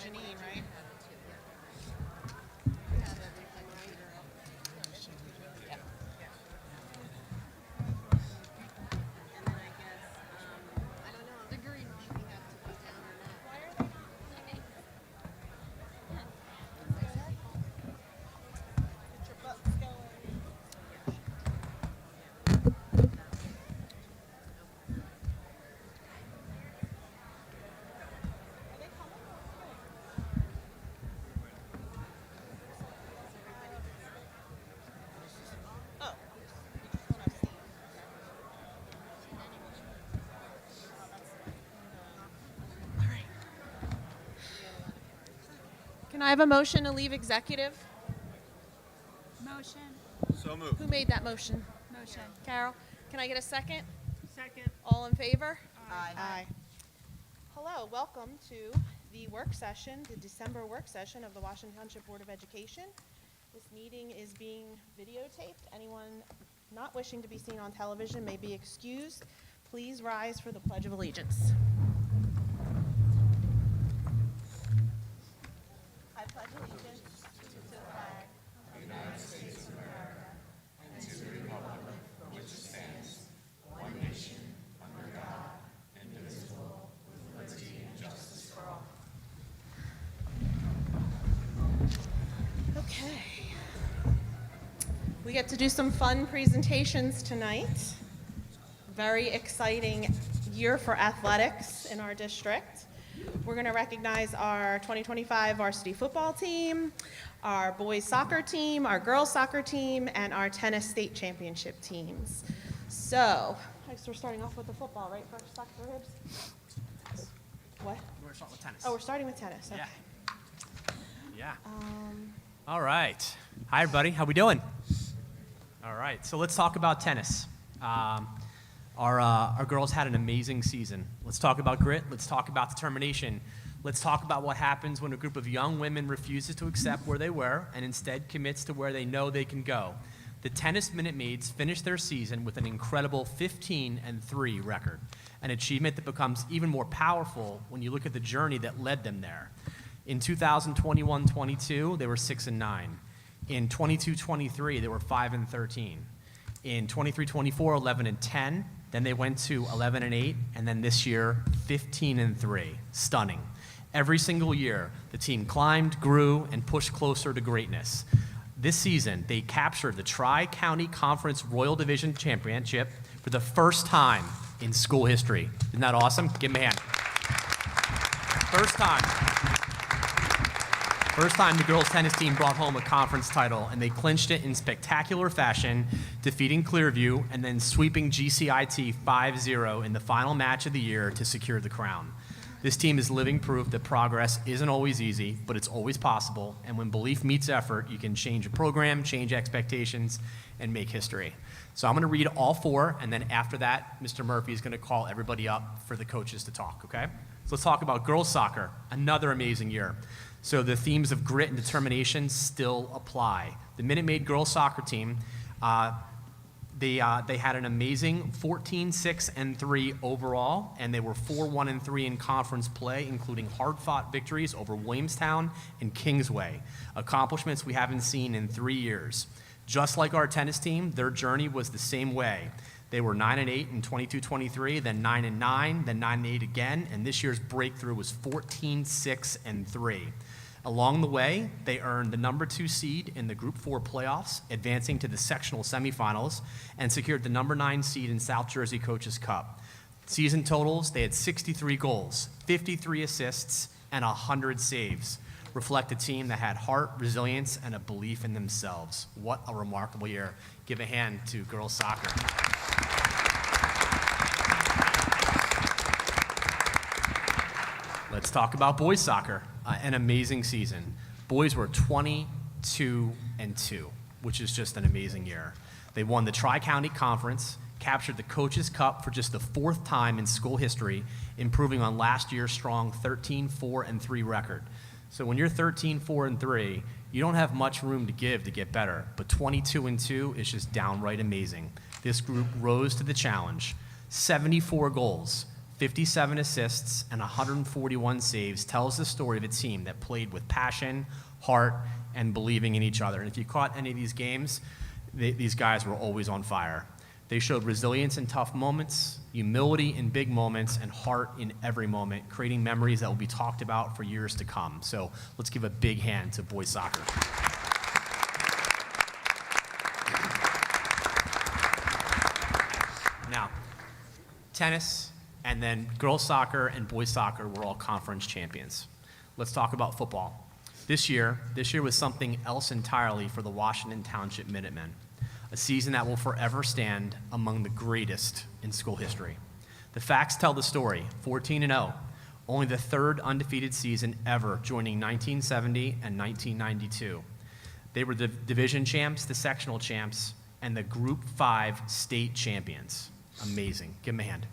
Janine, right? Can I have a motion to leave executive? Motion. So moved. Who made that motion? Motion. Carol. Can I get a second? Second. All in favor? Aye. Hello, welcome to the work session, the December work session of the Washington Township Board of Education. This meeting is being videotaped. Anyone not wishing to be seen on television may be excused. Please rise for the Pledge of Allegiance. I pledge allegiance to the flag of the United States of America and to the republic for which it stands, one nation, under God, indivisible, with liberty and justice for all. Okay. We get to do some fun presentations tonight. Very exciting year for athletics in our district. We're going to recognize our 2025 varsity football team, our boys soccer team, our girls soccer team, and our tennis state championship teams. So, I guess we're starting off with the football, right, first, Dr. Hibbs? What? We're starting with tennis. Oh, we're starting with tennis, okay. Yeah. All right. Hi, everybody. How we doing? All right. So let's talk about tennis. Our girls had an amazing season. Let's talk about grit. Let's talk about determination. Let's talk about what happens when a group of young women refuses to accept where they were and instead commits to where they know they can go. The Tennis Minute Maids finished their season with an incredible 15-3 record, an achievement that becomes even more powerful when you look at the journey that led them there. In 2021-22, they were 6-9. In 22-23, they were 5-13. In 23-24, 11-10. Then they went to 11-8, and then this year, 15-3. Stunning. Every single year, the team climbed, grew, and pushed closer to greatness. This season, they captured the Tri-County Conference Royal Division Championship for the first time in school history. Isn't that awesome? Give them a hand. First time the girls' tennis team brought home a conference title, and they clinched it in spectacular fashion, defeating Clearview and then sweeping GCIT 5-0 in the final match of the year to secure the crown. This team is living proof that progress isn't always easy, but it's always possible, and when belief meets effort, you can change a program, change expectations, and make history. So I'm going to read all four, and then after that, Mr. Murphy is going to call everybody up for the coaches to talk, okay? So let's talk about girls soccer, another amazing year. So the themes of grit and determination still apply. The Minute Maid girls soccer team, they had an amazing 14-6-3 overall, and they were 4-1-3 in conference play, including hard-fought victories over Williamstown and Kingsway, accomplishments we haven't seen in 3 years. Just like our tennis team, their journey was the same way. They were 9-8 in 22-23, then 9-9, then 9-8 again, and this year's breakthrough was 14-6-3. Along the way, they earned the number 2 seed in the Group 4 playoffs, advancing to the sectional semifinals, and secured the number 9 seed in South Jersey Coaches Cup. Season totals, they had 63 goals, 53 assists, and 100 saves. Reflect a team that had heart, resilience, and a belief in themselves. What a remarkable year. Give a hand to girls soccer. Let's talk about boys soccer. An amazing season. Boys were 22-2, which is just an amazing year. They won the Tri-County Conference, captured the Coaches Cup for just the 4th time in school history, improving on last year's strong 13-4-3 record. So when you're 13-4-3, you don't have much room to give to get better, but 22-2 is just downright amazing. This group rose to the challenge. 74 goals, 57 assists, and 141 saves tells the story of a team that played with passion, heart, and believing in each other. And if you caught any of these games, these guys were always on fire. They showed resilience in tough moments, humility in big moments, and heart in every moment, creating memories that will be talked about for years to come. So let's give a big hand to boys soccer. Now, tennis, and then girls soccer and boys soccer were all conference champions. Let's talk about football. This year was something else entirely for the Washington Township Minutemen. A season that will forever stand among the greatest in school history. The facts tell the story, 14-0, only the third undefeated season ever, joining 1970 and 1992. They were the division champs, the sectional champs, and the Group 5 state champions. Amazing. Give them a hand.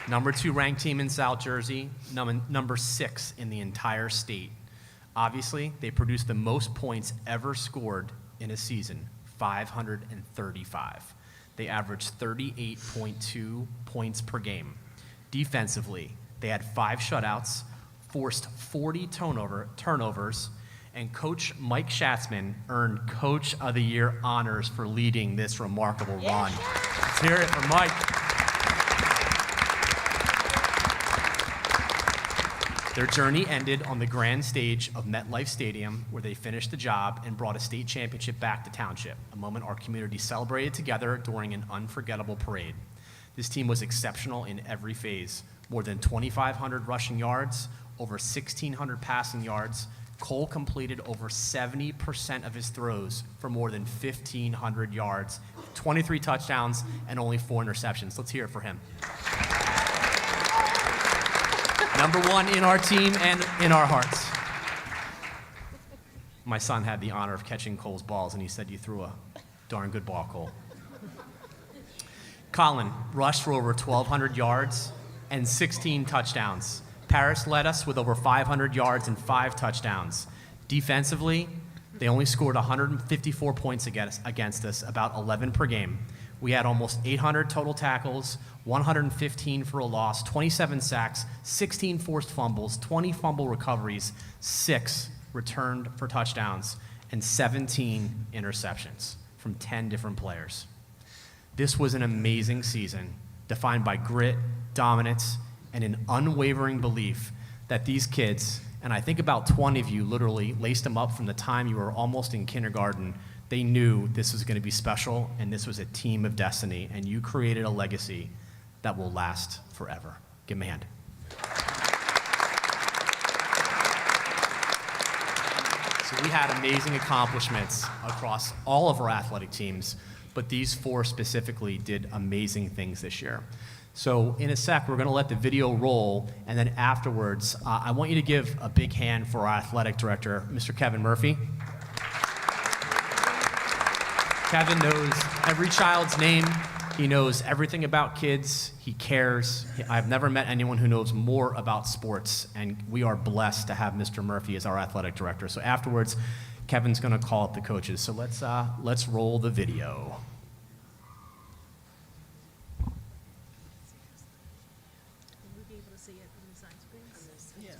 Number 2 ranked team in South Jersey, number 6 in the entire state. Obviously, they produced the most points ever scored in a season, 535. They averaged 38.2 points per game. Defensively, they had 5 shutouts, forced 40 turnovers, and Coach Mike Schatzman earned Coach of the Year honors for leading this remarkable run. Let's hear it for Mike. Their journey ended on the grand stage of MetLife Stadium, where they finished the job and brought a state championship back to Township, a moment our community celebrated together during an unforgettable parade. This team was exceptional in every phase. More than 2,500 rushing yards, over 1,600 passing yards. Cole completed over 70% of his throws for more than 1,500 yards, 23 touchdowns, and only 4 interceptions. Let's hear it for him. Number 1 in our team and in our hearts. My son had the honor of catching Cole's balls, and he said, "You threw a darn good ball, Cole." Colin rushed for over 1,200 yards and 16 touchdowns. Paris led us with over 500 yards and 5 touchdowns. Defensively, they only scored 154 points against us, about 11 per game. We had almost 800 total tackles, 115 for a loss, 27 sacks, 16 forced fumbles, 20 fumble recoveries, 6 returned for touchdowns, and 17 interceptions from 10 different players. This was an amazing season, defined by grit, dominance, and an unwavering belief that these kids, and I think about 20 of you literally laced them up from the time you were almost in kindergarten. They knew this was going to be special, and this was a team of destiny, and you created a legacy that will last forever. Give them a hand. So we had amazing accomplishments across all of our athletic teams, but these 4 specifically did amazing things this year. So in a sec, we're going to let the video roll, and then afterwards, I want you to give a big hand for our athletic director, Mr. Kevin Murphy. Kevin knows every child's name. He knows everything about kids. He cares. I've never met anyone who knows more about sports, and we are blessed to have Mr. Murphy as our athletic director. So afterwards, Kevin's going to call up the coaches. So let's roll the video. Will we be able to see it on the side screens? Yeah.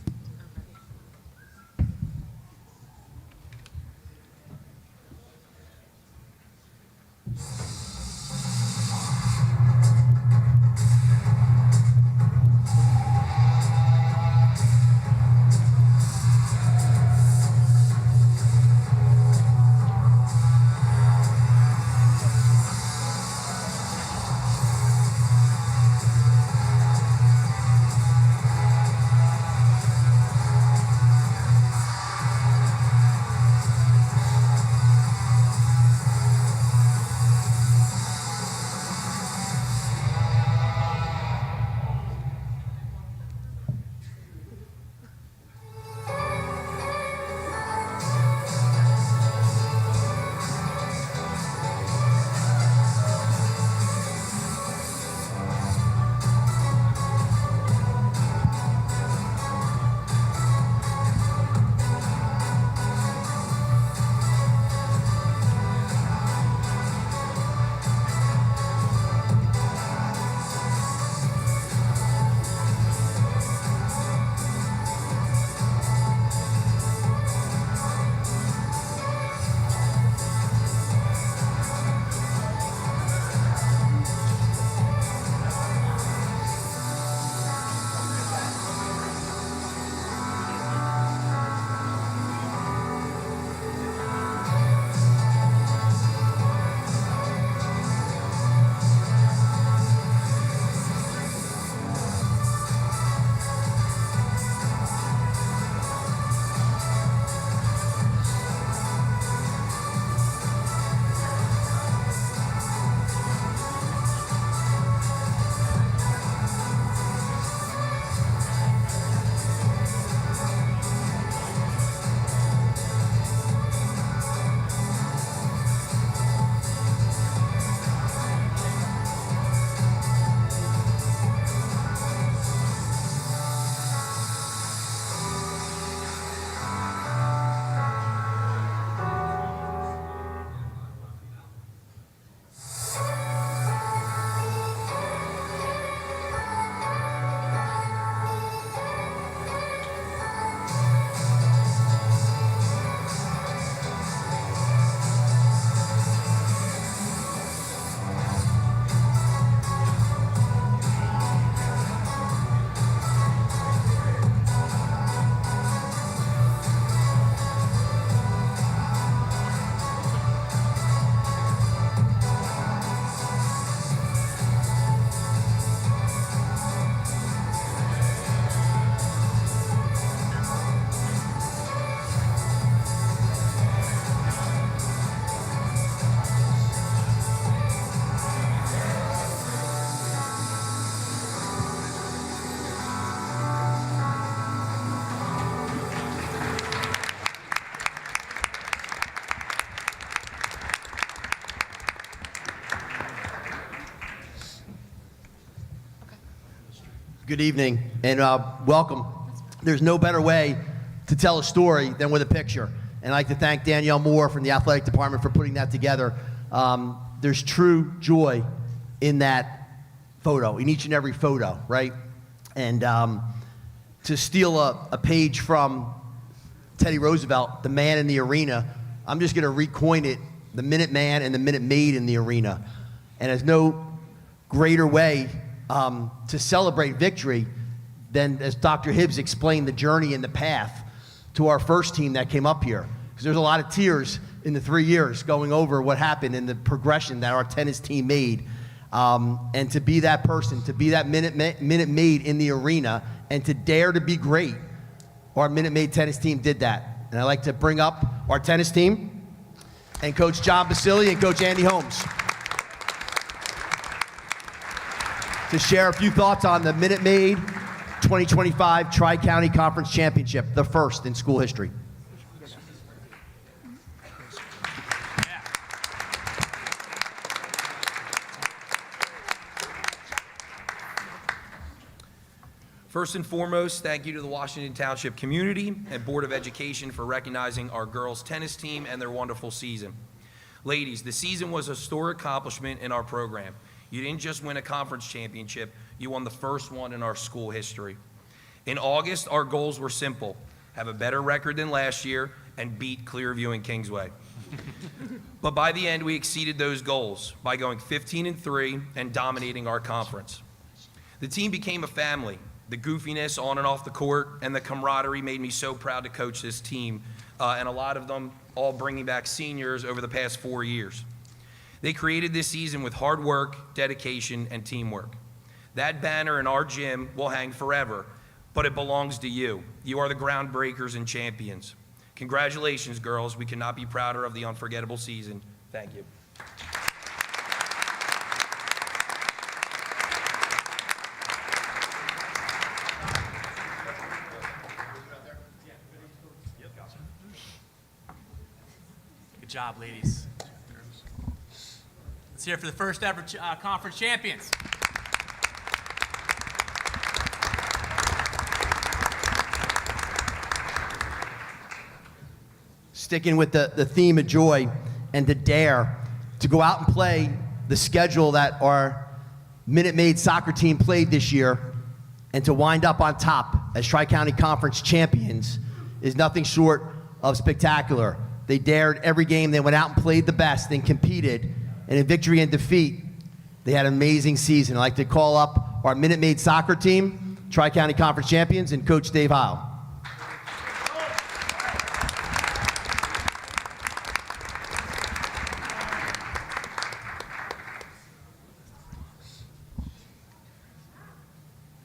Good evening and welcome. There's no better way to tell a story than with a picture. And I'd like to thank Danielle Moore from the athletic department for putting that together. There's true joy in that photo, in each and every photo, right? And to steal a page from Teddy Roosevelt, the man in the arena, I'm just going to recoin it, the Minute Man and the Minute Maid in the arena. And there's no greater way to celebrate victory than, as Dr. Hibbs explained, the journey and the path to our first team that came up here. Because there's a lot of tears in the 3 years going over what happened and the progression that our tennis team made. And to be that person, to be that Minute Maid in the arena, and to dare to be great, our Minute Maid tennis team did that. And I'd like to bring up our tennis team and Coach John Basili and Coach Andy Holmes to share a few thoughts on the Minute Maid 2025 Tri-County Conference Championship, the first in school history. First and foremost, thank you to the Washington Township community and Board of Education for recognizing our girls' tennis team and their wonderful season. Ladies, the season was a historic accomplishment in our program. You didn't just win a conference championship, you won the first one in our school history. In August, our goals were simple: have a better record than last year and beat Clearview and Kingsway. But by the end, we exceeded those goals by going 15-3 and dominating our conference. The team became a family. The goofiness on and off the court and the camaraderie made me so proud to coach this team, and a lot of them all bringing back seniors over the past 4 years. They created this season with hard work, dedication, and teamwork. That banner in our gym will hang forever, but it belongs to you. You are the groundbreakers and champions. Congratulations, girls. We cannot be prouder of the unforgettable season. Thank you. Good job, ladies. Let's hear it for the first ever conference champions. Sticking with the theme of joy and the dare to go out and play the schedule that our Minute Maid soccer team played this year, and to wind up on top as Tri-County Conference champions is nothing short of spectacular. They dared every game. They went out and played the best and competed. And in victory and defeat, they had an amazing season. I'd like to call up our Minute Maid soccer team, Tri-County Conference champions, and Coach Dave Heil.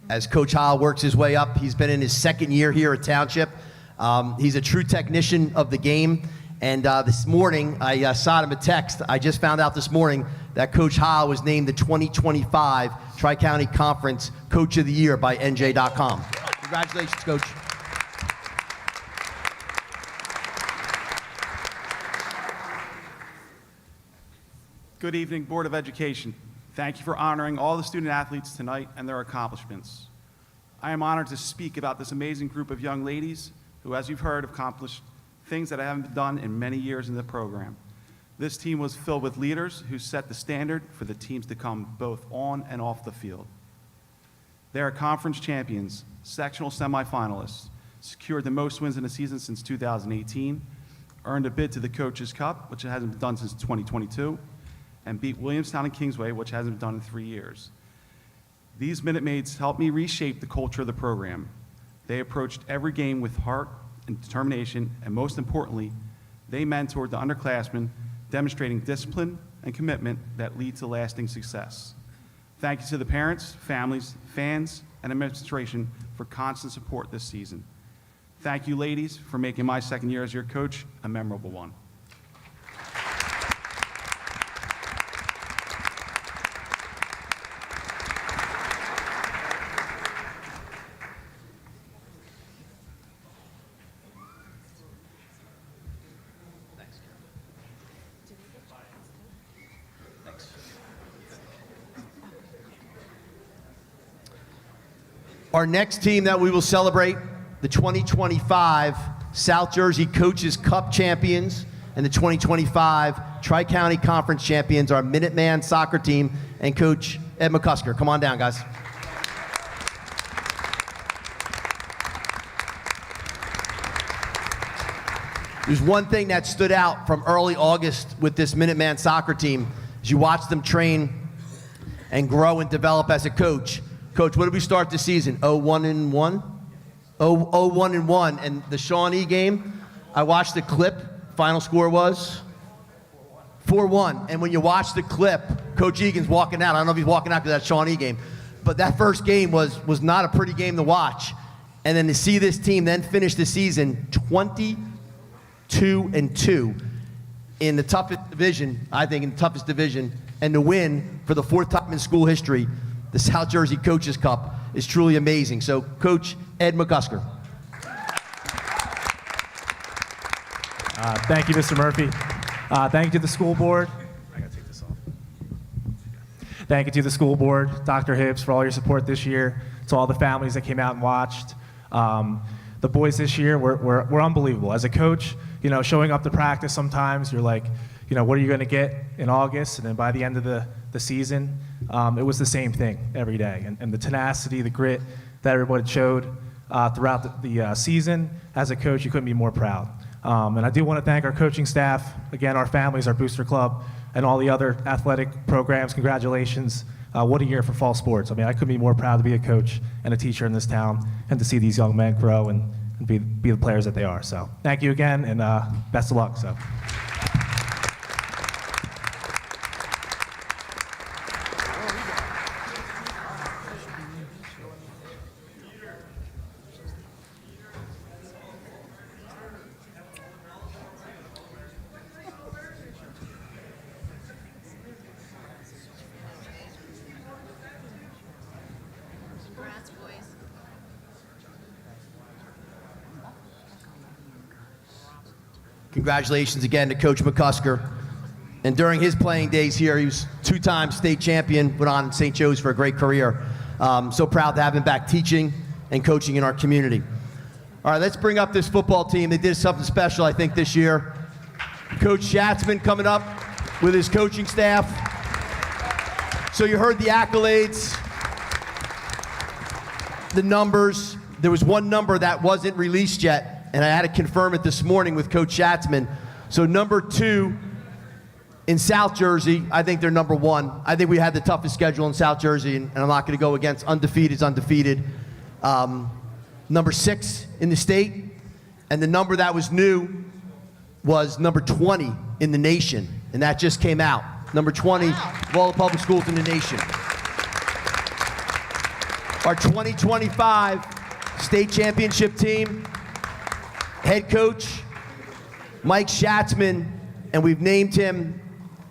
As Coach Heil works his way up, he's been in his second year here at Township. He's a true technician of the game. And this morning, I shot him a text. I just found out this morning that Coach Heil was named the 2025 Tri-County Conference Coach of the Year by NJ.com. Congratulations, Coach. Good evening, Board of Education. Thank you for honoring all the student athletes tonight and their accomplishments. I am honored to speak about this amazing group of young ladies who, as you've heard, have accomplished things that haven't been done in many years in the program. This team was filled with leaders who set the standard for the teams to come both on and off the field. They are conference champions, sectional semifinalists, secured the most wins in a season since 2018, earned a bid to the Coaches Cup, which hasn't been done since 2022, and beat Williamstown and Kingsway, which hasn't been done in 3 years. These Minute Maids helped me reshape the culture of the program. They approached every game with heart and determination, and most importantly, they mentored the underclassmen, demonstrating discipline and commitment that lead to lasting success. Thank you to the parents, families, fans, and administration for constant support this season. Thank you, ladies, for making my second year as your coach a memorable one. Our next team that we will celebrate, the 2025 South Jersey Coaches Cup champions and the 2025 Tri-County Conference champions, our Minuteman soccer team and Coach Ed McCusker. Come on down, guys. There's one thing that stood out from early August with this Minuteman soccer team as you watch them train and grow and develop as a coach. Coach, what did we start the season? 0-1-1? 0-1-1. And the Shawnee game, I watched the clip. Final score was 4-1. And when you watch the clip, Coach Egan's walking out. I don't know if he's walking out because of that Shawnee game. But that first game was not a pretty game to watch. And then to see this team then finish the season 22-2 in the toughest division, I think in the toughest division, and to win for the fourth time in school history, the South Jersey Coaches Cup is truly amazing. So, Coach Ed McCusker. Thank you, Mr. Murphy. Thank you to the school board. I gotta take this off. Thank you to the school board, Dr. Hibbs, for all your support this year, to all the families that came out and watched. The boys this year were unbelievable. As a coach, you know, showing up to practice sometimes, you're like, you know, what are you going to get in August? And then by the end of the season, it was the same thing every day. And the tenacity, the grit that everybody showed throughout the season, as a coach, you couldn't be more proud. And I do want to thank our coaching staff, again, our families, our booster club, and all the other athletic programs. Congratulations. What a year for fall sports. I mean, I couldn't be more proud to be a coach and a teacher in this town and to see these young men grow and be the players that they are. So thank you again, and best of luck. So. Congratulations again to Coach McCusker. And during his playing days here, he was two-time state champion, went on in St. Joe's for a great career. So proud to have him back teaching and coaching in our community. All right, let's bring up this football team. They did something special, I think, this year. Coach Schatzman coming up with his coaching staff. So you heard the accolades, the numbers. There was one number that wasn't released yet, and I had to confirm it this morning with Coach Schatzman. So number 2 in South Jersey, I think they're number 1. I think we had the toughest schedule in South Jersey, and I'm not going to go against undefeated. Number 6 in the state, and the number that was new was number 20 in the nation, and that just came out. Number 20 of all the public schools in the nation. Our 2025 state championship team, head coach Mike Schatzman, and we've named him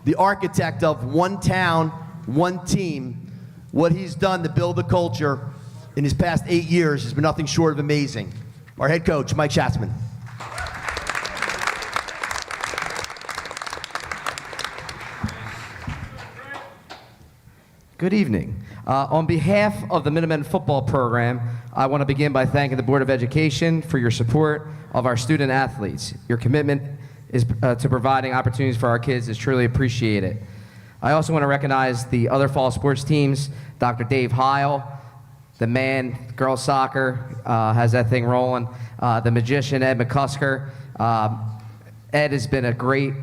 the architect of one town, one team. What he's done to build the culture in his past 8 years has been nothing short of amazing. Our head coach, Mike Schatzman. Good evening. On behalf of the Minutemen football program, I want to begin by thanking the Board of Education for your support of our student athletes. Your commitment is to providing opportunities for our kids is truly appreciated. I also want to recognize the other fall sports teams, Dr. Dave Heil, the man, girls soccer, has that thing rolling, the magician, Ed McCusker. Ed has been a great,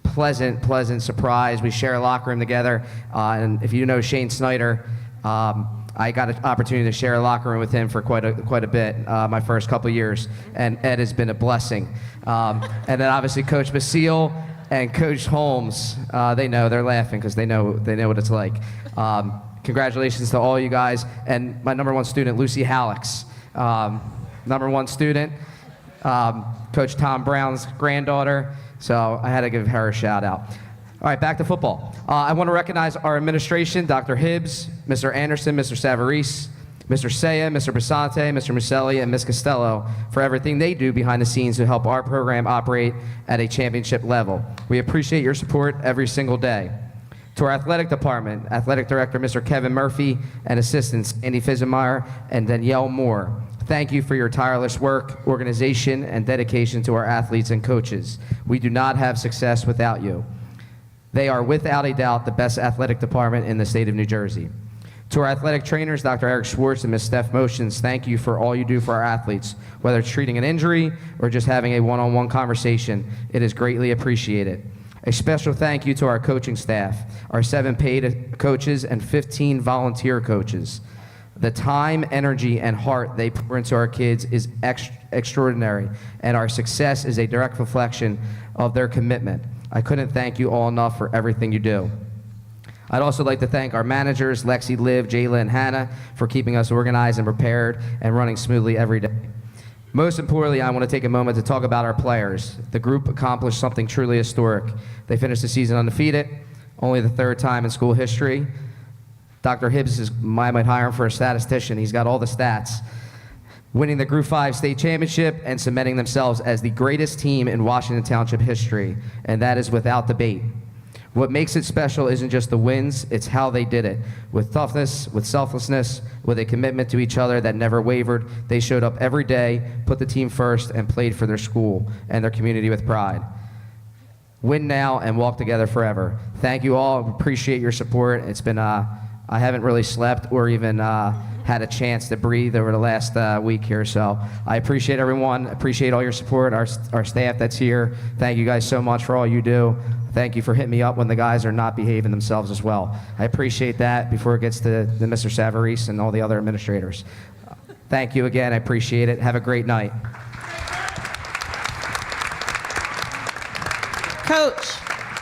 pleasant surprise. We share a locker room together, and if you know Shane Snyder, I got an opportunity to share a locker room with him for quite a bit my first couple years, and Ed has been a blessing. And then obviously Coach Basile and Coach Holmes, they're laughing because they know what it's like. Congratulations to all you guys, and my number 1 student, Lucy Hallex, number 1 student, Coach Tom Brown's granddaughter. So I had to give her a shout out. All right, back to football. I want to recognize our administration, Dr. Hibbs, Mr. Anderson, Mr. Savarese, Mr. Saya, Mr. Basante, Mr. Muselli, and Ms. Costello for everything they do behind the scenes to help our program operate at a championship level. We appreciate your support every single day. To our athletic department, athletic director Mr. Kevin Murphy and assistants Andy Fisenmeyer and Danielle Moore, thank you for your tireless work, organization, and dedication to our athletes and coaches. We do not have success without you. They are without a doubt the best athletic department in the state of New Jersey. To our athletic trainers, Dr. Eric Schwartz and Ms. Steph Motions, thank you for all you do for our athletes. Whether it's treating an injury or just having a one-on-one conversation, it is greatly appreciated. A special thank you to our coaching staff, our 7 paid coaches and 15 volunteer coaches. The time, energy, and heart they pour into our kids is extraordinary, and our success is a direct reflection of their commitment. I couldn't thank you all enough for everything you do. I'd also like to thank our managers, Lexi, Liv, Jayla, and Hannah, for keeping us organized and prepared and running smoothly every day. Most importantly, I want to take a moment to talk about our players. The group accomplished something truly historic. They finished the season undefeated, only the 3rd time in school history. Dr. Hibbs I might hire him for a statistician. He's got all the stats. Winning the Group 5 state championship and cementing themselves as the greatest team in Washington Township history, and that is without debate. What makes it special isn't just the wins, it's how they did it. With toughness, with selflessness, with a commitment to each other that never wavered, they showed up every day, put the team first, and played for their school and their community with pride. Win now and walk together forever. Thank you all, appreciate your support. It's been, I haven't really slept or even had a chance to breathe over the last week here, so I appreciate everyone, appreciate all your support, our staff that's here. Thank you guys so much for all you do. Thank you for hitting me up when the guys are not behaving themselves as well. I appreciate that before it gets to Mr. Savarese and all the other administrators. Thank you again, I appreciate it. Have a great night. Coach,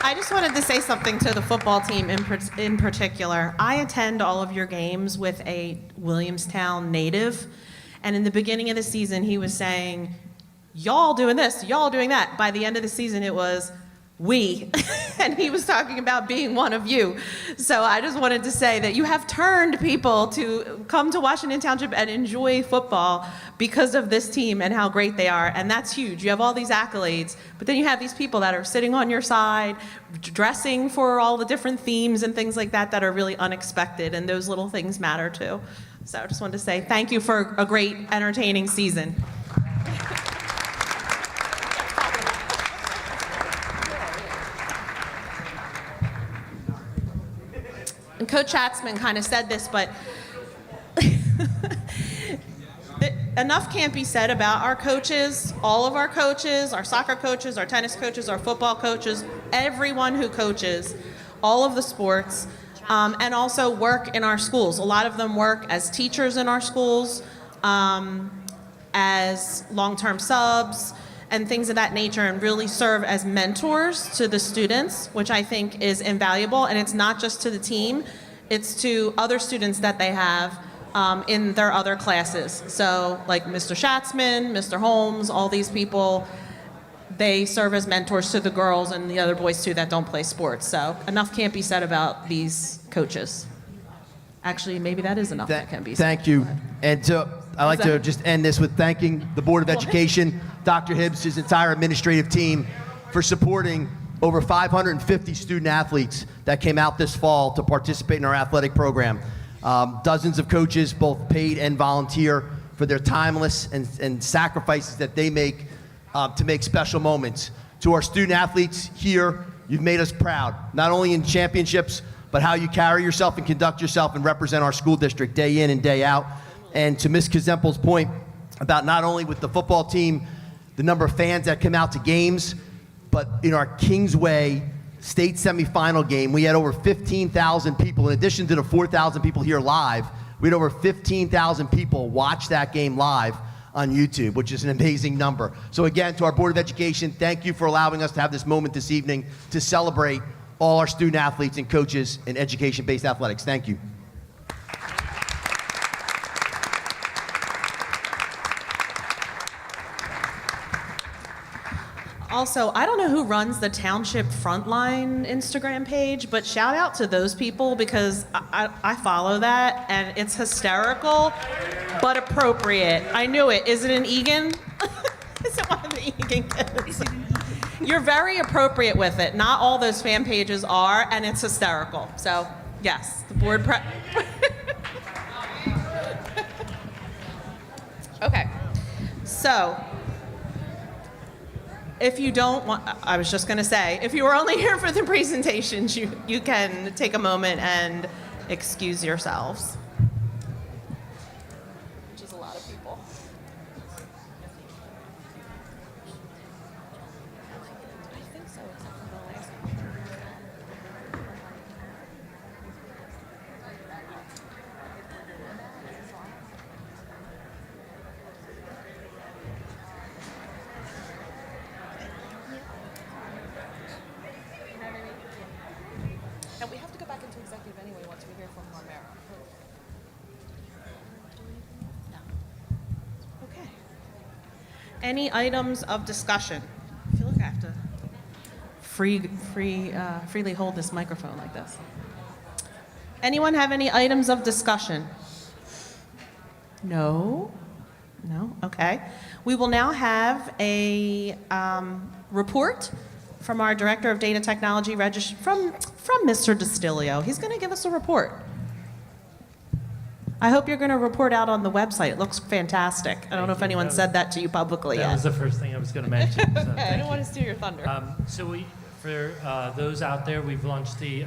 I just wanted to say something to the football team in particular. I attend all of your games with a Williamstown native, and in the beginning of the season, he was saying, y'all doing this, y'all doing that. By the end of the season, it was, we, and he was talking about being one of you. So I just wanted to say that you have turned people to come to Washington Township and enjoy football because of this team and how great they are, and that's huge. You have all these accolades, but then you have these people that are sitting on your side, dressing for all the different themes and things like that that are really unexpected, and those little things matter too. So I just wanted to say thank you for a great, entertaining season. And Coach Chatzman kind of said this, but enough can't be said about our coaches, all of our coaches, our soccer coaches, our tennis coaches, our football coaches, everyone who coaches all of the sports, and also work in our schools. A lot of them work as teachers in our schools, as long-term subs, and things of that nature, and really serve as mentors to the students, which I think is invaluable. And it's not just to the team, it's to other students that they have in their other classes. So like Mr. Schatzman, Mr. Holmes, all these people, they serve as mentors to the girls and the other boys too that don't play sports. So enough can't be said about these coaches. Actually, maybe that is enough that can be said. Thank you. And so I'd like to just end this with thanking the Board of Education, Dr. Hibbs, his entire administrative team for supporting over 550 student athletes that came out this fall to participate in our athletic program. Dozens of coaches, both paid and volunteer, for their timeless and sacrifices that they make to make special moments. To our student athletes here, you've made us proud, not only in championships, but how you carry yourself and conduct yourself and represent our school district day in and day out. And to Ms. Kazempel's point about not only with the football team, the number of fans that come out to games, but in our Kingsway state semifinal game, we had over 15,000 people. In addition to the 4,000 people here live, we had over 15,000 people watch that game live on YouTube, which is an amazing number. So again, to our Board of Education, thank you for allowing us to have this moment this evening to celebrate all our student athletes and coaches in education-based athletics. Thank you. Also, I don't know who runs the Township Frontline Instagram page, but shout out to those people because I follow that and it's hysterical, but appropriate. I knew it. Is it an Egan? Is it one of the Egan kids? You're very appropriate with it. Not all those fan pages are, and it's hysterical. So, yes, the board Okay. So, if you don't want, I was just going to say, if you were only here for the presentations, you can take a moment and excuse yourselves. Which is a lot of people. I think so, except for the last one. And we have to go back into executive anyway once we hear from Romero. Okay. Any items of discussion? I feel like I have to freely hold this microphone like this. Anyone have any items of discussion? No? No? Okay. We will now have a report from our Director of Data Technology from Mr. Distilio. He's going to give us a report. I hope you're going to report out on the website. It looks fantastic. I don't know if anyone said that to you publicly That yet. was the first thing I was going to mention. So Okay, I thank don't want you. to steal your thunder. So for those out there, we've launched the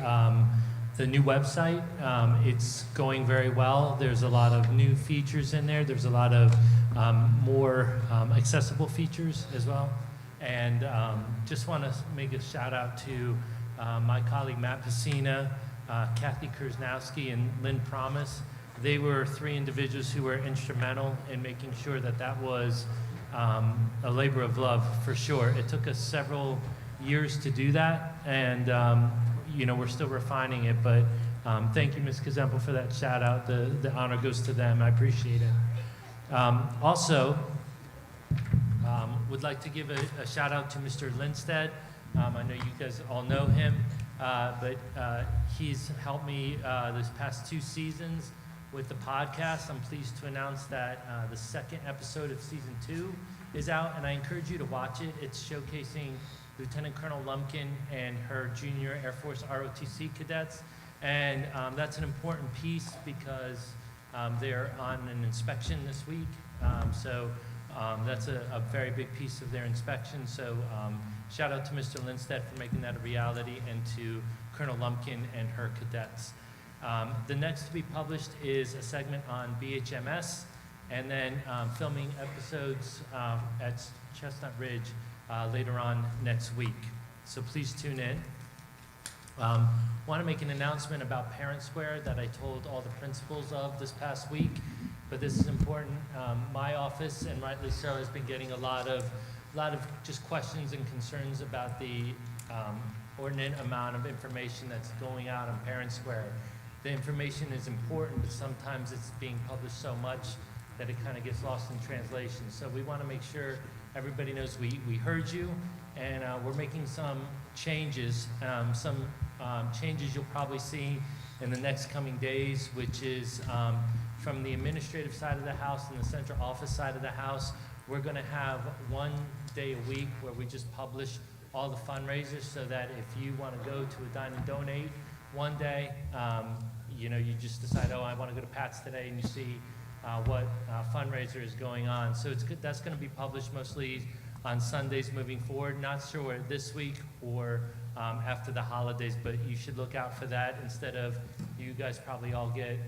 new website. It's going very well. There's a lot of new features in there. There's a lot of more accessible features as well. And just want to make a shout out to my colleague Matt Pacina, Kathy Krasnowski, and Lynn Promise. They were three individuals who were instrumental in making sure that that was a labor of love for sure. It took us several years to do that, and you know, we're still refining it, but thank you, Ms. Kazempo, for that shout out. The honor goes to them. I appreciate it. Also, would like to give a shout out to Mr. Lindstedt. I know you guys all know him, but he's helped me this past 2 seasons with the podcast. I'm pleased to announce that the second episode of season 2 is out, and I encourage you to watch it. It's showcasing Lieutenant Colonel Lumpkin and her junior Air Force ROTC cadets, and that's an important piece because they're on an inspection this week, so that's a very big piece of their inspection. So shout out to Mr. Lindstedt for making that a reality, and to Colonel Lumpkin and her cadets. The next to be published is a segment on BHMS, and then filming episodes at Chestnut Ridge later on next week. So please tune in. Want to make an announcement about Parent Square that I told all the principals of this past week, but this is important. My office, and rightly so, has been getting a lot of just questions and concerns about the inordinate amount of information that's going out on Parent Square. The information is important, but sometimes it's being published so much that it kind of gets lost in translation. So we want to make sure everybody knows we heard you, and we're making some changes. Changes you'll probably see in the next coming days, which is from the administrative side of the house and the central office side of the house. We're going to have 1 day a week where we just publish all the fundraisers, so that if you want to go to a Dine and Donate one day, you know, you just decide, oh, I want to go to Pat's today, and you see what fundraiser is going on. So it's good. That's going to be published mostly on Sundays moving forward. Not sure this week or after the holidays, but you should look out for that. Instead of, you guys probably all get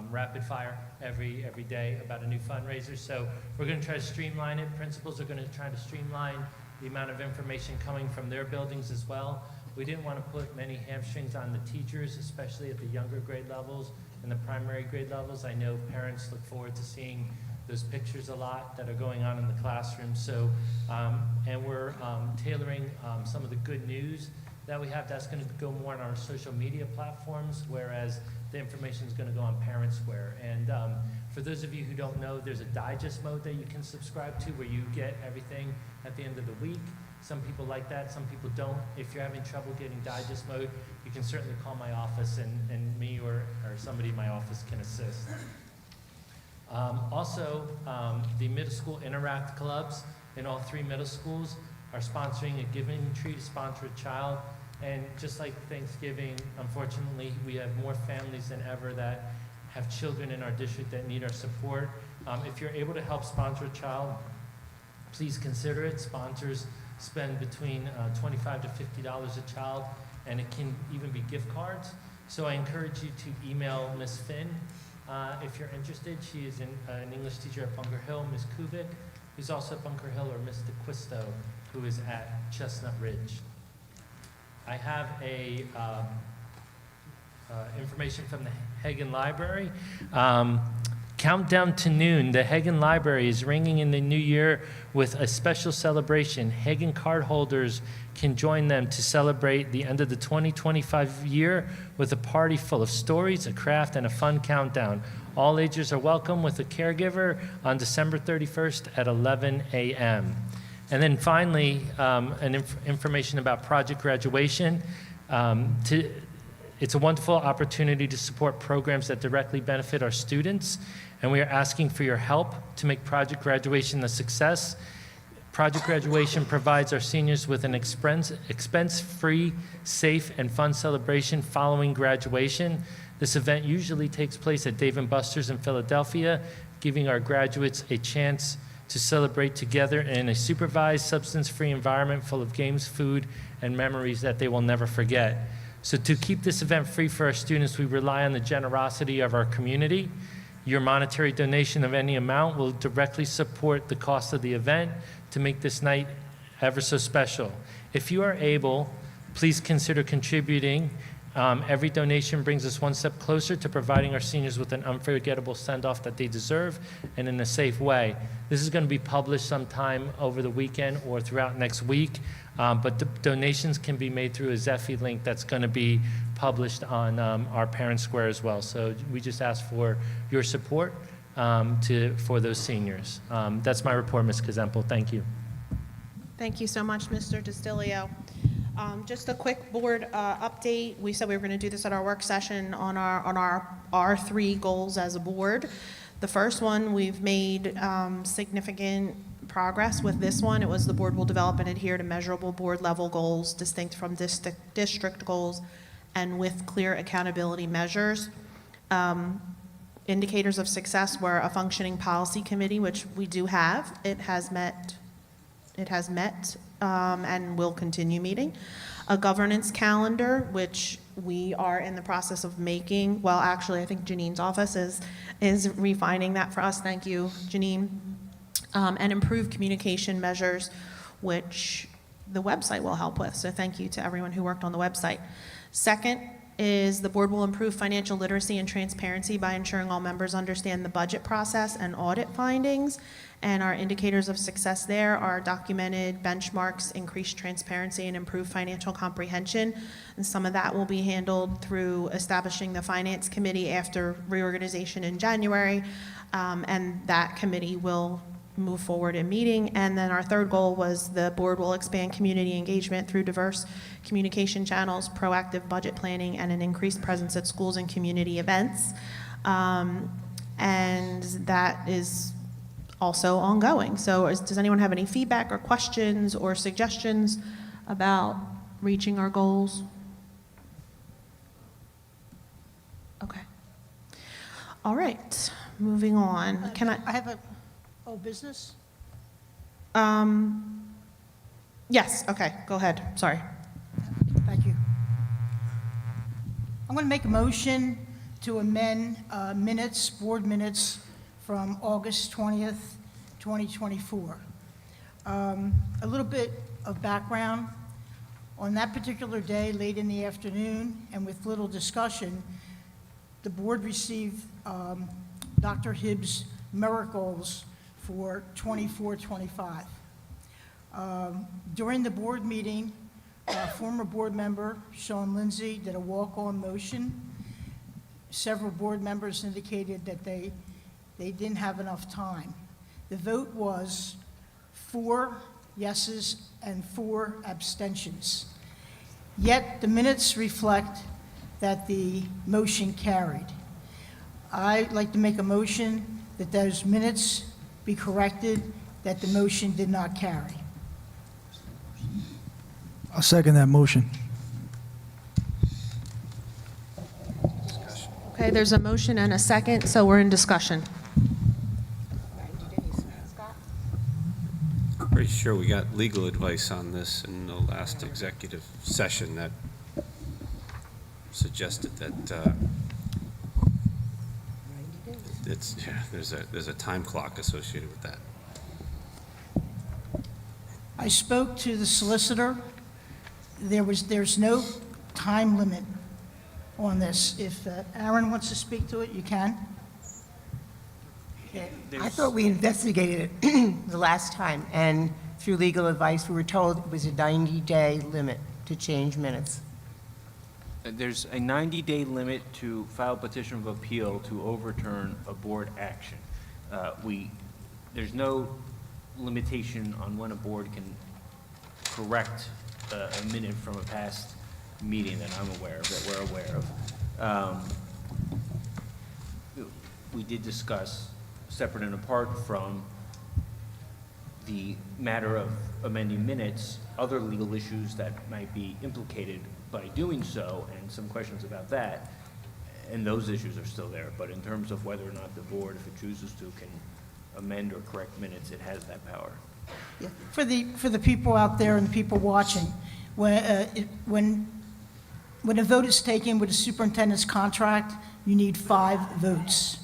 rapid fire every day about a new fundraiser. So we're going to try to streamline it. Principals are going to try to streamline the amount of information coming from their buildings as well. We didn't want to put many hamstrings on the teachers, especially at the younger grade levels and the primary grade levels. I know parents look forward to seeing those pictures a lot that are going on in the classroom. So, and we're tailoring some of the good news that we have. That's going to go more on our social media platforms, whereas the information is going to go on Parent Square. And for those of you who don't know, there's a digest mode that you can subscribe to where you get everything at the end of the week. Some people like that, some people don't. If you're having trouble getting digest mode, you can certainly call my office, and me or somebody in my office can assist. Also, the middle school interact clubs in all 3 middle schools are sponsoring a giving tree to sponsor a child. And just like Thanksgiving, unfortunately, we have more families than ever that have children in our district that need our support. If you're able to help sponsor a child, please consider it. Sponsors spend between $25 to $50 a child, and it can even be gift cards. So I encourage you to email Ms. Finn if you're interested. She is an English teacher at Bunker Hill, Ms. Kubik, who's also at Bunker Hill, or Ms. DeQuisto, who is at Chestnut Ridge. I have information from the Hagan Library. Countdown to noon, the Hagan Library is ringing in the new year with a special celebration. Hagan cardholders can join them to celebrate the end of the 2025 year with a party full of stories, a craft, and a fun countdown. All ages are welcome with a caregiver on December 31st at 11 a.m. And then finally, information about Project Graduation. It's a wonderful opportunity to support programs that directly benefit our students, and we are asking for your help to make Project Graduation a success. Project Graduation provides our seniors with an expense-free, safe, and fun celebration following graduation. This event usually takes place at Dave & Buster's in Philadelphia, giving our graduates a chance to celebrate together in a supervised, substance-free environment full of games, food, and memories that they will never forget. So to keep this event free for our students, we rely on the generosity of our community. Your monetary donation of any amount will directly support the cost of the event to make this night ever so special. If you are able, please consider contributing. Every donation brings us one step closer to providing our seniors with an unforgettable send-off that they deserve and in a safe way. This is going to be published sometime over the weekend or throughout next week, but the donations can be made through a Zephy link that's going to be published on our Parent Square as well. So we just ask for your support for those seniors. That's my report, Ms. Kazempo. Thank you. Thank you so much, Mr. DiStilio. Just a quick board update. We said we were going to do this at our work session on our 3 goals as a board. The first one, we've made significant progress with this one. It was the board will develop and adhere to measurable board level goals distinct from district goals and with clear accountability measures. Indicators of success were a functioning policy committee, which we do have. It has met and will continue meeting. A governance calendar, which we are in the process of making. Well, actually, I think Janine's office is refining that for us. Thank you, Janine. And improved communication measures, which the website will help with. So thank you to everyone who worked on the website. Second is the board will improve financial literacy and transparency by ensuring all members understand the budget process and audit findings. And our indicators of success there are documented benchmarks, increased transparency, and improved financial comprehension. And some of that will be handled through establishing the finance committee after reorganization in January. And that committee will move forward in meeting. And then our third goal was the board will expand community engagement through diverse communication channels, proactive budget planning, and an increased presence at schools and community events. And that is also ongoing. So does anyone have any feedback or questions or suggestions about reaching our goals? Okay. All right, moving on. Can I have a old business? Yes, okay, go ahead, sorry. Thank you. I'm going to make a motion to amend board minutes from August 20th, 2024. A little bit of background. On that particular day, late in the afternoon, and with little discussion, the board received Dr. Hibbs' merit goals for 24-25. During the board meeting, former board member Sean Lindsay did a walk-on motion. Several board members indicated that they didn't have enough time. The vote was 4 yeses and 4 abstentions. Yet the minutes reflect that the motion carried. I'd like to make a motion that those minutes be corrected, that the motion did not carry. I'll second that motion. Okay, there's a motion and a second, so we're in discussion. Pretty sure we got legal advice on this in the last executive session that suggested that there's a time clock associated with that. I spoke to the solicitor. There's no time limit on this. If Aaron wants to speak to it, you can. I thought we investigated it the last time, and through legal advice, we were told it was a 90-day limit to change minutes. There's a 90-day limit to file petition of appeal to overturn a board action. There's no limitation on when a board can correct a minute from a past meeting that I'm aware of, that we're aware of. We did discuss, separate and apart from the matter of amending minutes, other legal issues that might be implicated by doing so, and some questions about that, and those issues are still there. But in terms of whether or not the board, if it chooses to, can amend or correct minutes, it has that power. Yeah. For the people out there and the people watching, when a vote is taken with a superintendent's contract, you need 5 votes.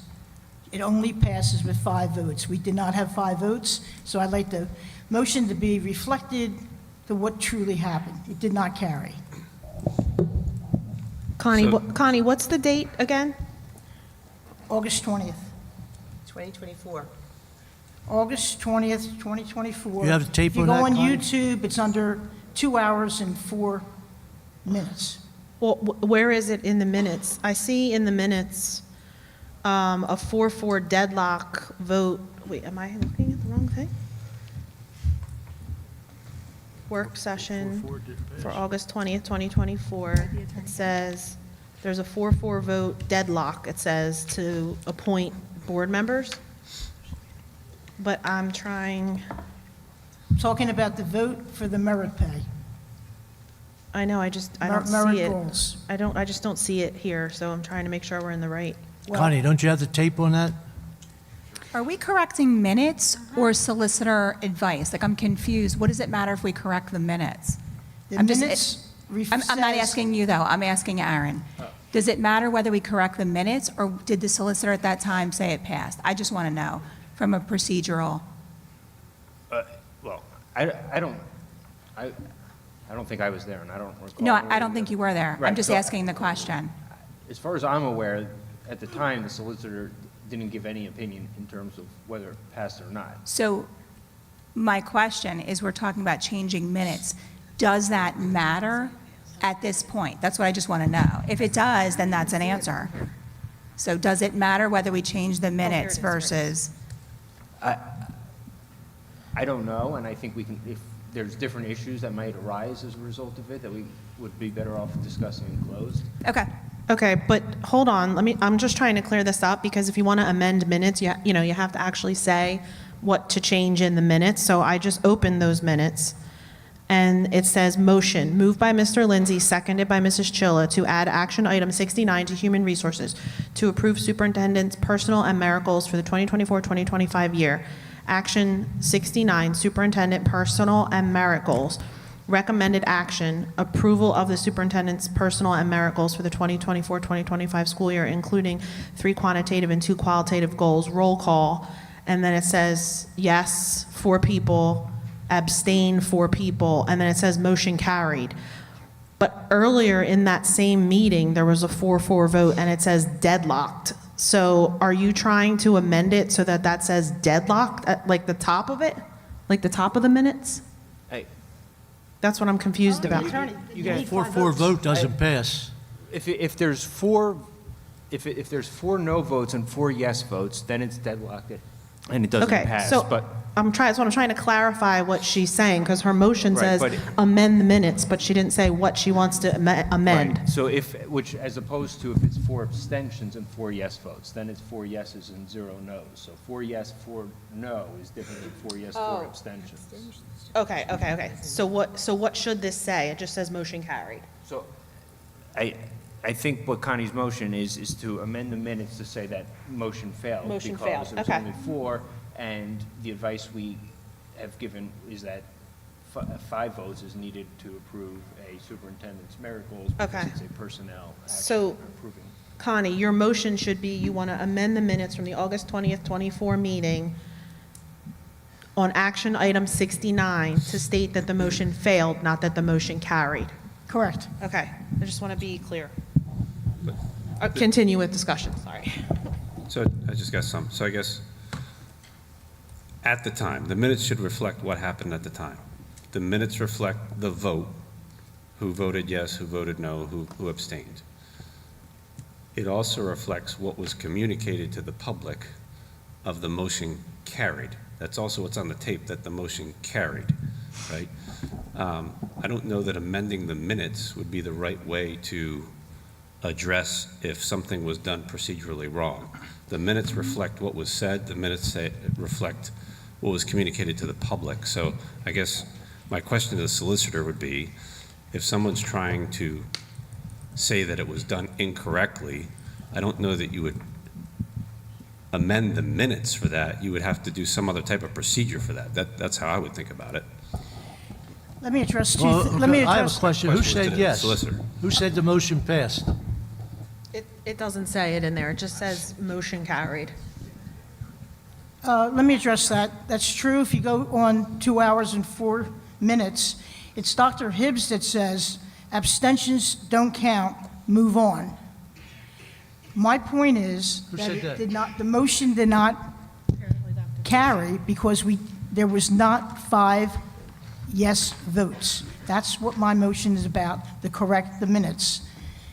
It only passes with 5 votes. We did not have 5 votes, so I'd like the motion to be reflected to what truly happened. It did not carry. Connie, what's the date again? August 20th. 2024. August 20th, 2024. You have the tape If you on go that, on Connie? YouTube, it's under 2 hours and 4 minutes. Well, where is it in the minutes? I see in the minutes a 4-4 deadlock vote. Wait, am I looking at the wrong thing? Work session for August 20th, 2024. It says there's a 4-4 vote deadlock, it says, to appoint board members. But I'm trying, Talking about the vote for the merit pay. I know, I don't Merit see it. goals. I just don't see it here, so I'm trying to make sure we're in the right. Connie, don't you have the tape on that? Are we correcting minutes or solicitor advice? Like, I'm confused. What does it matter if we correct the minutes? The I'm just- minutes I'm not says- asking you, though. I'm asking Aaron. Does it matter whether we correct the minutes, or did the solicitor at that time say it passed? I just want to know from a procedural. Well, I don't think I was there, and I don't recall. No, I don't think you were there. I'm Right, just so- asking the question. As far as I'm aware, at the time, the solicitor didn't give any opinion in terms of whether it passed or not. So my question is, we're talking about changing minutes. Does that matter at this point? That's what I just want to know. If it does, then that's an answer. So does it matter whether we change the minutes versus? I don't know, and I think we can, if there's different issues that might arise as a result of it, that we would be better off discussing in closed. Okay. Okay, but hold on, I'm just trying to clear this up, because if you want to amend minutes, you have to actually say what to change in the minutes. So I just opened those minutes, and it says motion, moved by Mr. Lindsay, seconded by Mrs. Chilla, to add action item 69 to Human Resources, to approve superintendent's personal and merit goals for the 2024-2025 year. Action 69, superintendent personal and merit goals. Recommended action, approval of the superintendent's personal and merit goals for the 2024-2025 school year, including 3 quantitative and 2 qualitative goals. Roll call, and then it says yes, 4 people, abstain, 4 people, and then it says motion carried. But earlier in that same meeting, there was a 4-4 vote, and it says deadlocked. So are you trying to amend it so that that says deadlocked at like the top of it? Like the top of the minutes? Hey, That's what I'm confused about. you got 4-4 vote doesn't pass. If there's 4 no votes and 4 yes votes, then it's deadlocked. and it doesn't Okay, pass, so but. I'm trying to clarify what she's saying, because her motion Right, says but- amend the minutes, but she didn't say what she wants to amend. Right. So which as opposed to if it's 4 abstentions and 4 yes votes, then it's 4 yeses and 0 no's. So 4 yes, 4 no is different than 4 yes, 4 abstentions. Okay. So what should this say? It just says motion carried. So I think what Connie's motion is to amend the minutes to say that motion failed. Motion Because failed, there's okay. only 4, and the advice we have given is that 5 votes is needed to approve a superintendent's merit goals because Okay. it's a personnel action So- approving. Connie, your motion should be you want to amend the minutes from the August 20th, 24 meeting on action item 69 to state that the motion failed, not that the motion carried. Correct. Okay, I just want to be clear. Continue with discussion, sorry. So I just got some. So I guess at the time, the minutes should reflect what happened at the time. The minutes reflect the vote, who voted yes, who voted no, who abstained. It also reflects what was communicated to the public of the motion carried. That's also what's on the tape, that the motion carried, right? I don't know that amending the minutes would be the right way to address if something was done procedurally wrong. The minutes reflect what was said, the minutes reflect what was communicated to the public. So I guess my question to the solicitor would be, if someone's trying to say that it was done incorrectly, I don't know that you would amend the minutes for that. You would have to do some other type of procedure for that. That's how I would think about it. Let me address Well, let me okay, I have a address, question. Who Question was to said the yes? solicitor. Who said the motion passed? It doesn't say it in there, it just says motion carried. let me address that. That's true. If you go on 2 hours and 4 minutes, it's Dr. Hibbs that says abstentions don't count, move on. My point is Who that said it that? did not, the motion did not carry because there was not 5 yes votes. That's what my motion is about, to correct the minutes.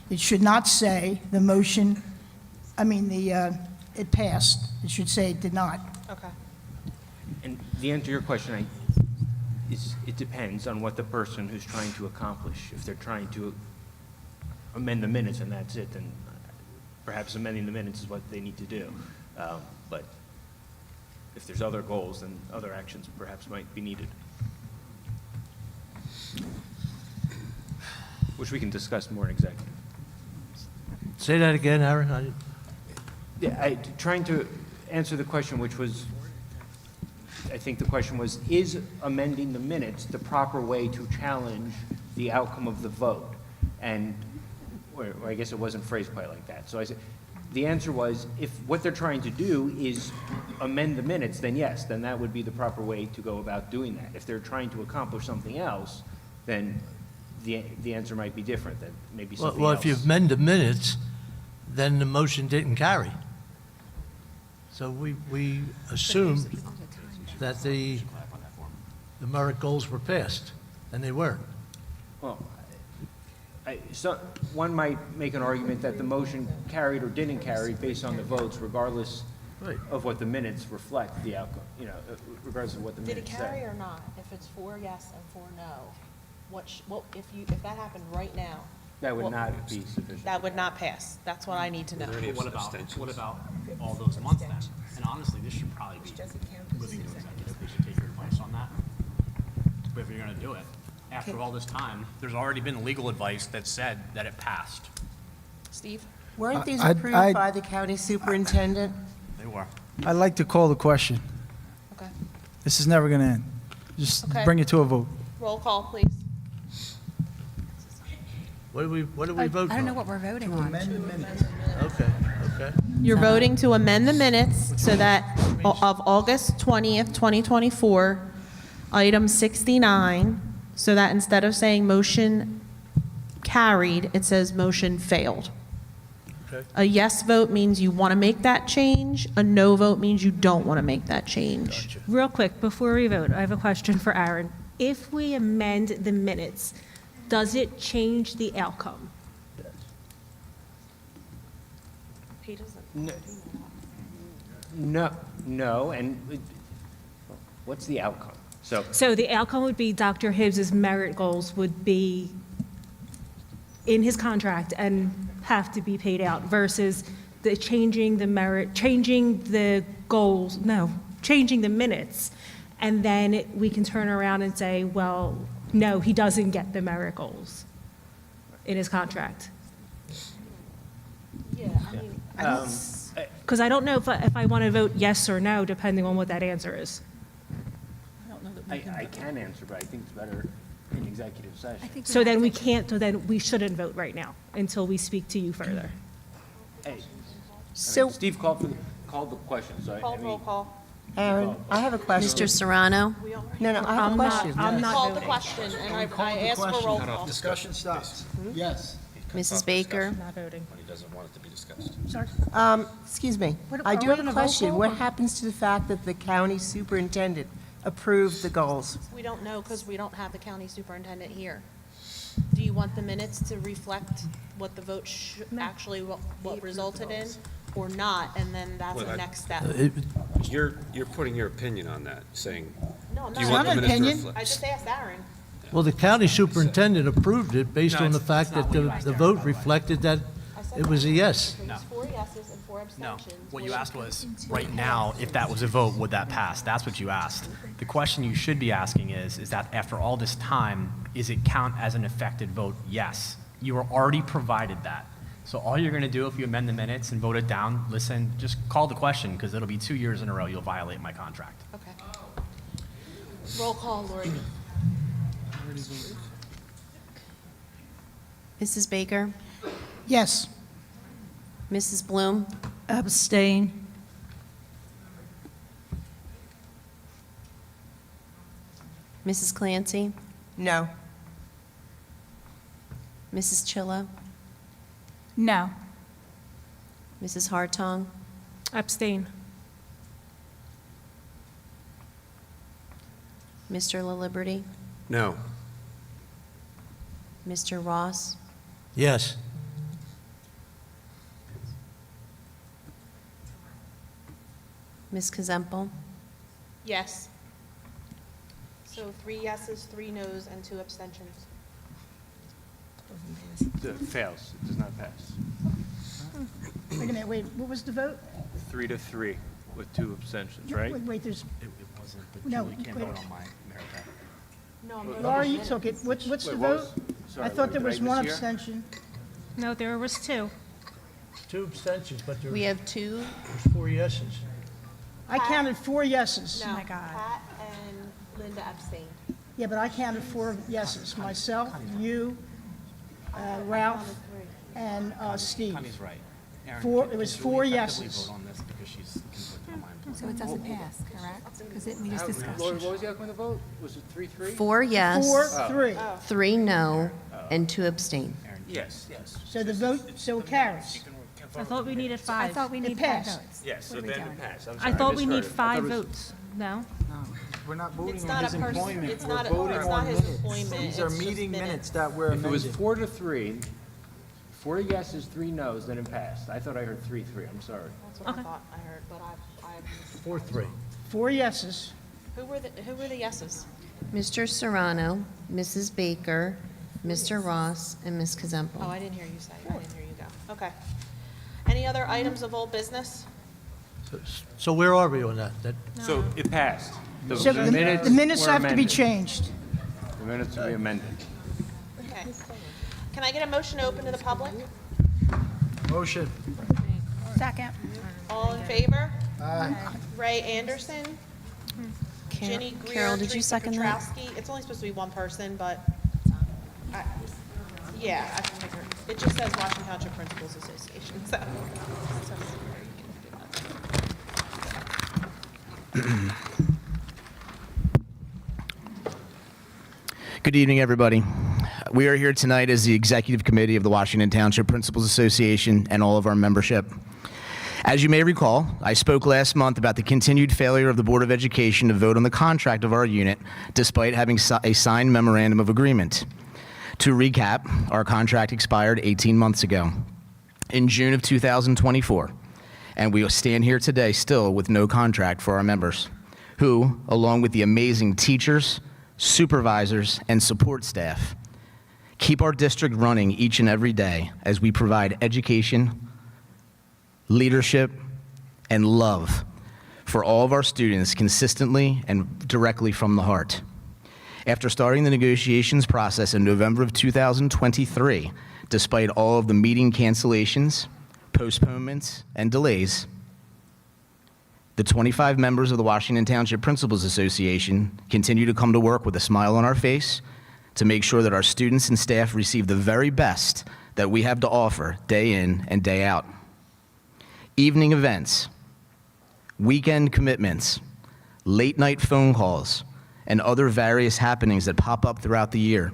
It should not say the motion, it passed. It should say it did not. Okay. And the answer to your question is it depends on what the person who's trying to accomplish. If they're trying to amend the minutes and that's it, then perhaps amending the minutes is what they need to do. But if there's other goals, then other actions perhaps might be needed, which we can discuss more in executive. Say that again, Aaron. I didn't- Yeah, trying to answer the question, which was, I think the question was, is amending the minutes the proper way to challenge the outcome of the vote? And, or I guess it wasn't phrased quite like that. So I said, the answer was, if what they're trying to do is amend the minutes, then yes, then that would be the proper way to go about doing that. If they're trying to accomplish something else, then the answer might be different, that maybe something else. Well, if you amend the minutes, then the motion didn't carry. So we assumed that the merit goals were passed, and they weren't. Well, so one might make an argument that the motion carried or didn't carry based on the votes, regardless Right. of what the minutes reflect the outcome, regardless of what the Did it minutes carry say. or not? If it's 4 yes and 4 no, if that happened right now? That would what- not be sufficient. That would not pass. That's what I need to know. Were there any What about abstentions? all those months then? And honestly, this should probably be moving to executive. They should take your advice on that. If you're gonna do it. After all this time, there's already been legal advice that said that it passed. Steve? Weren't these I'd- approved by the county superintendent? They were. I'd like to call the question. Okay. This is never going to end. Just Okay. bring it to a vote. Roll call, please. What do we vote on? I don't know what we're voting on. Okay. You're voting to amend the minutes so that of August 20th, 2024, item 69, so that instead of saying motion carried, it says motion failed. Okay. A yes vote means you want to make that change. A no vote means you don't want to make that change. Real quick, before we vote, I have a question for Aaron. If we amend the minutes, does it change the outcome? He doesn't. No, No, and what's the outcome? So the outcome would be Dr. Hibbs's merit goals would be in his contract and have to be paid out versus the changing the minutes. And then we can turn around and say, well, no, he doesn't get the merit goals in his contract. Because I don't know if I want to vote yes or no, depending on what that answer is. I can answer, but I think it's better in executive session. So then we can't, so then we shouldn't vote right now until we speak to you further. Hey, So, Steve called the question, so Call roll call. Aaron, I have a question. Mr. Serrano? No, I have a question. I'm not Call the voting. question, and I asked for roll call. Discussion stops. Yes. Mrs. Baker? Not voting. He doesn't want it to be discussed. Excuse me. What- I are do we have gonna a vote question. call What or- happens to the fact that the county superintendent approved the goals? We don't know because we don't have the county superintendent here. Do you want the minutes to reflect what the vote actually, what resulted in, or not? And then that's the next step. You're putting your opinion on that, saying, No, I'm do you not. want the It's not an minutes to opinion. reflect? I just asked Aaron. Well, the county superintendent approved it based No, on the it's fact not that what you asked, the Aaron, vote by the way. reflected that it was a yes. It was 4 yeses and 4 No, abstentions. what you asked was, right now, if that was a vote, would that pass? That's what you asked. The question you should be asking is that after all this time, is it count as an affected vote? Yes. You were already provided that. So all you're going to do if you amend the minutes and vote it down, listen, just call the question, because it'll be 2 years in a row you'll violate my contract. Okay. Roll call, Lori. Mrs. Baker? Yes. Mrs. Bloom? Abstain. Mrs. Clancy? No. Mrs. Chilla? No. Mrs. Hartong? Abstain. Mr. La Liberty? No. Mr. Ross? Yes. Ms. Kazempel? Yes. So 3 yeses, 3 nos, and 2 abstentions. It fails, it does not pass. Wait a minute, wait, what was the vote? 3-3 with 2 abstentions, right? Wait, there's, It wasn't, but No, Julie can't wait. vote on my merit pay. No, I'm voting Laura, on you the took it. minutes. What's the Wait, what vote? was- sorry, I thought there did I was one mishear? abstention. No, there was 2. 2 abstentions, but We have 2. there's 4 yeses. I counted 4 yeses. No, my God. Pat and Linda abstained. Yeah, but I counted 4 yeses. Myself, you, Ralph, and Steve. Connie's right. Aaron, Four- can it was Julie 4 effectively yeses. vote on this because she's conflicted on my employment? So it doesn't pass, correct? Because we just discussed. Lori, what was the outcome of the vote? Was it 3-3? 4 yes, 4-3. 3 no, and 2 abstain. Yes, yes. So the vote, so it carries. I thought we needed 5. I thought we It need 5 passed. votes. Yes, so What are we then doing? it passed. I'm I sorry, thought we need misheard. I thought 5 it was- votes. No? We're not voting It's on not his a person, employment. it's We're not, voting it's not on his minutes. employment. These are it's just meeting minutes. minutes that were If it was amended. 4-3, 4 yeses, 3 nos, then it passed. I thought I heard 3-3, I'm sorry. That's what I thought I heard, but I 4-3. 4 yeses. who were the yeses? Mr. Serrano, Mrs. Baker, Mr. Ross, and Ms. Oh, Kazempel. I didn't hear you say, I didn't hear you go. Okay. Any other items of old business? So where are we on that? So it passed. So the minutes were have to be amended. changed. The minutes will be amended. Okay. Can I get a motion to open to the public? Motion. Second. All in favor? Ray Anderson? Ginny Greer? Carol, did you Teresa second that? Petrowski. It's only supposed to be one person, but, yeah, I can figure. It just says Washington Township Principals Association, so. Good evening, everybody. We are here tonight as the Executive Committee of the Washington Township Principals Association and all of our membership. As you may recall, I spoke last month about the continued failure of the Board of Education to vote on the contract of our unit despite having a signed memorandum of agreement. To recap, our contract expired 18 months ago. In June of 2024, And we stand here today still with no contract for our members, who, along with the amazing teachers, supervisors, and support staff, keep our district running each and every day as we provide education, leadership, and love for all of our students consistently and directly from the heart. After starting the negotiations process in November of 2023, despite all of the meeting cancellations, postponements, and delays, the 25 members of the Washington Township Principals Association continue to come to work with a smile on our face to make sure that our students and staff receive the very best that we have to offer day in and day out. Evening events, weekend commitments, late night phone calls, and other various happenings that pop up throughout the year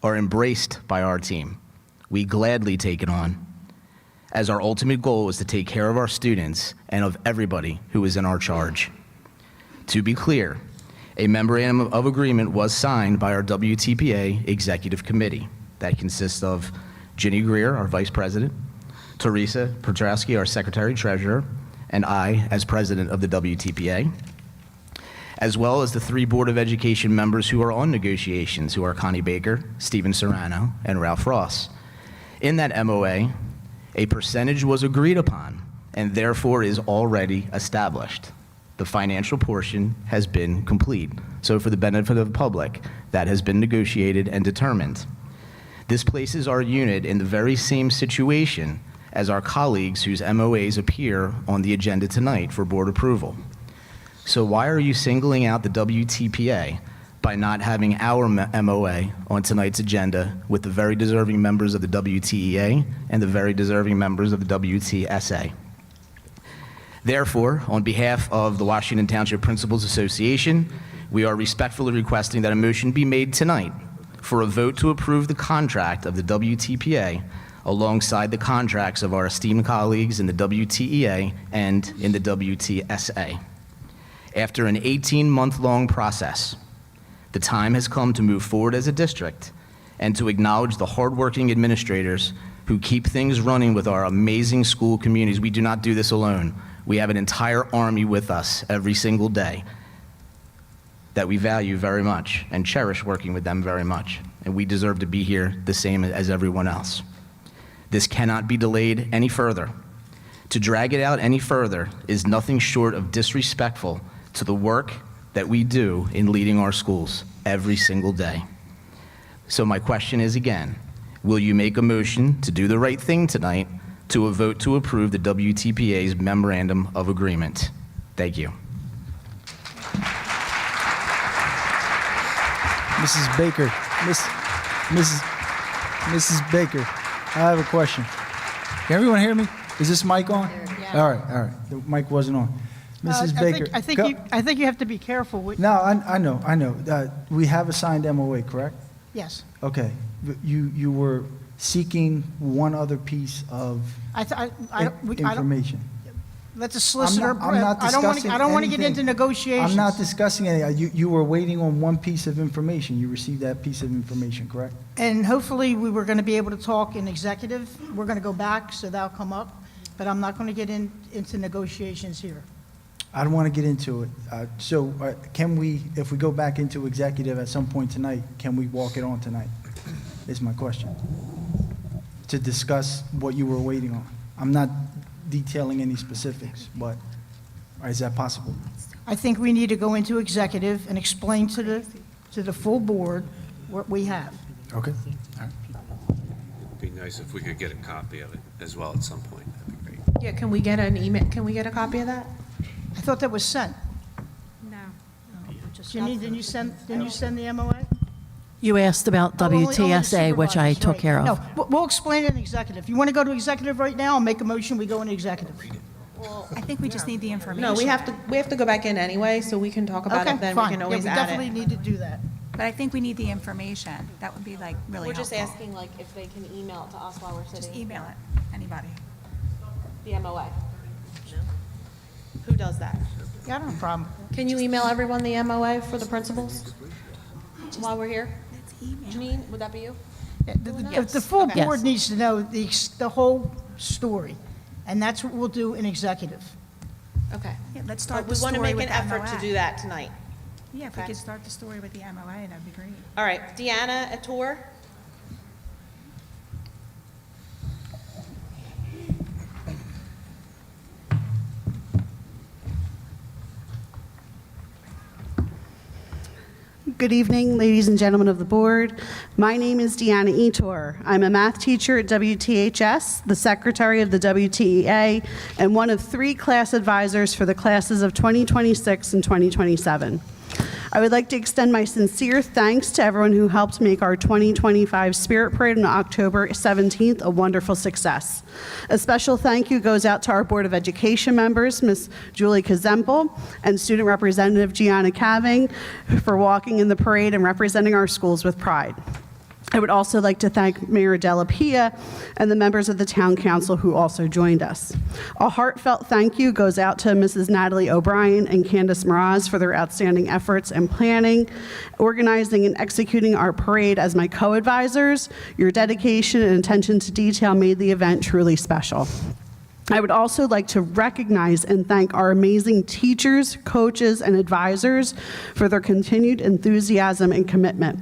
are embraced by our team. We gladly take it on, as our ultimate goal is to take care of our students and of everybody who is in our charge. To be clear, a memorandum of agreement was signed by our WTPA Executive Committee that consists of Ginny Greer, our Vice President, Teresa Petrowski, our Secretary Treasurer, and I as President of the WTPA, as well as the 3 Board of Education members who are on negotiations, who are Connie Baker, Stephen Serrano, and Ralph Ross. In that MOA, a percentage was agreed upon and therefore is already established. The financial portion has been complete. So for the benefit of the public, that has been negotiated and determined. This places our unit in the very same situation as our colleagues whose MOAs appear on the agenda tonight for board approval. So why are you singling out the WTPA by not having our MOA on tonight's agenda with the very deserving members of the WTEA and the very deserving members of the WTSA? Therefore, on behalf of the Washington Township Principals Association, we are respectfully requesting that a motion be made tonight for a vote to approve the contract of the WTPA alongside the contracts of our esteemed colleagues in the WTEA and in the WTSA. After an 18-month-long process, the time has come to move forward as a district and to acknowledge the hardworking administrators who keep things running with our amazing school communities. We do not do this alone. We have an entire army with us every single day that we value very much and cherish working with them very much. And we deserve to be here the same as everyone else. This cannot be delayed any further. To drag it out any further is nothing short of disrespectful to the work that we do in leading our schools every single day. So my question is again, will you make a motion to do the right thing tonight to a vote to approve the WTPA's memorandum of agreement? Thank you. Mrs. Baker, Mrs. Baker, I have a question. Can everyone hear me? Is this mic on? Yeah. All right. The mic wasn't on. Mrs. Baker. I think you have to be careful with. No, I know. We have a signed MOA, correct? Yes. Okay. You were seeking one other piece of information. Let the solicitor. I'm not discussing I don't want to get anything. into negotiations. I'm not discussing anything. You were waiting on one piece of information. You received that piece of information, correct? And hopefully, we were going to be able to talk in executive. We're going to go back, so that'll come up. But I'm not going to get into negotiations here. I don't want to get into it. Can we, if we go back into executive at some point tonight, can we walk it on tonight? Is my question. To discuss what you were waiting on. I'm not detailing any specifics, but is that possible? I think we need to go into executive and explain to the full board what we have. Okay. All right. It'd be nice if we could get a copy of it as well at some point. That'd be great. Yeah, can we get an email? Can we get a copy of that? I thought that was sent. No. Ginny, didn't you send the MOA? You asked about Only the WTSA, which I supervisors, took right. care of. No, we'll explain it in executive. If you want to go to executive right now, I'll make a motion, we go into executive. I think we just need the information. No, we have to go back in anyway, so we can talk about Okay, it then. We fine. can Yeah, always we add definitely it. need to do that. But I think we need the information. That would be like really We're just helpful. asking like if they can email it to us while we're sitting. Just email it, anybody. The MOA. Who does that? Yeah, I don't have a problem. Can you email everyone the MOA for the principals while we're here? Janine, would that be you? The full board needs to know the whole story. And that's what we'll do in executive. Okay. Yeah, let's start But the we want to story make with an the effort to MOA. do that tonight. Yeah, if we Okay. could start the story with the MOA, that'd be great. All right, Deanna Ator. Good evening, ladies and gentlemen of the board. My name is Deanna Etor. I'm a math teacher at WTHS, the secretary of the WTEA, and one of 3 class advisors for the classes of 2026 and 2027. I would like to extend my sincere thanks to everyone who helped make our 2025 Spirit Parade on October 17th a wonderful success. A special thank you goes out to our Board of Education members, Ms. Julie Kazempel and Student Representative Gianna Caving, for walking in the parade and representing our schools with pride. I would also like to thank Mayor Delapia and the members of the Town Council who also joined us. A heartfelt thank you goes out to Mrs. Natalie O'Brien and Candace Mraz for their outstanding efforts in planning, organizing, and executing our parade as my co-advisors. Your dedication and attention to detail made the event truly special. I would also like to recognize and thank our amazing teachers, coaches, and advisors for their continued enthusiasm and commitment.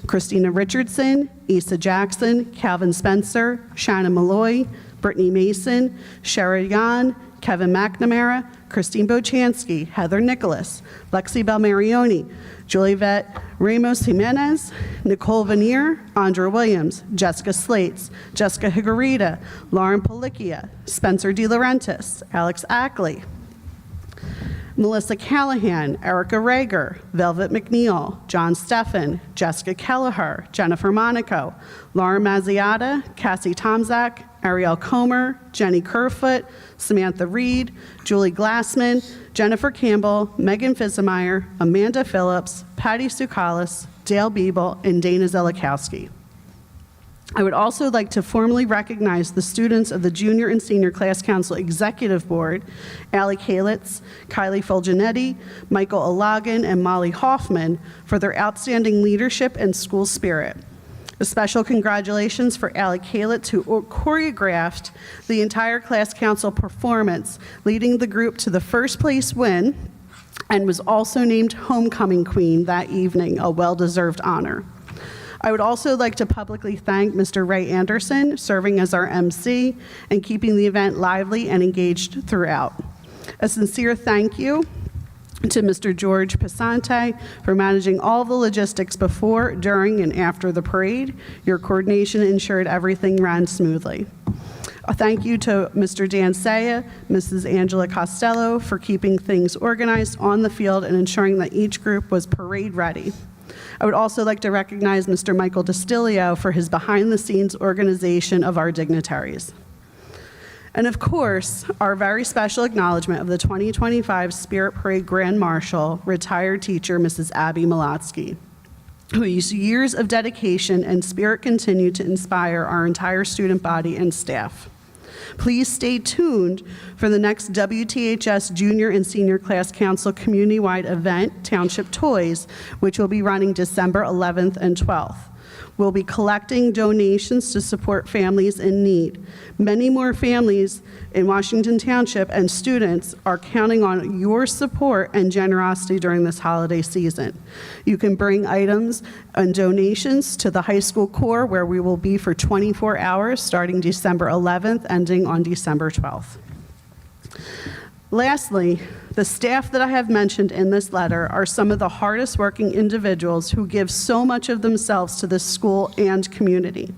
Christina Richardson, Issa Jackson, Calvin Spencer, Shannon Malloy, Brittany Mason, Shara Kevin McNamara, Christine Bochansky, Heather Nicholas, Lexi Belmarioni, Juliette Ramos Jimenez, Nicole Vanier, Andra Williams, Jessica Slates, Jessica Higuerita, Lauren Policia, Spencer DeLaurentis, Alex Ackley, Melissa Callahan, Erica Rager, Velvet McNeil, John Steffen, Jessica Kelleher, Jennifer Monaco, Laura Mazziata, Cassie Tomzak, Ariel Comer, Jenny Kerfoot, Samantha Reed, Julie Glassman, Jennifer Campbell, Megan Fissemeyer, Amanda Phillips, Patty Sukalis, Dale Biebel, and Dana Zelikowski. I would also like to formally recognize the students of the Junior and Senior Class Council Executive Board, Allie Kalitz, Kylie Fulgenetti, Michael Olagan, and Molly Hoffman for their outstanding leadership and school spirit. A special congratulations for Allie Kalitz, who choreographed the entire Class Council performance, leading the group to the first place win, and was also named Homecoming Queen that evening, a well-deserved honor. I would also like to publicly thank Mr. Ray Anderson, serving as our MC and keeping the event lively and engaged throughout. A sincere thank you to Mr. George Pisante for managing all the logistics before, during, and after the parade. Your coordination ensured everything ran smoothly. A thank you to Mr. Dan Saya, Mrs. Angela Costello for keeping things organized on the field and ensuring that each group was parade ready. I would also like to recognize Mr. Michael DeStilio for his behind-the-scenes organization of our dignitaries. And of course, our very special acknowledgement of the 2025 Spirit Parade Grand Marshal, retired teacher Mrs. Abby Malatsky, whose years of dedication and spirit continue to inspire our entire student body and staff. Please stay tuned for the next WTHS Junior and Senior Class Council community-wide event, Township Toys, which will be running December 11th and 12th. We'll be collecting donations to support families in need. Many more families in Washington Township and students are counting on your support and generosity during this holiday season. You can bring items and donations to the high school core, where we will be for 24 hours starting December 11th, ending on December 12th. Lastly, the staff that I have mentioned in this letter are some of the hardest working individuals who give so much of themselves to this school and community.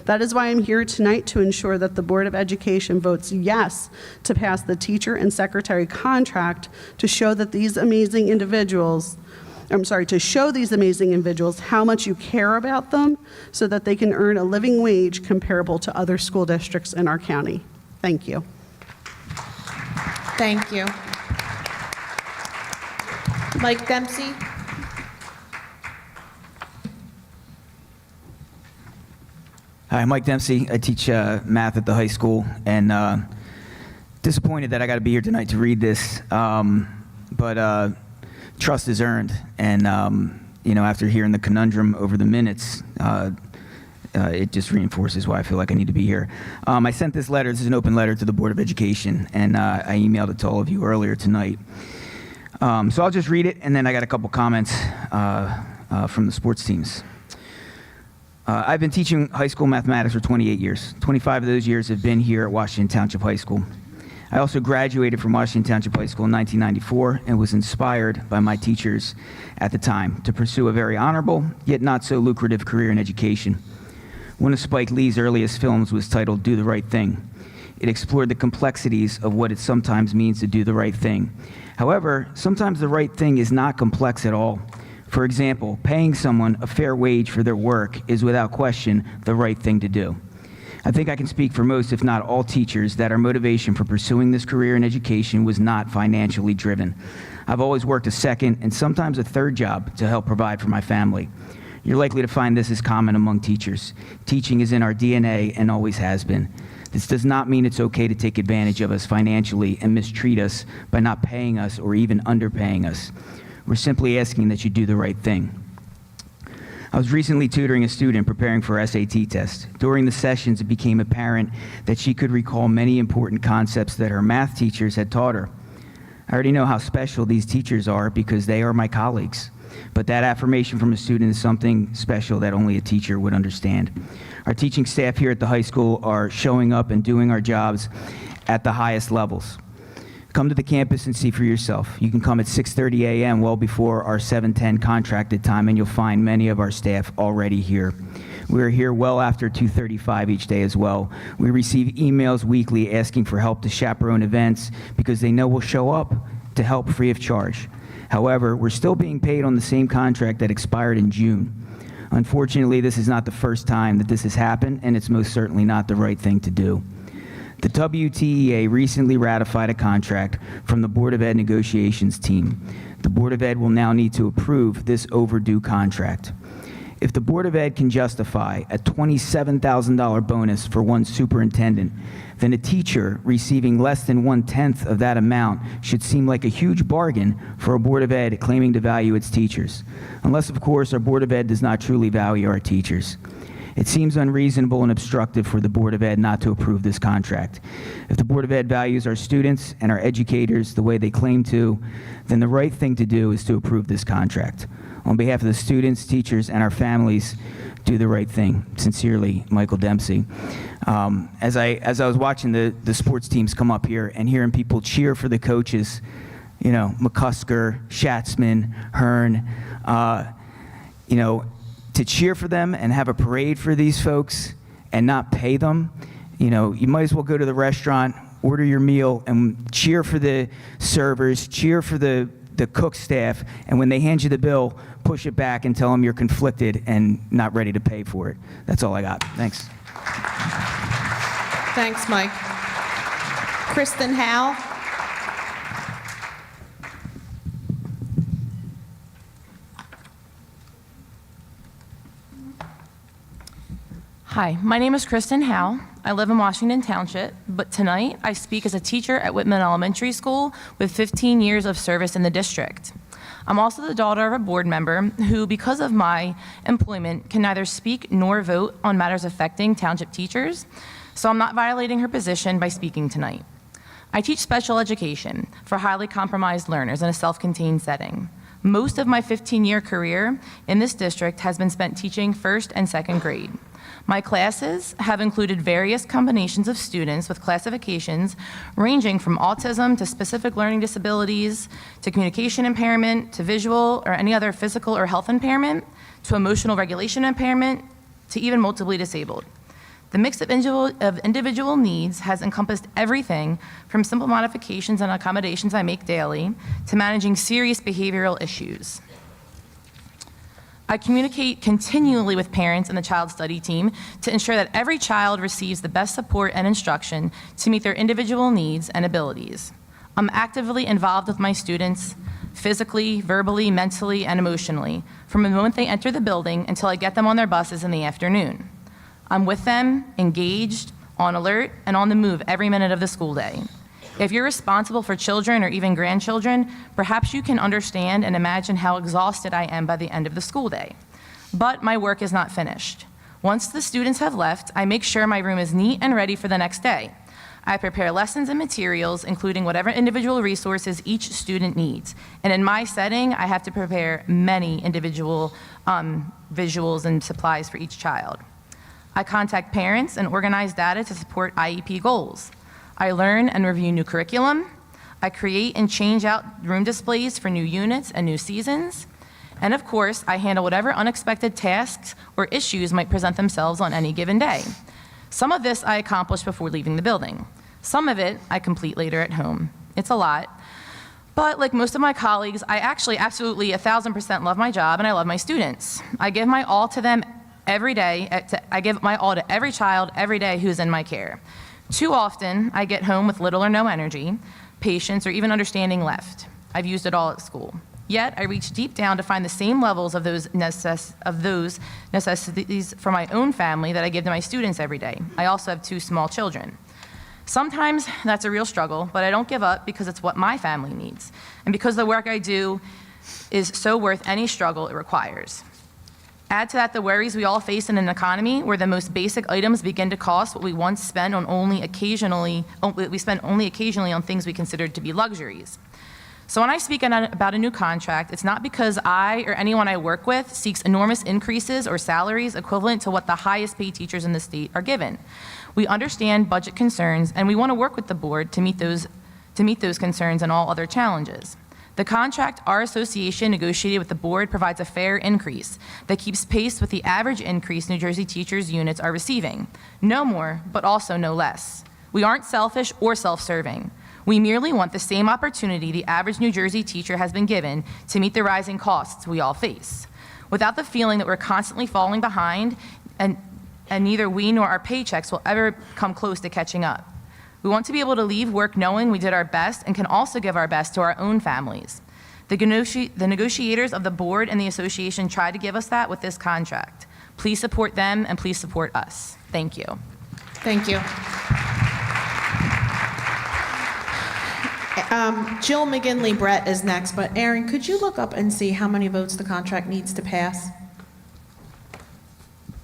That is why I'm here tonight, to ensure that the Board of Education votes yes to pass the teacher and secretary contract to show that these amazing individuals, to show these amazing individuals how much you care about them so that they can earn a living wage comparable to other school districts in our county. Thank you. Thank you. Mike Dempsey. Hi, I'm Mike Dempsey. I teach math at the high school, and disappointed that I got to be here tonight to read this, but trust is earned. And, after hearing the conundrum over the minutes, it just reinforces why I feel like I need to be here. I sent this letter, this is an open letter to the Board of Education, and I emailed it to all of you earlier tonight. So I'll just read it, and then I got a couple comments from the sports teams. I've been teaching high school mathematics for 28 years. 25 of those years have been here at Washington Township High School. I also graduated from Washington Township High School in 1994 and was inspired by my teachers at the time to pursue a very honorable, yet not so lucrative career in education. One of Spike Lee's earliest films was titled Do the Right Thing. It explored the complexities of what it sometimes means to do the right thing. However, sometimes the right thing is not complex at all. For example, paying someone a fair wage for their work is without question the right thing to do. I think I can speak for most, if not all, teachers that our motivation for pursuing this career in education was not financially driven. I've always worked a second and sometimes a third job to help provide for my family. You're likely to find this is common among teachers. Teaching is in our DNA and always has been. This does not mean it's okay to take advantage of us financially and mistreat us by not paying us or even underpaying us. We're simply asking that you do the right thing. I was recently tutoring a student preparing for her SAT test. During the sessions, it became apparent that she could recall many important concepts that her math teachers had taught her. I already know how special these teachers are because they are my colleagues. But that affirmation from a student is something special that only a teacher would understand. Our teaching staff here at the high school are showing up and doing our jobs at the highest levels. Come to the campus and see for yourself. You can come at 6:30 a.m. well before our 7:10 contracted time, and you'll find many of our staff already here. We are here well after 2:35 each day as well. We receive emails weekly asking for help to chaperone events because they know we'll show up to help free of charge. However, we're still being paid on the same contract that expired in June. Unfortunately, this is not the first time that this has happened, and it's most certainly not the right thing to do. The WTEA recently ratified a contract from the Board of Ed negotiations team. The Board of Ed will now need to approve this overdue contract. If the Board of Ed can justify a $27,000 bonus for one superintendent, then a teacher receiving less than 1/10 of that amount should seem like a huge bargain for a Board of Ed claiming to value its teachers. Unless, of course, our Board of Ed does not truly value our teachers. It seems unreasonable and obstructive for the Board of Ed not to approve this contract. If the Board of Ed values our students and our educators the way they claim to, then the right thing to do is to approve this contract. On behalf of the students, teachers, and our families, do the right thing. Sincerely, Michael Dempsey. As I was watching the sports teams come up here and hearing people cheer for the coaches, you know, McCusker, Schatzman, Hearn, you know, to cheer for them and have a parade for these folks and not pay them, you know, you might as well go to the restaurant, order your meal, and cheer for the servers, cheer for the cook staff, and when they hand you the bill, push it back and tell them you're conflicted and not ready to pay for it. That's all I got. Thanks. Thanks, Mike. Kristen Howell. Hi, my name is Kristen Howe. I live in Washington Township, but tonight I speak as a teacher at Whitman Elementary School with 15 years of service in the district. I'm also the daughter of a board member who, because of my employment, can neither speak nor vote on matters affecting township teachers, so I'm not violating her position by speaking tonight. I teach special education for highly compromised learners in a self-contained setting. Most of my 15-year career in this district has been spent teaching first and second grade. My classes have included various combinations of students with classifications ranging from autism to specific learning disabilities, to communication impairment, to visual or any other physical or health impairment, to emotional regulation impairment, to even multiply disabled. The mix of individual needs has encompassed everything from simple modifications and accommodations I make daily to managing serious behavioral issues. I communicate continually with parents and the child study team to ensure that every child receives the best support and instruction to meet their individual needs and abilities. I'm actively involved with my students physically, verbally, mentally, and emotionally from the moment they enter the building until I get them on their buses in the afternoon. I'm with them, engaged, on alert, and on the move every minute of the school day. If you're responsible for children or even grandchildren, perhaps you can understand and imagine how exhausted I am by the end of the school day. But my work is not finished. Once the students have left, I make sure my room is neat and ready for the next day. I prepare lessons and materials, including whatever individual resources each student needs. And in my setting, I have to prepare many individual visuals and supplies for each child. I contact parents and organize data to support IEP goals. I learn and review new curriculum. I create and change out room displays for new units and new seasons. And of course, I handle whatever unexpected tasks or issues might present themselves on any given day. Some of this I accomplish before leaving the building. Some of it I complete later at home. It's a lot. But like most of my colleagues, I actually absolutely 1,000% love my job and I love my students. I give my all to them every day. I give my all to every child every day who's in my care. Too often, I get home with little or no energy, patience, or even understanding left. I've used it all at school. Yet, I reach deep down to find the same levels of those necessities for my own family that I give to my students every day. I also have 2 small children. Sometimes that's a real struggle, but I don't give up because it's what my family needs, and because the work I do is so worth any struggle it requires. Add to that the worries we all face in an economy where the most basic items begin to cost what we once spent on only occasionally on things we considered to be luxuries. So when I speak about a new contract, it's not because I or anyone I work with seeks enormous increases or salaries equivalent to what the highest paid teachers in the state are given. We understand budget concerns, and we want to work with the board to meet those concerns and all other challenges. The contract our association negotiated with the board provides a fair increase that keeps pace with the average increase New Jersey teachers' units are receiving. No more, but also no less. We aren't selfish or self-serving. We merely want the same opportunity the average New Jersey teacher has been given to meet the rising costs we all face, without the feeling that we're constantly falling behind and neither we nor our paychecks will ever come close to catching up. We want to be able to leave work knowing we did our best and can also give our best to our own families. The negotiators of the board and the association tried to give us that with this contract. Please support them and please support us. Thank you. Thank you. Jill McGinley-Brett is next, but Aaron, could you look up and see how many votes the contract needs to pass?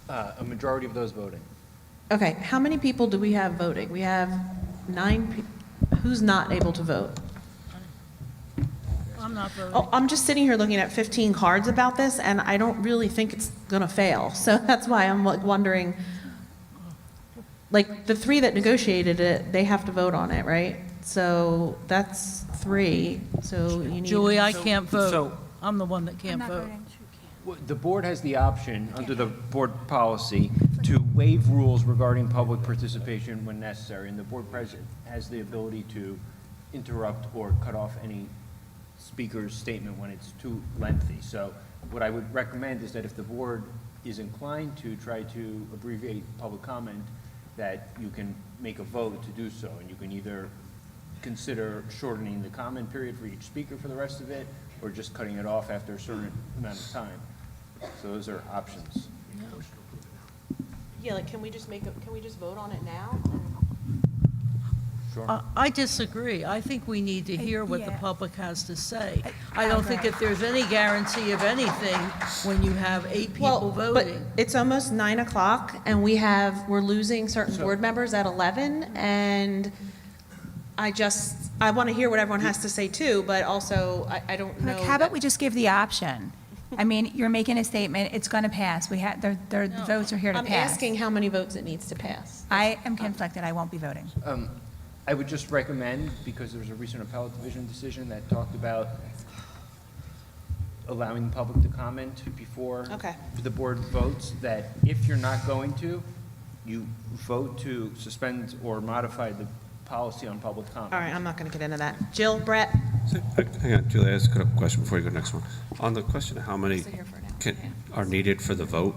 A majority of those voting. Okay, how many people do we have voting? We have 9 people. Who's not able to vote? I'm not voting. Oh, I'm just sitting here looking at 15 cards about this, and I don't really think it's going to fail. So that's why I'm like wondering, like the 3 that negotiated it, they have to vote on it, right? So that's 3. So you need. Julie, I can't vote. So- I'm the one that can't vote. The board has the option, under the board policy, to waive rules regarding public participation when necessary, and the board president has the ability to interrupt or cut off any speaker's statement when it's too lengthy. So what I would recommend is that if the board is inclined to try to abbreviate public comment, that you can make a vote to do so, and you can either consider shortening the comment period for each speaker for the rest of it, or just cutting it off after a certain amount of time. So those are options. Yeah, like can we just vote on it now? Sure. I disagree. I think we need to hear what the public has to say. I don't think that there's any guarantee of anything when you have 8 people But voting. it's almost 9 o'clock, and we're losing certain board members at 11, and I want to hear what everyone has to say too, but also I don't know. Look, how about we just give the option? I mean, you're making a statement, it's going to pass. The votes are here to I'm pass. asking how many votes it needs to pass. I am conflicted, I won't be voting. I would just recommend, because there's a recent appellate division decision that talked about allowing the public to comment before the board votes, that if you're not going to, you vote to suspend or modify the policy on public comment. All right, I'm not going to get into that. Jill, Brett? Hang on, Julie, I ask a question before you go to the next one. On the question of how many are needed for the vote,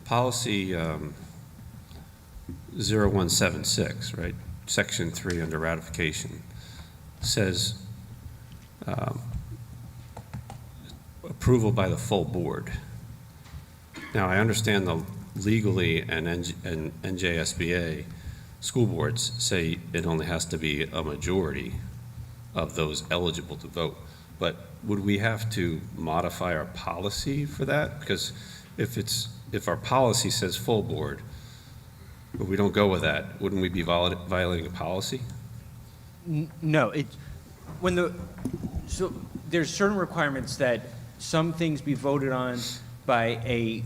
policy 0176, right, section 3 under ratification, says approval by the full board. Now, I understand the legally and NJSBA school boards say it only has to be a majority of those eligible to vote. But would we have to modify our policy for that? Because if it's if our policy says full board, but we don't go with that, wouldn't we be violating a policy? No, so there's certain requirements that some things be voted on by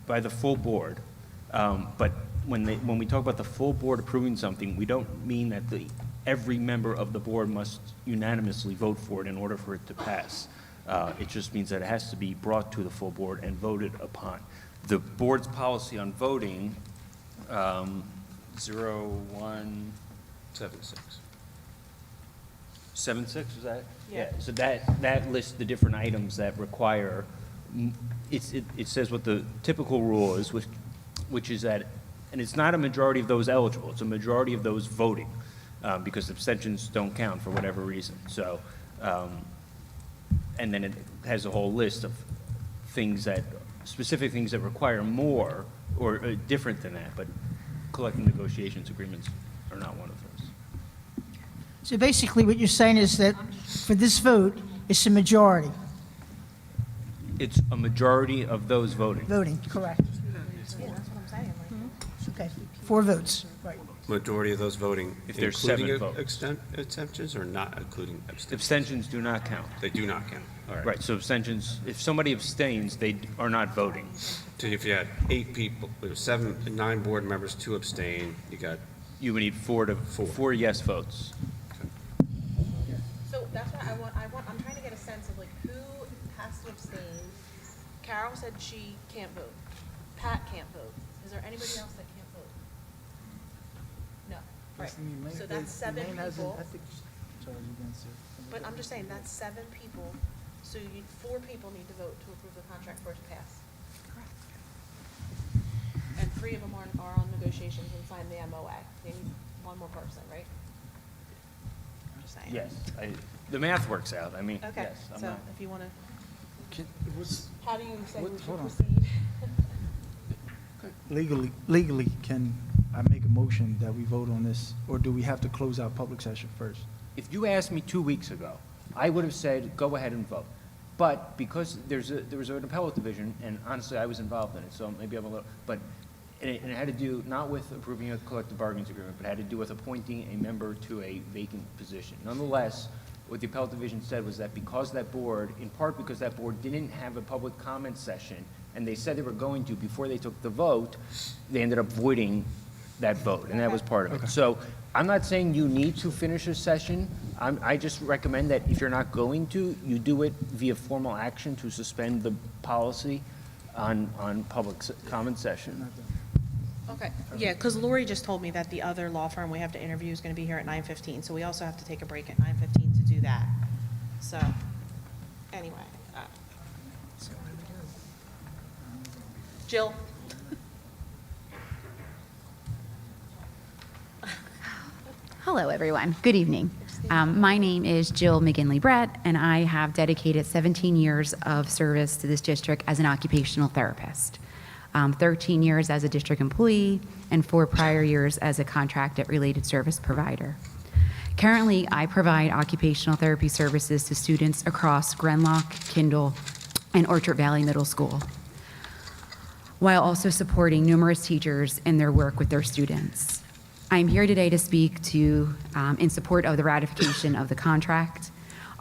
the full board. But when we talk about the full board approving something, we don't mean that every member of the board must unanimously vote for it in order for it to pass. It just means that it has to be brought to the full board and voted upon. The board's policy on voting, 0176. 76, is that? Yeah. So that lists the different items that require, it says what the typical rule is, which is that, and it's not a majority of those eligible, it's a majority of those voting, because abstentions don't count for whatever reason. So, and then it has a whole list of specific things that require more or different than that, but collective negotiations agreements are not one of those. So basically, what you're saying is that for this vote, it's a majority. It's a majority of those voting. Voting, correct. Yeah, that's what I'm saying. Okay, 4 votes, right. Majority of those voting, If there's including 7 votes. abstentions or not including abstentions? Abstentions do not count. They do not count, all right. Right, so abstentions, if somebody abstains, they are not voting. So if you had 8 people, 9 board members, 2 abstain, You would need 4 yes votes. So that's why I'm trying to get a sense of like who has to abstain. Carol said she can't vote. Pat can't vote. Is there anybody else that can't vote? No. Right. So that's 7 people. But I'm just saying, that's 7 people. So 4 people need to vote to approve the contract for it to pass. Correct. And 3 of them are on negotiations and signed the MOA. They need 1 more person, right? I'm just saying. Yes, the math works out, I mean, Okay, yes. I'm so not- if you want to, How how do you say we should hold on. proceed? Legally, can I make a motion that we vote on this, or do we have to close out public session first? If you asked me 2 weeks ago, I would have said, go ahead and vote. But because there was an appellate division, and honestly, I was involved in it, so maybe I'm a little, but, and it had to do not with approving a collective bargaining agreement, but had to do with appointing a member to a vacant position. Nonetheless, what the appellate division said was that because that board, in part because that board didn't have a public comment session, and they said they were going to before they took the vote, they ended up voiding that vote, and that was part of it. So I'm not saying you need to finish a session. I just recommend that if you're not going to, you do it via formal action to suspend the policy on public comment session. Okay, yeah, because Lori just told me that the other law firm we have to interview is going to be here at 9:15, so we also have to take a break at 9:15 to do that. So, anyway. Jill? Hello, everyone. Good evening. My name is Jill McGinley-Brett, and I have dedicated 17 years of service to this district as an occupational therapist. 13 years as a district employee, and 4 prior years as a contracted related service provider. Currently, I provide occupational therapy services to students across Grenlock, Kindle, and Orchard Valley Middle School, while also supporting numerous teachers in their work with their students. I'm here today to speak in support of the ratification of the contract.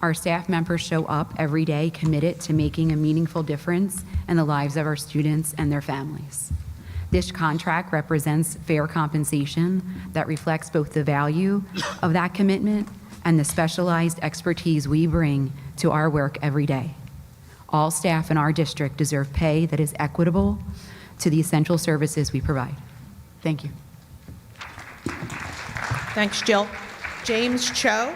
Our staff members show up every day committed to making a meaningful difference in the lives of our students and their families. This contract represents fair compensation that reflects both the value of that commitment and the specialized expertise we bring to our work every day. All staff in our district deserve pay that is equitable to the essential services we provide. Thank you. Thanks, Jill. James Cho?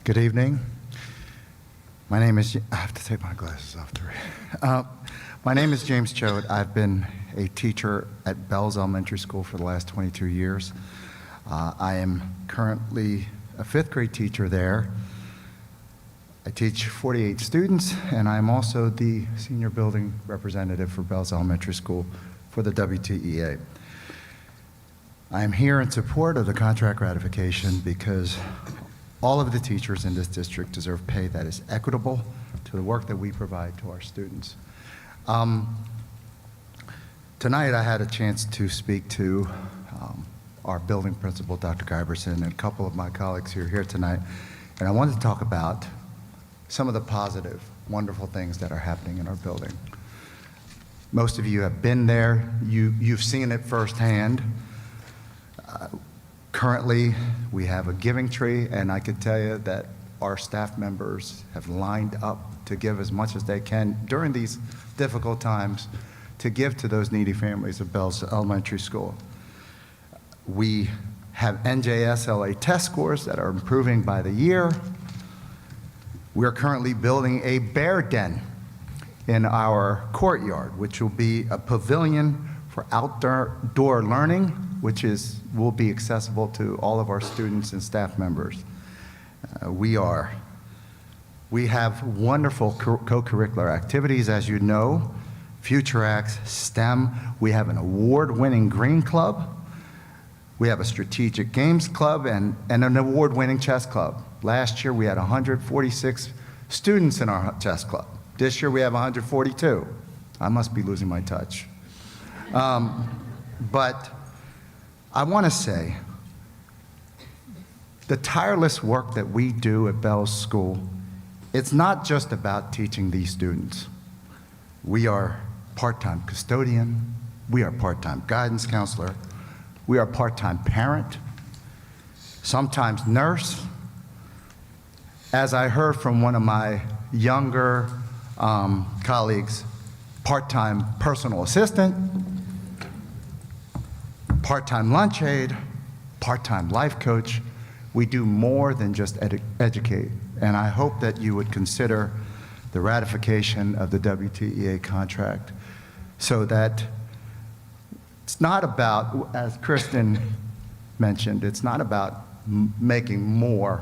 Good evening. My name is, I have to take my glasses off to read. My name is James Choate. I've been a teacher at Bells Elementary School for the last 22 years. I am currently a 5th grade teacher there. I teach 48 students, and I'm also the senior building representative for Bells Elementary School for the WTEA. I am here in support of the contract ratification because all of the teachers in this district deserve pay that is equitable to the work that we provide to our students. Tonight I had a chance to speak to our building principal, Dr. Giberson, and a couple of my colleagues who are here tonight, and I wanted to talk about some of the positive, wonderful things that are happening in our building. Most of you have been there. You've seen it firsthand. Currently, we have a giving tree, and I could tell you that our staff members have lined up to give as much as they can during these difficult times to give to those needy families of Bells Elementary School. We have NJSLA test scores that are improving by the year. We're currently building a bear den in our courtyard, which will be a pavilion for outdoor learning, which will be accessible to all of our students and staff members. We have wonderful co-curricular activities, as you know, Future Acts, STEM. We have an award-winning Green Club. We have a strategic games club and an award-winning chess club. Last year, we had 146 students in our chess club. This year, we have 142. I must be losing my touch. But I want to say, the tireless work that we do at Bells School, it's not just about teaching these students. We are part-time custodian, we are part-time guidance counselor, we are part-time parent, sometimes nurse. As I heard from one of my younger colleagues, part-time personal assistant, part-time lunch aide, part-time life coach. We do more than just educate, and I hope that you would consider the ratification of the WTEA contract so that it's not about, as Kristen mentioned, it's not about making more.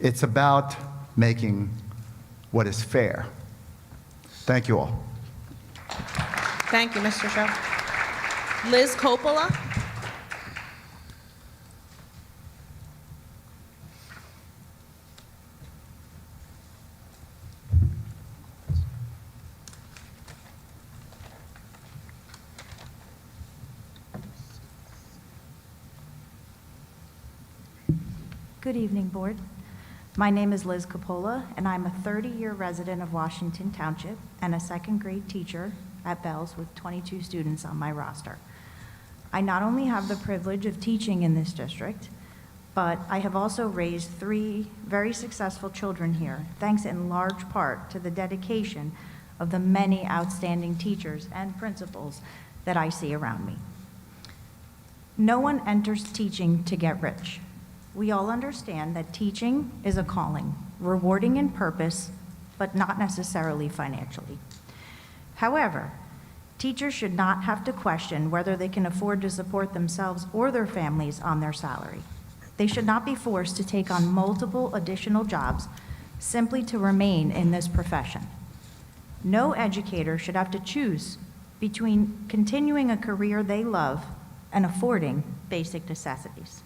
It's about making what is fair. Thank you all. Thank you, Mr. Cho. Liz Coppola. Good evening, Board. My name is Liz Coppola, and I'm a 30-year resident of Washington Township and a second-grade teacher at Bells with 22 students on my roster. I not only have the privilege of teaching in this district, but I have also raised 3 very successful children here, thanks in large part to the dedication of the many outstanding teachers and principals that I see around me. No one enters teaching to get rich. We all understand that teaching is a calling, rewarding in purpose, but not necessarily financially. However, teachers should not have to question whether they can afford to support themselves or their families on their salary. They should not be forced to take on multiple additional jobs simply to remain in this profession. No educator should have to choose between continuing a career they love and affording basic necessities.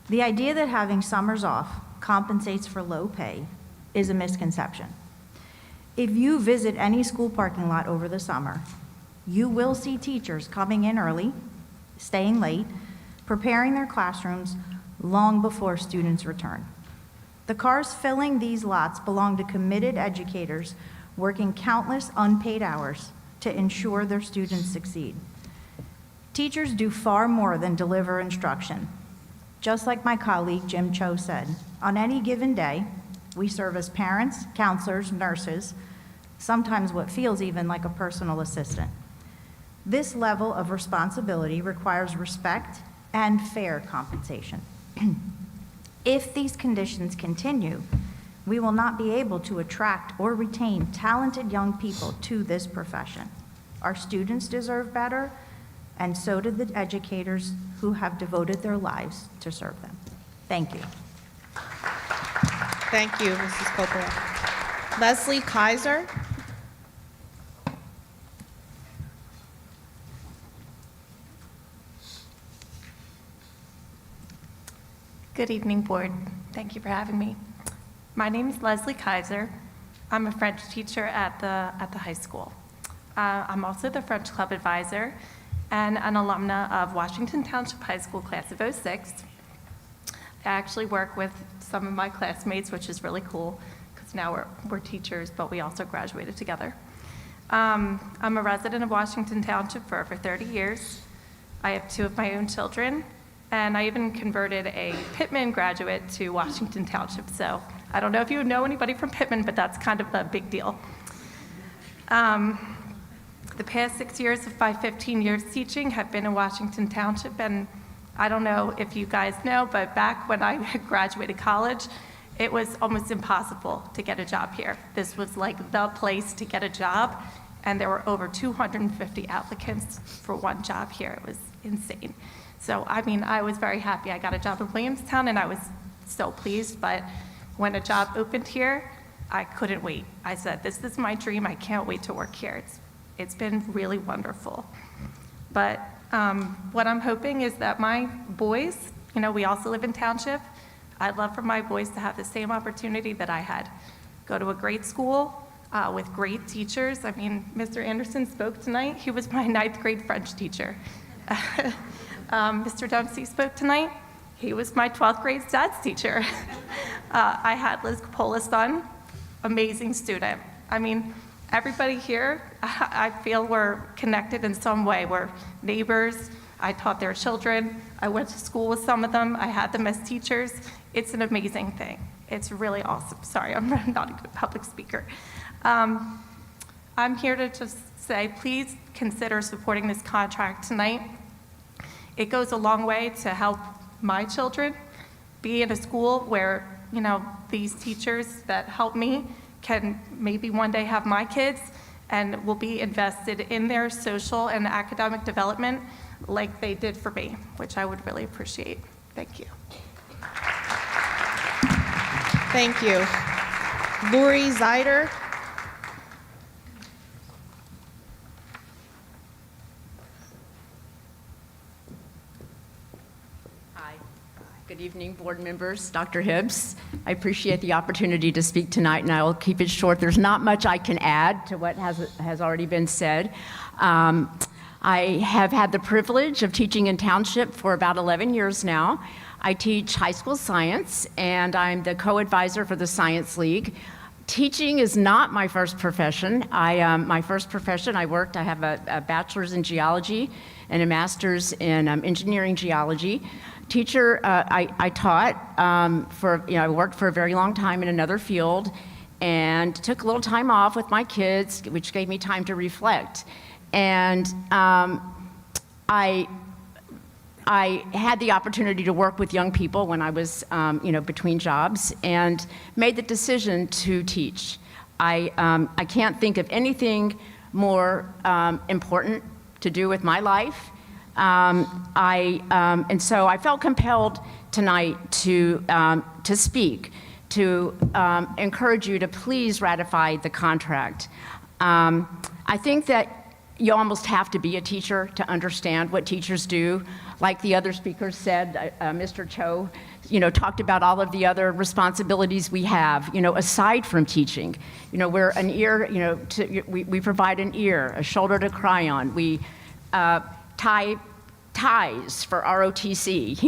The idea that having summers off compensates for low pay is a misconception. If you visit any school parking lot over the summer, you will see teachers coming in early, staying late, preparing their classrooms long before students return. The cars filling these lots belong to committed educators working countless unpaid hours to ensure their students succeed. Teachers do far more than deliver instruction. Just like my colleague Jim Cho said, on any given day, we serve as parents, counselors, nurses, sometimes what feels even like a personal assistant. This level of responsibility requires respect and fair compensation. If these conditions continue, we will not be able to attract or retain talented young people to this profession. Our students deserve better, and so do the educators who have devoted their lives to serve them. Thank you. Thank you, Mrs. Coppola. Leslie Kaiser. Good evening, Board. Thank you for having me. My name is Leslie Kaiser. I'm a French teacher at the high school. I'm also the French Club advisor and an alumna of Washington Township High School class of '06. I actually work with some of my classmates, which is really cool, because now we're teachers, but we also graduated together. I'm a resident of Washington Township for over 30 years. I have 2 of my own children, and I even converted a Pittman graduate to Washington Township. So I don't know if you know anybody from Pittman, but that's kind of a big deal. The past 6 years of my 15 years teaching have been in Washington Township, and I don't know if you guys know, but back when I graduated college, it was almost impossible to get a job here. This was like the place to get a job, and there were over 250 applicants for one job here. It was insane. So, I mean, I was very happy. I got a job in Williamstown, and I was so pleased, but when a job opened here, I couldn't wait. I said, this is my dream. I can't wait to work here. It's been really wonderful. But what I'm hoping is that my boys, you know, we also live in Township. I'd love for my boys to have the same opportunity that I had. Go to a great school with great teachers. I mean, Mr. Anderson spoke tonight. He was my 9th grade French teacher. Mr. Dempsey spoke tonight. He was my 12th grade stats teacher. I had Liz Coppola's son, amazing student. I mean, everybody here, I feel we're connected in some way. We're neighbors. I taught their children. I went to school with some of them. I had them as teachers. It's an amazing thing. It's really awesome. Sorry, I'm not a good public speaker. I'm here to just say, please consider supporting this contract tonight. It goes a long way to help my children be in a school where, you know, these teachers that help me can maybe one day have my kids and will be invested in their social and academic development like they did for me, which I would really appreciate. Thank you. Thank you. Lori Zeider. Good evening, board members, Dr. Hibbs. I appreciate the opportunity to speak tonight, and I will keep it short. There's not much I can add to what has already been said. I have had the privilege of teaching in Township for about 11 years now. I teach high school science, and I'm the co-advisor for the Science League. Teaching is not my first profession. My first profession, I have a bachelor's in geology and a master's in engineering geology. Teacher, I taught I worked for a very long time in another field and took a little time off with my kids, which gave me time to reflect. And I had the opportunity to work with young people when I was, between jobs, and made the decision to teach. I can't think of anything more important to do with my life. And so I felt compelled tonight to speak, to encourage you to please ratify the contract. I think that you almost have to be a teacher to understand what teachers do. Like the other speakers said, Mr. Cho, talked about all of the other responsibilities we have, aside from teaching. We're an ear, we provide an ear, a shoulder to cry on. We tie ties for ROTC.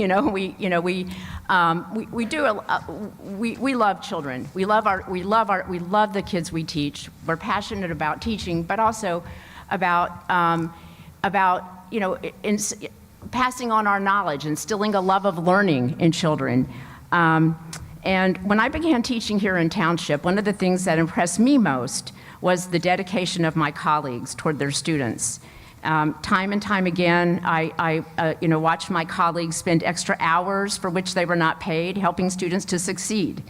We love children. We love the kids we teach. We're passionate about teaching, but also about passing on our knowledge, instilling a love of learning in children. And when I began teaching here in Township, one of the things that impressed me most was the dedication of my colleagues toward their students. Time and time again, I watched my colleagues spend extra hours for which they were not paid, helping students to succeed.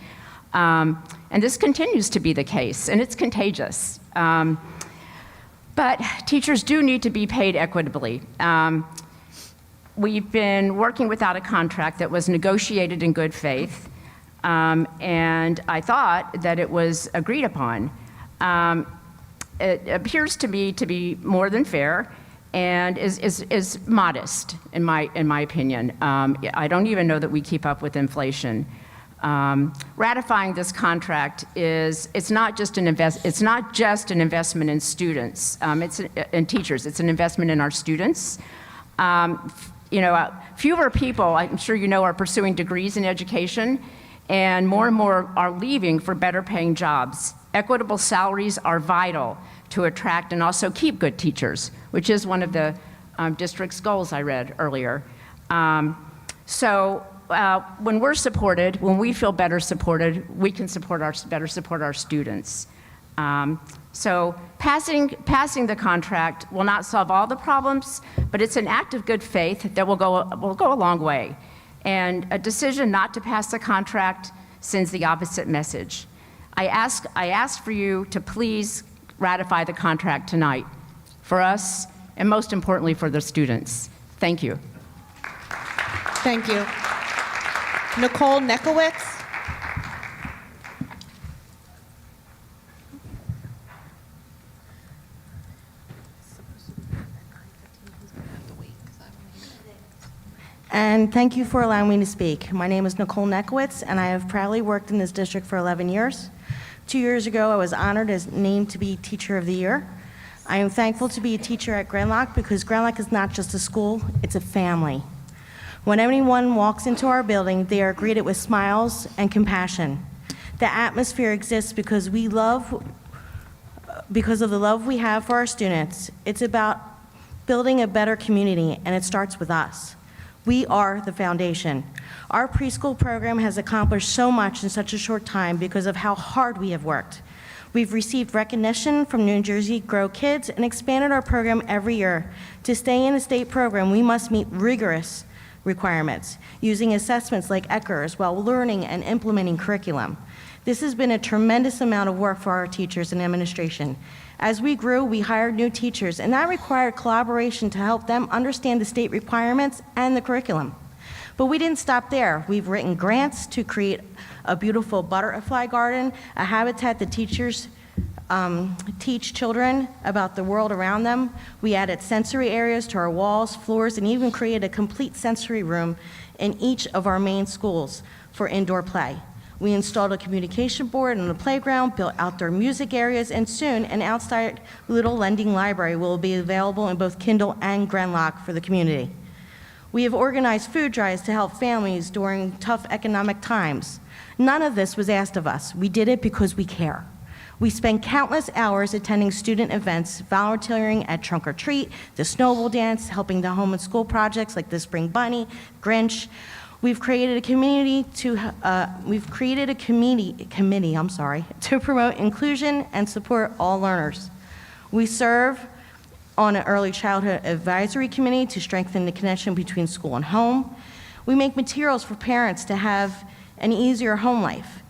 And this continues to be the case, and it's contagious. But teachers do need to be paid equitably. We've been working without a contract that was negotiated in good faith, and I thought that it was agreed upon. It appears to me to be more than fair, and is modest, in my opinion. I don't even know that we keep up with inflation. Ratifying this contract it's not just an investment in students, it's in teachers. It's an investment in our students. Fewer people, I'm sure you know, are pursuing degrees in education, and more are leaving for better paying jobs. Equitable salaries are vital to attract and also keep good teachers, which is one of the district's goals I read earlier. When we're supported, when we feel better supported, we can better support our students. So passing the contract will not solve all the problems, but it's an act of good faith that will go a long way. And a decision not to pass the contract sends the opposite message. I ask for you to please ratify the contract tonight, for us, and most importantly for the students. Thank you. Thank you. Nicole Nekowitz. And thank you for allowing me to speak. My name is Nicole Nekowitz, and I have proudly worked in this district for 11 years. 2 years ago, I was honored as named to be Teacher of the Year. I am thankful to be a teacher at Grenlock because Grenlock is not just a school, it's a family. When anyone walks into our building, they are greeted with smiles and compassion. The atmosphere exists because of the love we have for our students. It's about building a better community, and it starts with us. We are the foundation. Our preschool program has accomplished so much in such a short time because of how hard we have worked. We've received recognition from New Jersey Grow Kids and expanded our program every year. To stay in a state program, we must meet rigorous requirements, using assessments like ECHRS while learning and implementing curriculum. This has been a tremendous amount of work for our teachers and administration. As we grew, we hired new teachers, and that required collaboration to help them understand the state requirements and the curriculum. But we didn't stop there. We've written grants to create a beautiful butterfly garden, a habitat that teachers teach children about the world around them. We added sensory areas to our walls, floors, and even created a complete sensory room in each of our main schools for indoor play. We installed a communication board on the playground, built outdoor music areas, and soon an outside little lending library will be available in both Kindle and Grenlock for the community. We have organized food drives to help families during tough economic times. None of this was asked of us. We did it because we care. We spend countless hours attending student events, volunteering at Trunk or Treat, the Snowball Dance, helping the home and school projects like the Spring Bunny, Grinch. We've created a committee to promote inclusion and support all learners. We serve on an early childhood advisory committee to strengthen the connection between school and home. We make materials for parents to have an easier home life.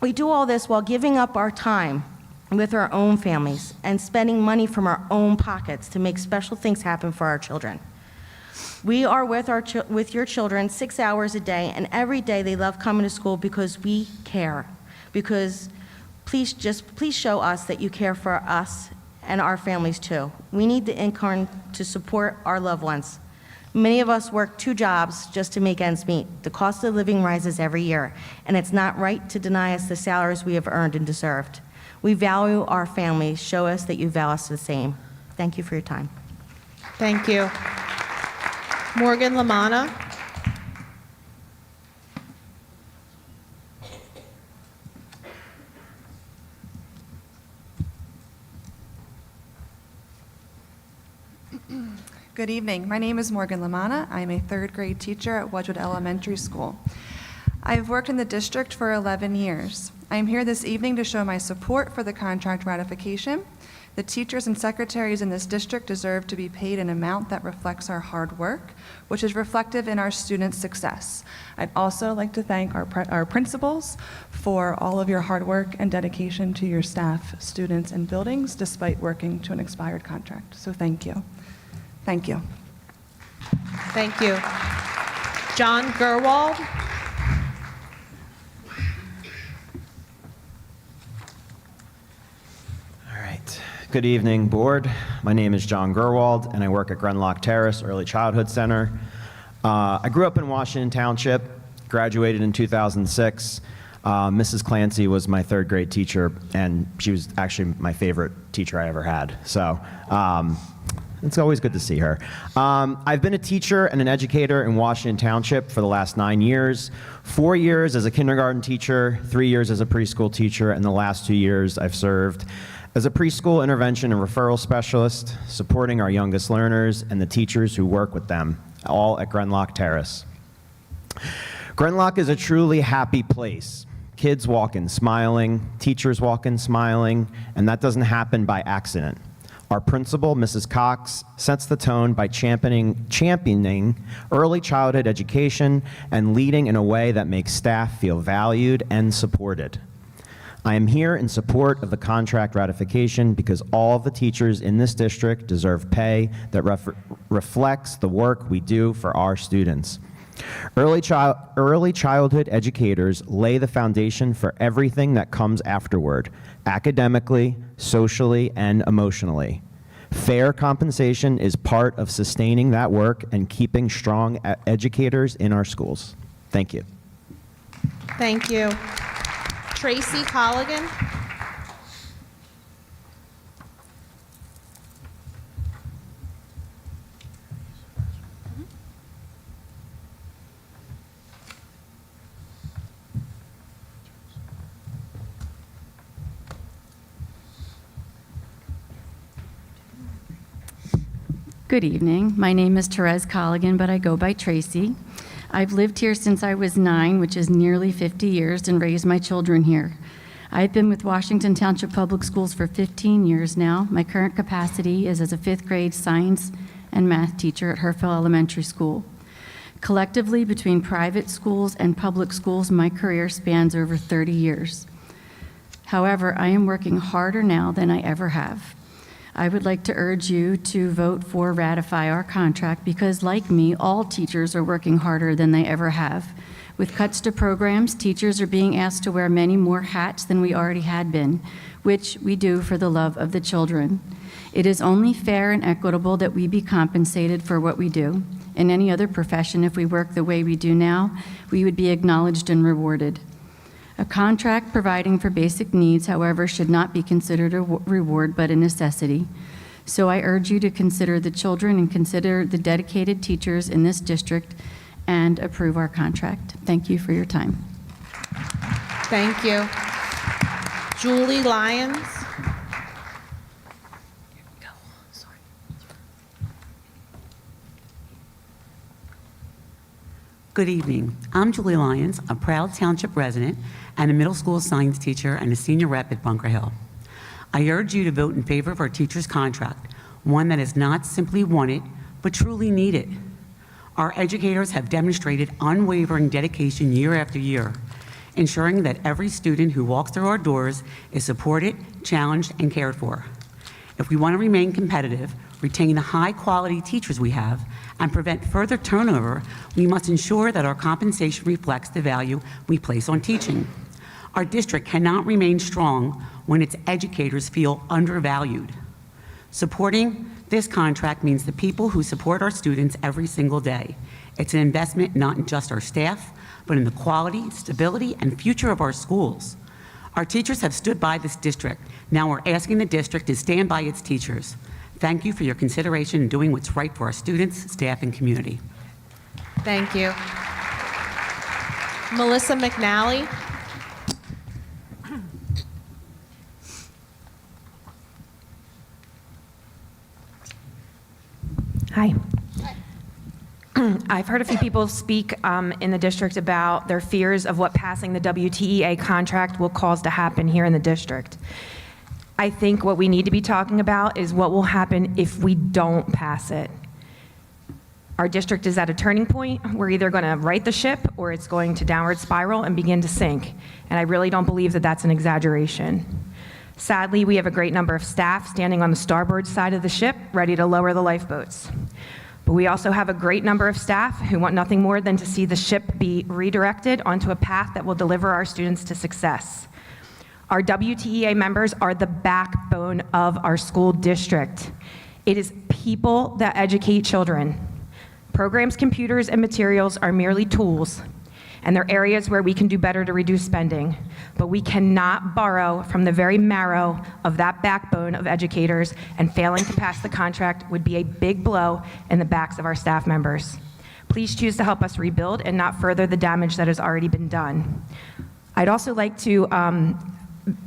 We do all this while giving up our time with our own families and spending money from our own pockets to make special things happen for our children. We are with your children 6 hours a day, and every day they love coming to school because we care. Because please show us that you care for us and our families too. We need the income to support our loved ones. Many of us work 2 jobs just to make ends meet. The cost of living rises every year, and it's not right to deny us the salaries we have earned and deserved. We value our families. Show us that you value us the same. Thank you for your time. Thank you. Morgan Lamanna. Good evening. My name is Morgan Lamanna. I'm a 3rd grade teacher at Wedgwood Elementary School. I've worked in the district for 11 years. I'm here this evening to show my support for the contract ratification. The teachers and secretaries in this district deserve to be paid an amount that reflects our hard work, which is reflective in our students' success. I'd also like to thank our principals for all of your hard work and dedication to your staff, students, and buildings, despite working to an expired contract. So thank you. Thank you. Thank you. John Gerwald. All right. Good evening, board. My name is John Gerwald, and I work at Grenlock Terrace Early Childhood Center. I grew up in Washington Township, graduated in 2006. Mrs. Clancy was my third grade teacher, and she was actually my favorite teacher I ever had. So it's always good to see her. I've been a teacher and an educator in Washington Township for the last 9 years, 4 years as a kindergarten teacher, 3 years as a preschool teacher, and the last 2 years I've served as a preschool intervention and referral specialist, supporting our youngest learners and the teachers who work with them, all at Grenlock Terrace. Grenlock is a truly happy place. Kids walk in smiling, teachers walk in smiling, and that doesn't happen by accident. Our principal, Mrs. Cox, sets the tone by championing early childhood education and leading in a way that makes staff feel valued and supported. I am here in support of the contract ratification because all of the teachers in this district deserve pay that reflects the work we do for our students. Early childhood educators lay the foundation for everything that comes afterward, academically, socially, and emotionally. Fair compensation is part of sustaining that work and keeping strong educators in our schools. Thank you. Thank you. Tracy Colligan. Good evening. My name is Therese Colligan, but I go by Tracy. I've lived here since I was 9, which is nearly 50 years, and raised my children here. I've been with Washington Township Public Schools for 15 years now. My current capacity is as a 5th grade science and math teacher at Herfield Elementary School. Collectively, between private schools and public schools, my career spans over 30 years. However, I am working harder now than I ever have. I would like to urge you to vote for ratify our contract because, like me, all teachers are working harder than they ever have. With cuts to programs, teachers are being asked to wear many more hats than we already had been, which we do for the love of the children. It is only fair and equitable that we be compensated for what we do. In any other profession, if we work the way we do now, we would be acknowledged and rewarded. A contract providing for basic needs, however, should not be considered a reward but a necessity. So I urge you to consider the children and consider the dedicated teachers in this district and approve our contract. Thank you for your time. Thank you. Julie Lyons. Good evening. I'm Julie Lyons, a proud township resident and a middle school science teacher and a senior rep at Bunker Hill. I urge you to vote in favor of our teacher's contract, one that is not simply wanted, but truly needed. Our educators have demonstrated unwavering dedication year after year, ensuring that every student who walks through our doors is supported, challenged, and cared for. If we want to remain competitive, retain the high-quality teachers we have, and prevent further turnover, we must ensure that our compensation reflects the value we place on teaching. Our district cannot remain strong when its educators feel undervalued. Supporting this contract means the people who support our students every single day. It's an investment not in just our staff, but in the quality, stability, and future of our schools. Our teachers have stood by this district. Now we're asking the district to stand by its teachers. Thank you for your consideration in doing what's right for our students, staff, and community. Thank you. Melissa McNally. Hi. I've heard a few people speak in the district about their fears of what passing the WTEA contract will cause to happen here in the district. I think what we need to be talking about is what will happen if we don't pass it. Our district is at a turning point. We're either going to right the ship or it's going to downward spiral and begin to sink. And I really don't believe that that's an exaggeration. Sadly, we have a great number of staff standing on the starboard side of the ship, ready to lower the lifeboats. But we also have a great number of staff who want nothing more than to see the ship be redirected onto a path that will deliver our students to success. Our WTEA members are the backbone of our school district. It is people that educate children. Programs, computers, and materials are merely tools, and they're areas where we can do better to reduce spending. But we cannot borrow from the very marrow of that backbone of educators, and failing to pass the contract would be a big blow in the backs of our staff members. Please choose to help us rebuild and not further the damage that has already been done. I'd also like to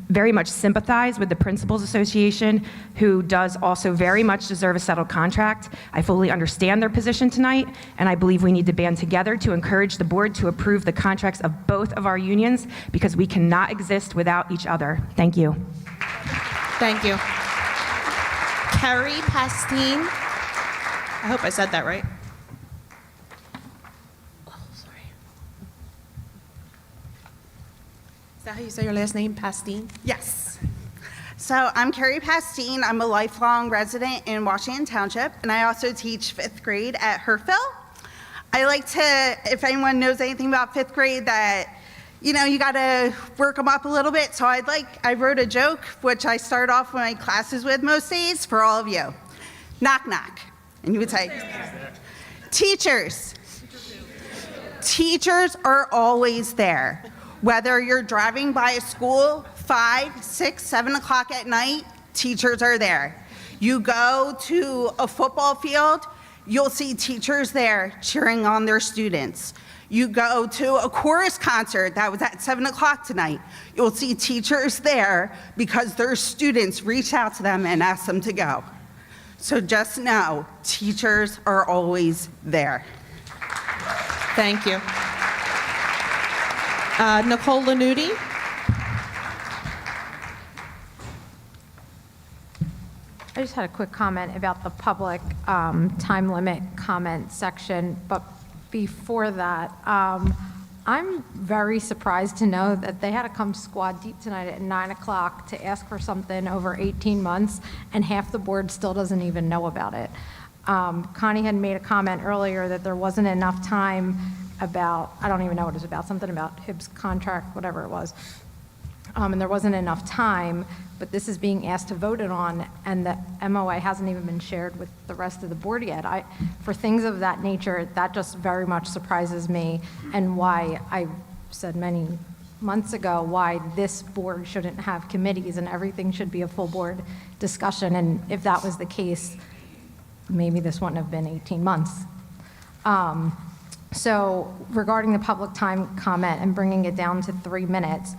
very much sympathize with the Principals Association, who does also very much deserve a settled contract. I fully understand their position tonight, and I believe we need to band together to encourage the board to approve the contracts of both of our unions, because we cannot exist without each other. Thank you. Thank you. Carrie Pastine. I hope I said that right. Is that how you say your last name, Pastine? Yes. So I'm Carrie Pastine. I'm a lifelong resident in Washington Township, and I also teach 5th grade at Herfield. I like to, if anyone knows anything about 5th grade, that, you know, you got to work them up a little bit. So I wrote a joke, which I start off my classes with most days for all of you. Knock, knock. And you would say, teachers. Teachers are always there. Whether you're driving by a school 5, 6, 7 o'clock at night, teachers are there. You go to a football field, you'll see teachers there cheering on their students. You go to a chorus concert that was at 7 o'clock tonight, you'll see teachers there because their students reached out to them and asked them to go. So just know, teachers are always there. Thank you. Nicole Lanuti. I just had a quick comment about the public time limit comment section, but before that, I'm very surprised to know that they had to come squad deep tonight at 9 o'clock to ask for something over 18 months, and half the board still doesn't even know about it. Connie had made a comment earlier that there wasn't enough time about, I don't even know what it was about, something about Hibbs' contract, whatever it was. And there wasn't enough time, but this is being asked to vote it on, and the MOA hasn't even been shared with the rest of the board yet. For things of that nature, that just very much surprises me, and why I said many months ago why this board shouldn't have committees and everything should be a full board discussion. And if that was the case, maybe this wouldn't have been 18 months. So regarding the public time comment and bringing it down to 3 minutes,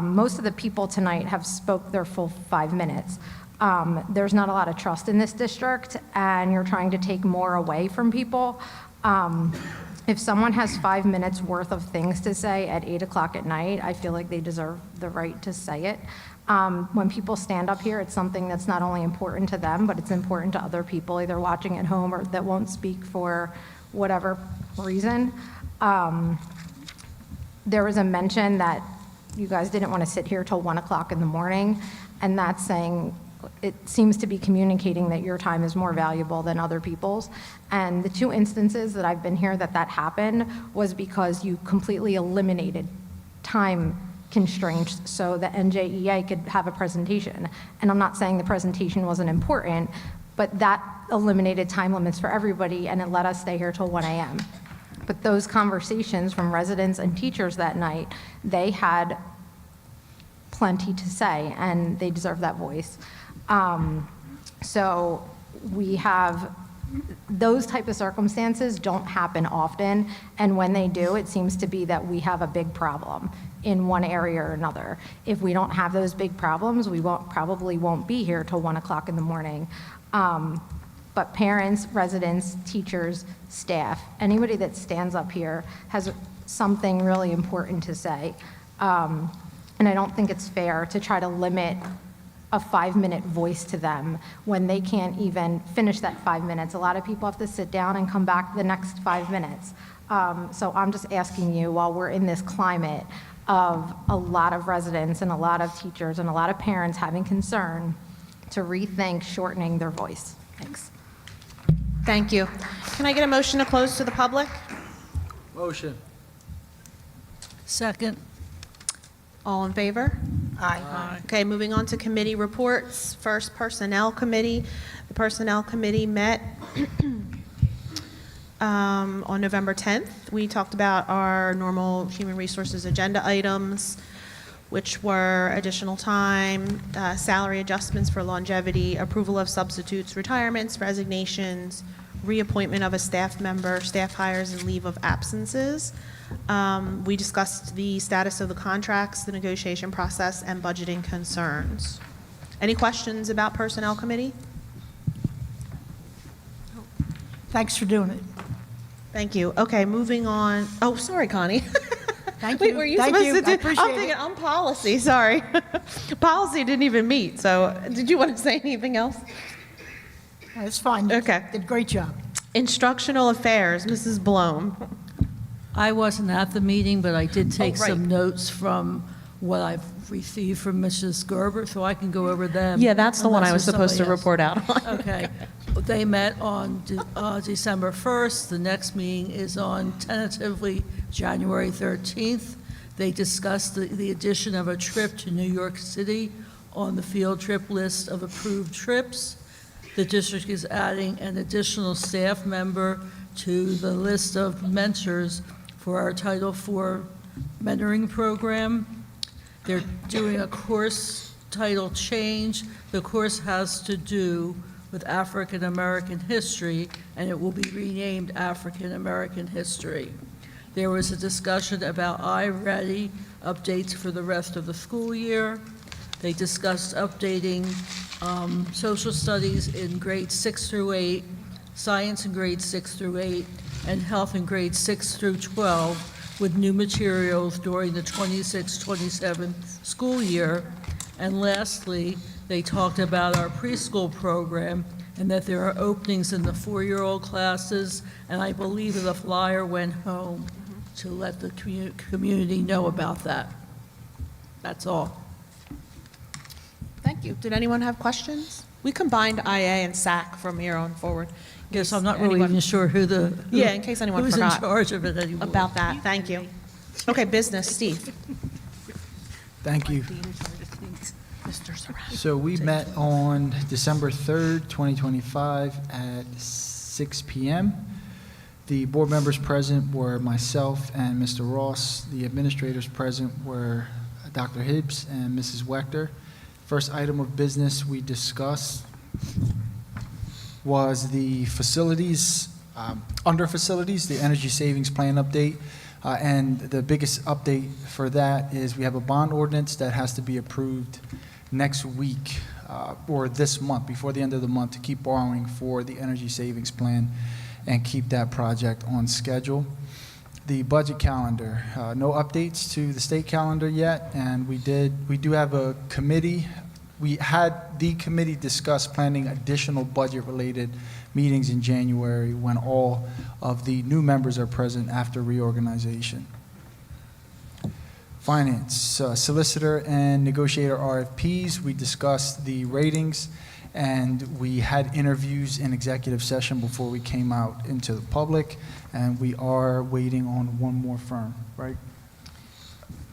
most of the people tonight have spoke their full 5 minutes. There's not a lot of trust in this district, and you're trying to take more away from people. If someone has 5 minutes worth of things to say at 8 o'clock at night, I feel like they deserve the right to say it. When people stand up here, it's something that's not only important to them, but it's important to other people, either watching at home or that won't speak for whatever reason. There was a mention that you guys didn't want to sit here till 1 o'clock in the morning, and that's saying, it seems to be communicating that your time is more valuable than other people's. And the 2 instances that I've been here that happened was because you completely eliminated time constraints so the NJEA could have a presentation. And I'm not saying the presentation wasn't important, but that eliminated time limits for everybody, and it let us stay here till 1 a.m. But those conversations from residents and teachers that night, they had plenty to say, and they deserve that voice. So we have, those type of circumstances don't happen often, and when they do, it seems to be that we have a big problem in one area or another. If we don't have those big problems, we probably won't be here till 1 o'clock in the morning. But parents, residents, teachers, staff, anybody that stands up here has something really important to say. And I don't think it's fair to try to limit a 5-minute voice to them when they can't even finish that 5 minutes. A lot of people have to sit down and come back the next 5 minutes. So I'm just asking you, while we're in this climate of a lot of residents and a lot of teachers and a lot of parents having concern, to rethink shortening their voice. Thanks. Thank you. Can I get a motion to close to the public? Motion. Second. All in favor? Aye. Okay, moving on to committee reports. First, Personnel Committee. The Personnel Committee met on November 10th. We talked about our normal human resources agenda items, which were additional time, salary adjustments for longevity, approval of substitutes, retirements, resignations, reappointment of a staff member, staff hires, and leave of absences. We discussed the status of the contracts, the negotiation process, and budgeting concerns. Any questions about Personnel Committee? Thanks for doing it. Thank you. Okay, moving on. Oh, sorry, Connie. Thank Wait, you. were you Thank supposed you. to do? I appreciate I'm thinking, it. I'm policy, sorry. Policy didn't even meet, so did you want to say anything else? That's fine. Okay. Did a great job. Instructional Affairs, Mrs. Blome. I wasn't at the meeting, but I did take right. some notes from what I've received from Mrs. Gerber, so I can go over them. Yeah, that's the one I was unless there's supposed to somebody report else. out on. Okay. They met on December 1st. The next meeting is on tentatively January 13th. They discussed the addition of a trip to New York City on the field trip list of approved trips. The district is adding an additional staff member to the list of mentors for our Title IV mentoring program. They're doing a course title change. The course has to do with African American history, and it will be renamed African American History. There was a discussion about iReady updates for the rest of the school year. They discussed updating social studies in grades 6 through 8, science in grades 6 through 8, and health in grades 6 through 12 with new materials during the 26-27 school year. And lastly, they talked about our preschool program and that there are openings in the 4-year-old classes, and I believe the flyer went home to let the community know about that. That's all. Thank you. Did anyone have questions? We combined IA and SAC from here on forward. Guess I'm not really even sure who Yeah, in case anyone who's forgot. in charge of it anymore. About that, thank you. Okay, business, Steve. Thank you. Mr. Surratt. So we met on December 3rd, 2025 at 6 p.m. The board members present were myself and Mr. Ross. The administrators present were Dr. Hibbs and Mrs. Wechter. First item of business we discussed was the facilities, under facilities, the energy savings plan update. And the biggest update for that is we have a bond ordinance that has to be approved next week or this month, before the end of the month, to keep borrowing for the energy savings plan and keep that project on schedule. The budget calendar, no updates to the state calendar yet, and we do have a committee. We had the committee discuss planning additional budget-related meetings in January when all of the new members are present after reorganization. Finance, solicitor and negotiator RFPs, we discussed the ratings, and we had interviews in executive session before we came out into the public, and we are waiting on one more firm, right?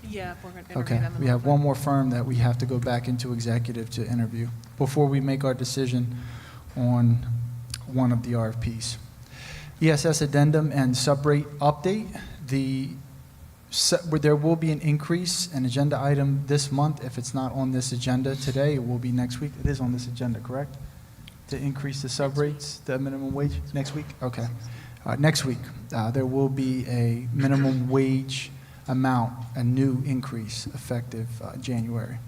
Yeah, we're going to interview Okay, them. we have one more firm that we have to go back into executive to interview before we make our decision on one of the RFPs. ESS addendum and subrate update. There will be an increase, an agenda item this month. If it's not on this agenda today, it will be next week. It is on this agenda, correct? To increase the subrates, the minimum wage, next week? Okay. Next week, there will be a minimum wage amount, a new increase effective January.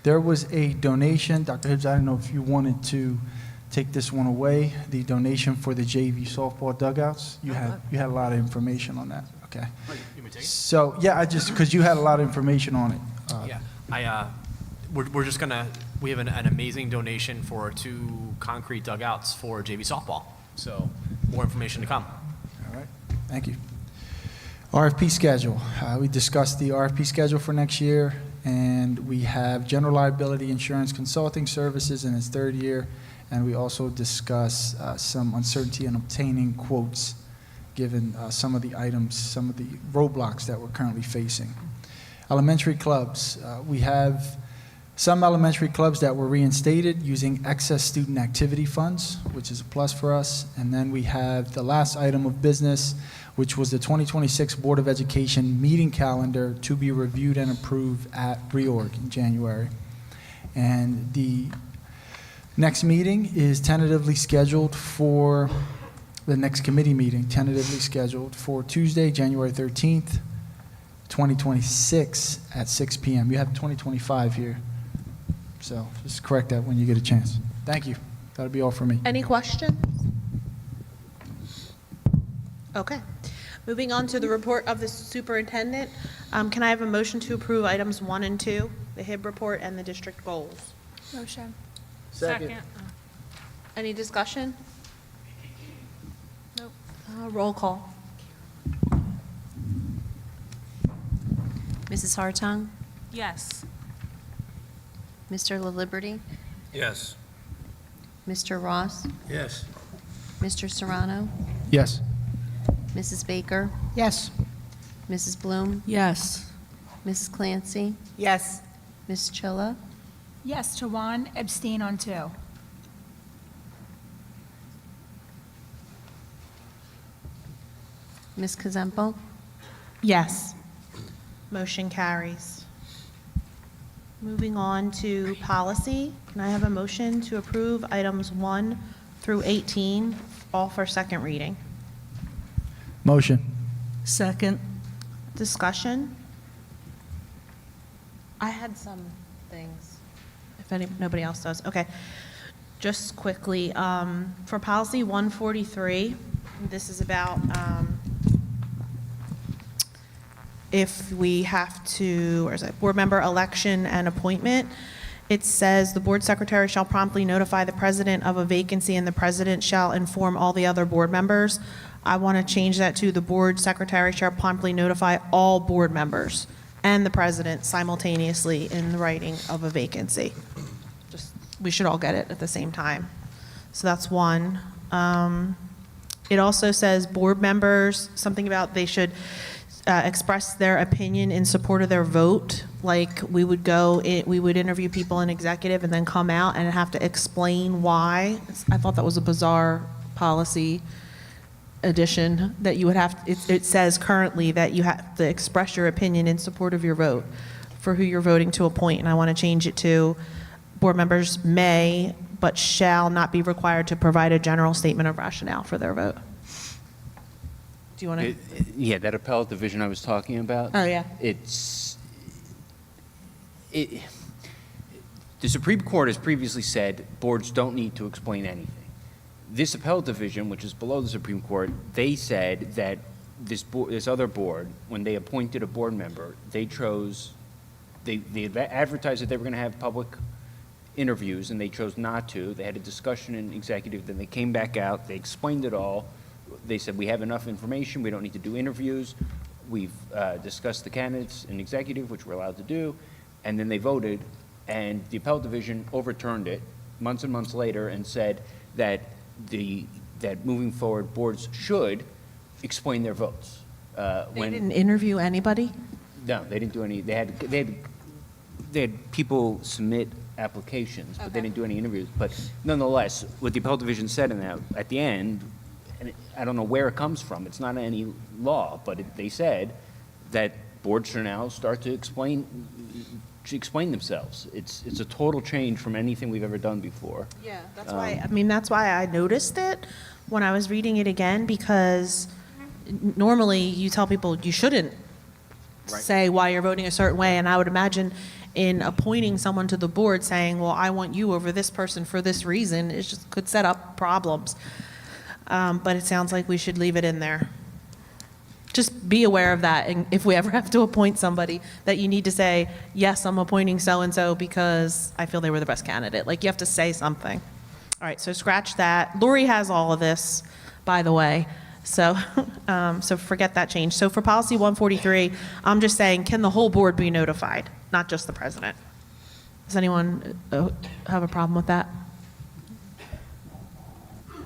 There was a donation, Dr. Hibbs, I don't know if you wanted to take this one away, the donation for the JV softball dugouts. You had a lot of information on that, okay. You may take it? So, yeah, because you had a lot of information on it. Yeah, we're just gonna, we have an amazing donation for 2 concrete dugouts for JV softball. So more information to come. All right, thank you. RFP schedule. We discussed the RFP schedule for next year, and we have general liability insurance consulting services in its 3rd year, and we also discuss some uncertainty in obtaining quotes given some of the items, some of the roadblocks that we're currently facing. Elementary clubs. We have Some elementary clubs that were reinstated using excess student activity funds, which is a plus for us. And then we have the last item of business, which was the 2026 Board of Education meeting calendar to be reviewed and approved at reorg in January. And the next meeting is tentatively scheduled for, the next committee meeting, tentatively scheduled for Tuesday, January 13th, 2026 at 6 p.m. You have 2025 here. So just correct that when you get a chance. Thank you. That'll be all for me. Any questions? Okay. Moving on to the report of the superintendent. Can I have a motion to approve items 1 and 2, the HIB report and the district goals? Motion. Second. Any discussion? Nope. Roll call. Mrs. Hartung? Yes. Mr. LaLiberty? Yes. Mr. Ross? Yes. Mr. Serrano? Yes. Mrs. Baker? Yes. Mrs. Bloom? Yes. Mrs. Clancy? Yes. Ms. Chilla? Yes to 1, abstain on 2. Ms. Kazempo? Yes. Motion carries. Moving on to policy, can I have a motion to approve items 1 through 18, all for second reading? Motion. Second. Discussion? I had some things, if nobody else does. Okay. Just quickly, for policy 143, this is about if we have to, where is it? Board member election and appointment. It says the board secretary shall promptly notify the president of a vacancy and the president shall inform all the other board members. I want to change that to the board secretary shall promptly notify all board members and the president simultaneously in the writing of a vacancy. Just, we should all get it at the same time. So that's one. It also says board members, something about they should express their opinion in support of their vote. Like we would we would interview people in executive and then come out and have to explain why. I thought that was a bizarre policy addition that you would have, it says currently that you have to express your opinion in support of your vote for who you're voting to appoint. And I want to change it to board members may, but shall not be required to provide a general statement of rationale for their vote. Do you want to? Yeah, that appellate division I was talking about. Oh, yeah. The Supreme Court has previously said boards don't need to explain anything. This appellate division, which is below the Supreme Court, they said that this other board, when they appointed a board member, they advertised that they were going to have public interviews, and they chose not to. They had a discussion in executive, then they came back out, they explained it all. They said, we have enough information, we don't need to do interviews. We've discussed the candidates in executive, which we're allowed to do, and then they voted, and the appellate division overturned it months and months later and said that that moving forward, boards should explain their votes. They didn't interview anybody? No, they didn't do any. They had people submit applications, but they didn't do any interviews. But nonetheless, what the appellate division said in that at the end, and I don't know where it comes from. It's not any law, but they said that boards should now start to explain themselves. It's a total change from anything we've ever done before. Yeah, that's why. I mean, that's why I noticed it when I was reading it again, because normally you tell people you shouldn't say why you're voting a certain way, and I would imagine in appointing someone to the board saying, well, I want you over this person for this reason, it just could set up problems. But it sounds like we should leave it in there. Just be aware of that, and if we ever have to appoint somebody, that you need to say, yes, I'm appointing so-and-so because I feel they were the best candidate. Like, you have to say something. All right, so scratch that. Lori has all of this, by the way, so so forget that change. So for policy 143, I'm just saying, can the whole board be notified, not just the president? Does anyone have a problem with that?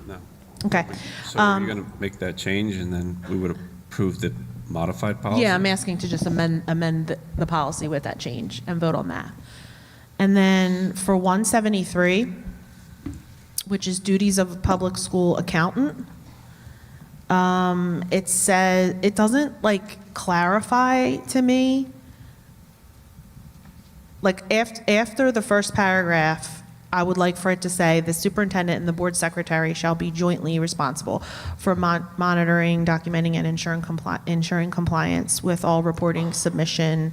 No. Okay. So are you going to make that change, and then we would approve the modified policy? Yeah, I'm asking to just amend the policy with that change and vote on that. And then for 173, which is duties of a public school accountant, it says, it doesn't like clarify to me. Like after the first paragraph, I would like for it to say, the superintendent and the board secretary shall be jointly responsible for monitoring, documenting, and ensuring compliance with all reporting, submission,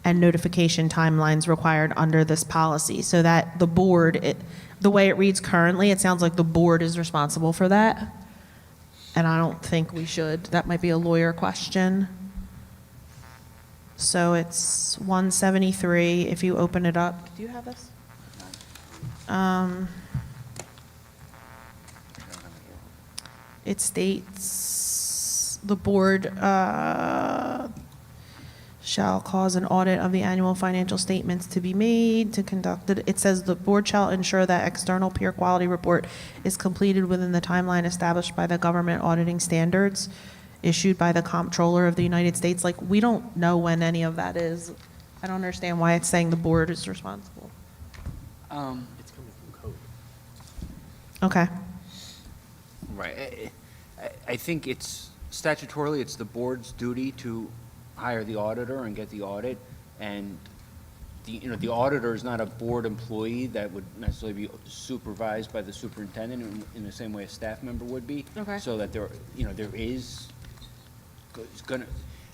and notification timelines required under this policy. So that the board, the way it reads currently, it sounds like the board is responsible for that. And I don't think we should. That might be a lawyer question. So it's 173, if you open it up. Do you have this? It states the board shall cause an audit of the annual financial statements to be made, to conduct it. It says the board shall ensure that external peer quality report is completed within the timeline established by the government auditing standards issued by the Comptroller of the United States. Like, we don't know when any of that is. I don't understand why it's saying the board is responsible. It's coming from code. Okay. Right. I think it's statutorily, it's the board's duty to hire the auditor and get the audit. And the auditor is not a board employee that would necessarily be supervised by the superintendent in the same way a staff member would be. Okay. So that there is gonna,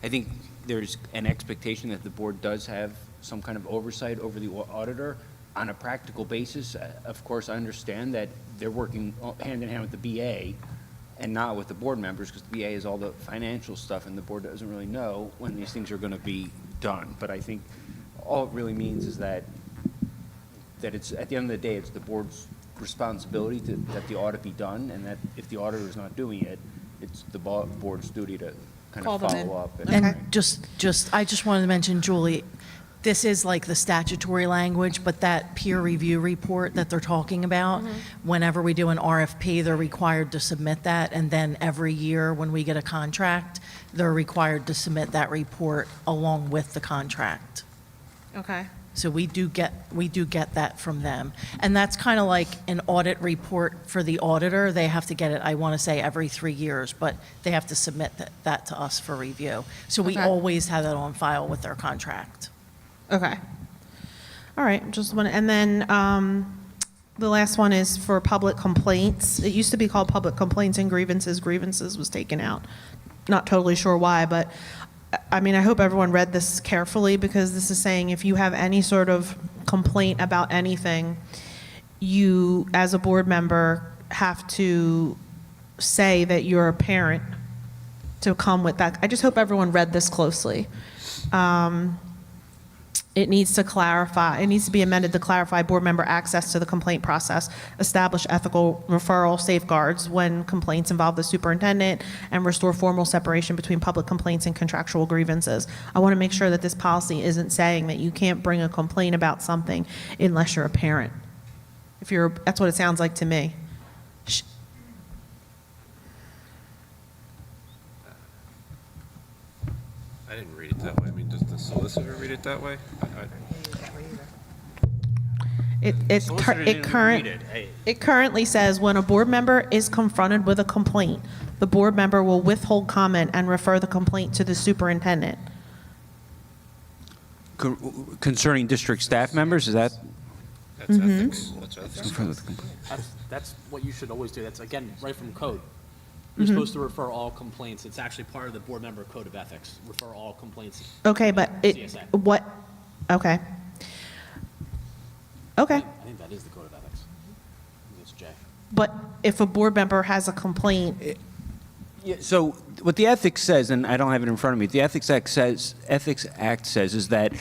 I think there's an expectation that the board does have some kind of oversight over the auditor. On a practical basis, of course, I understand that they're working hand in hand with the BA and not with the board members, because the BA is all the financial stuff and the board doesn't really know when these things are going to be done. But I think all it really means is that it's, at the end of the day, it's the board's responsibility that the audit be done, and that if the auditor is not doing it, it's the board's duty to kind Call of them in. follow up. And Okay. I just wanted to mention, Julie, this is like the statutory language, but that peer review report that they're talking about, whenever we do an RFP, they're required to submit that, and then every year when we get a contract, they're required to submit that report along with the contract. Okay. So we do get that from them. And that's kind of like an audit report for the auditor. They have to get it, I want to say, every 3 years, but they have to submit that to us for review. So we Okay. always have that on file with their contract. Okay. All right, just one, and then the last one is for public complaints. It used to be called public complaints and grievances. Grievances was taken out. Not totally sure why, but I mean, I hope everyone read this carefully, because this is saying if you have any sort of complaint about anything, you, as a board member, have to say that you're a parent to come with that. I just hope everyone read this closely. It needs to clarify, it needs to be amended to clarify board member access to the complaint process, establish ethical referral safeguards when complaints involve the superintendent, and restore formal separation between public complaints and contractual grievances. I want to make sure that this policy isn't saying that you can't bring a complaint about something unless you're a parent. That's what it sounds like to me. I didn't read it that way. I mean, does the solicitor read it that way? It currently says, when a board member is confronted with a complaint, the board member will withhold comment and refer the complaint to the superintendent. Concerning district staff members, is that? That's ethics. That's ethics. That's what you should always do. That's, again, right from code. You're supposed to refer all complaints. It's actually part of the board member code of ethics. Refer all complaints. Okay, but CSA. Okay. Okay, I think that is the code of ethics. I think it's J. but if a board member has a complaint, Yeah, so what the ethics says, and I don't have it in front of me, the Ethics Act says is that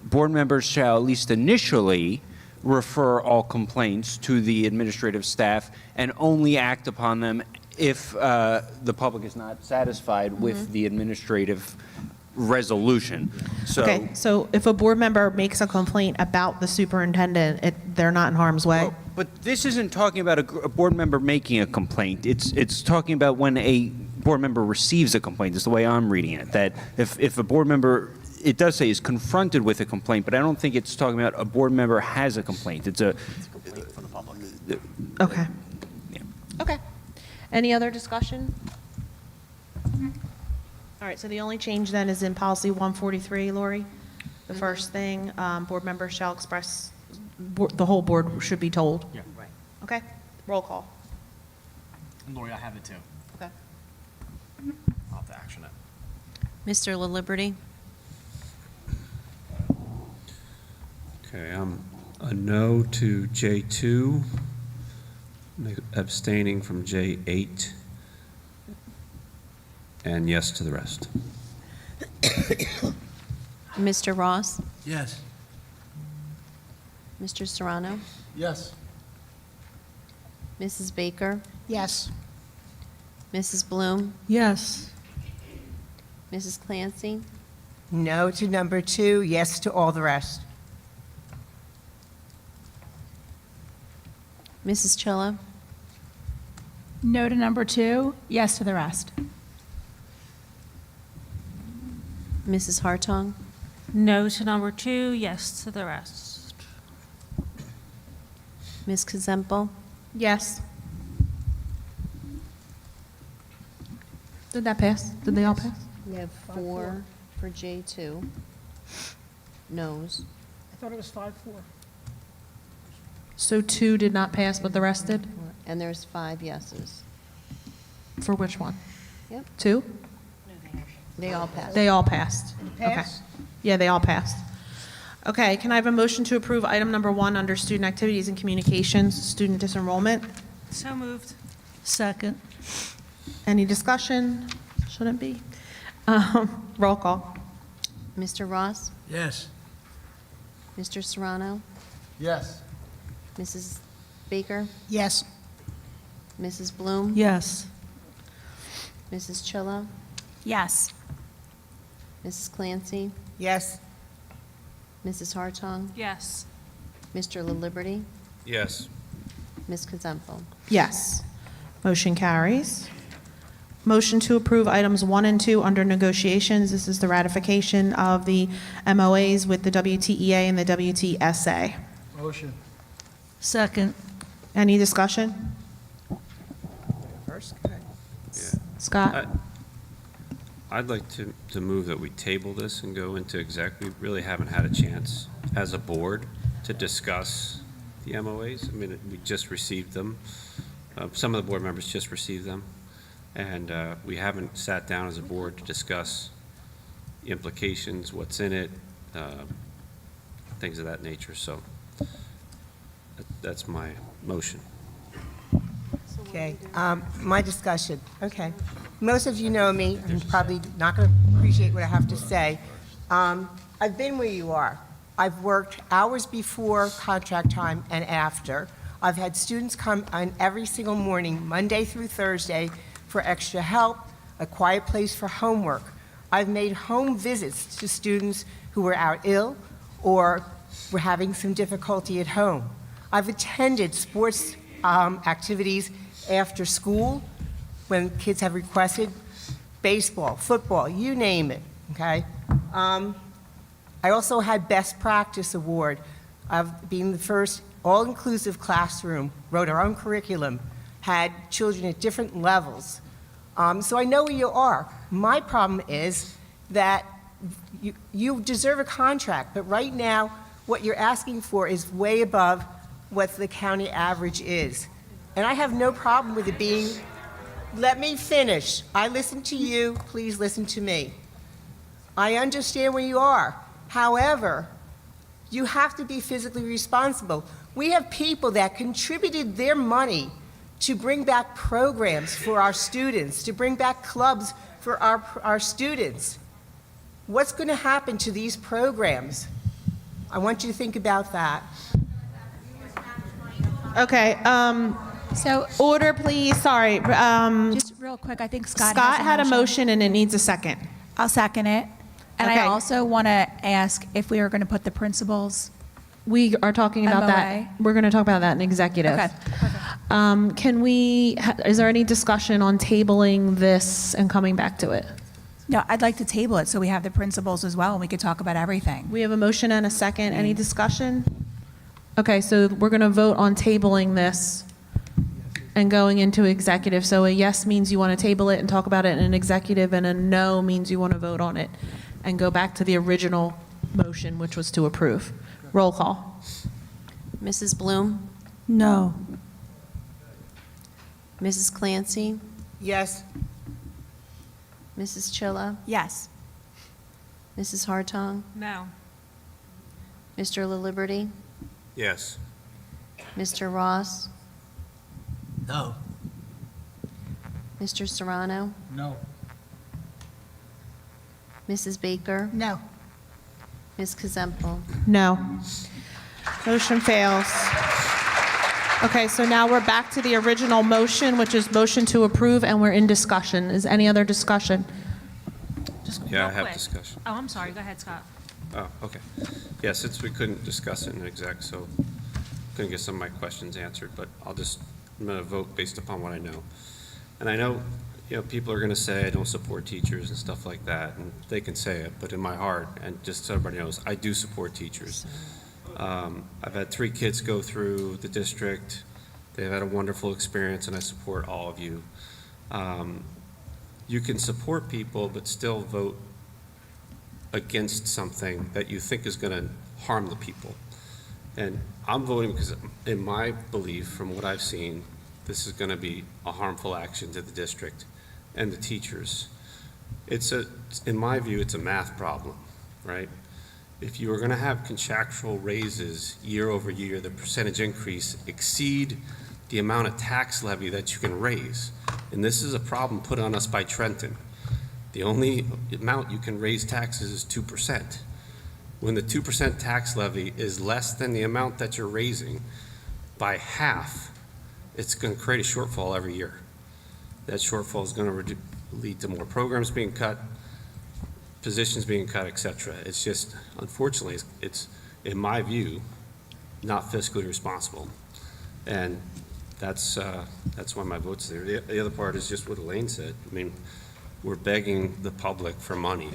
board members shall at least initially refer all complaints to the administrative staff and only act upon them if the public is not satisfied with the administrative resolution. So, okay, so if a board member makes a complaint about the superintendent, they're not in harm's way? but this isn't talking about a board member making a complaint. It's talking about when a board member receives a complaint, is the way I'm reading it. That if a board member it does say is confronted with a complaint, but I don't think it's talking about a board member has a complaint. It's a Complaint from the public. Okay. Okay. Any other discussion? All right, so the only change then is in policy 143, Lori. The first thing, board members shall express, the whole board should be told. Yeah. Right. Okay, roll call. And Lori, I have it too. Okay. I'll have to action it. Mr. LaLiberty? Okay, I'm a no to J2, abstaining from J8, and yes to the rest. Mr. Ross? Yes. Mr. Serrano? Yes. Mrs. Baker? Yes. Mrs. Bloom? Yes. Mrs. Clancy? No to number 2, yes to all the rest. Mrs. Chilla? No to number 2, yes to the rest. Mrs. Hartong? No to number 2, yes to the rest. Ms. Kazempo? Yes. Did that pass? Did they all pass? We have 4 for J2. Noes. I thought it was 5-4. So 2 did not pass, but the rest did? And there's 5 yeses. For which one? Yep. 2? They all passed. They all passed. Okay. Pass? Yeah, they all passed. Okay, can I have a motion to approve item number 1 under student activities and communications, student disenrollment? So moved. Second. Any discussion? Shouldn't be. Roll call. Mr. Ross? Yes. Mr. Serrano? Yes. Mrs. Baker? Yes. Mrs. Bloom? Yes. Mrs. Chilla? Yes. Mrs. Clancy? Yes. Mrs. Hartong? Yes. Mr. LaLiberty? Yes. Ms. Kazempo? Yes. Motion carries. Motion to approve items 1 and 2 under negotiations. This is the ratification of the MOAs with the WTEA and the WTSA. Motion. Second. Any discussion? First, Scott? I'd like to move that we table this and go into exec. We really haven't had a chance as a board to discuss the MOAs. I mean, we just received them. Some of the board members just received them. And we haven't sat down as a board to discuss the implications, what's in it, things of that nature. So that's my motion. Okay, my discussion, okay. Most of you know me, I'm probably not going to appreciate what I have to say. I've been where you are. I've worked hours before contract time and after. I've had students come on every single morning, Monday through Thursday, for extra help, a quiet place for homework. I've made home visits to students who were out ill or were having some difficulty at home. I've attended sports activities after school when kids have requested, baseball, football, you name it, okay? I also had Best Practice Award of being the first all-inclusive classroom, wrote our own curriculum, had children at different levels. So I know where you are. My problem is that you deserve a contract, but right now, what you're asking for is way above what the county average is. And I have no problem with it being, let me finish. I listen to you, please listen to me. I understand where you are. However, you have to be physically responsible. We have people that contributed their money to bring back programs for our students, to bring back clubs for our students. What's going to happen to these programs? I want you to think about that. Okay, So, order, please, sorry. just real quick, I think Scott Had a motion and it needs a second. I'll second it. And Okay. I also want to ask if we are going to put the principals. We are talking about that. MOA. We're going to talk about that in executive. Okay, Is there any discussion on tabling this and coming back to it? No, I'd like to table it so we have the principals as well and we could talk about everything. We have a motion and a second. Any discussion? Okay, so we're going to vote on tabling this and going into executive. So a yes means you want to table it and talk about it in an executive, and a no means you want to vote on it and go back to the original motion, which was to approve. Roll call. Mrs. Bloom? No. Mrs. Clancy? Yes. Mrs. Chilla? Yes. Mrs. Hartong? No. Mr. LaLiberty? Yes. Mr. Ross? No. Mr. Serrano? No. Mrs. Baker? No. Ms. Kazempel? No. Motion fails. Okay, so now we're back to the original motion, which is motion to approve, and we're in discussion. Is any other discussion? Just Yeah, I real have quick. discussion. Oh, I'm sorry. Go ahead, Scott. Oh, okay. Yeah, since we couldn't discuss it in exec, so couldn't get some of my questions answered, but I'm going to vote based upon what I know. And I know, people are going to say I don't support teachers and stuff like that, and they can say it, but in my heart, and just so everybody knows, I do support teachers. I've had 3 kids go through the district. They've had a wonderful experience, and I support all of you. You can support people, but still vote against something that you think is going to harm the people. And I'm voting because, in my belief, from what I've seen, this is going to be a harmful action to the district and the teachers. In my view, it's a math problem, right? If you are going to have contractual raises year over year, the percentage increase exceed the amount of tax levy that you can raise. And this is a problem put on us by Trenton. The only amount you can raise taxes is 2%. When the 2% tax levy is less than the amount that you're raising by half, it's going to create a shortfall every year. That shortfall is going to lead to more programs being cut, positions being cut, et cetera. It's just, unfortunately, it's, in my view, not fiscally responsible. And that's why my vote's there. The other part is just what Elaine said. I mean, we're begging the public for money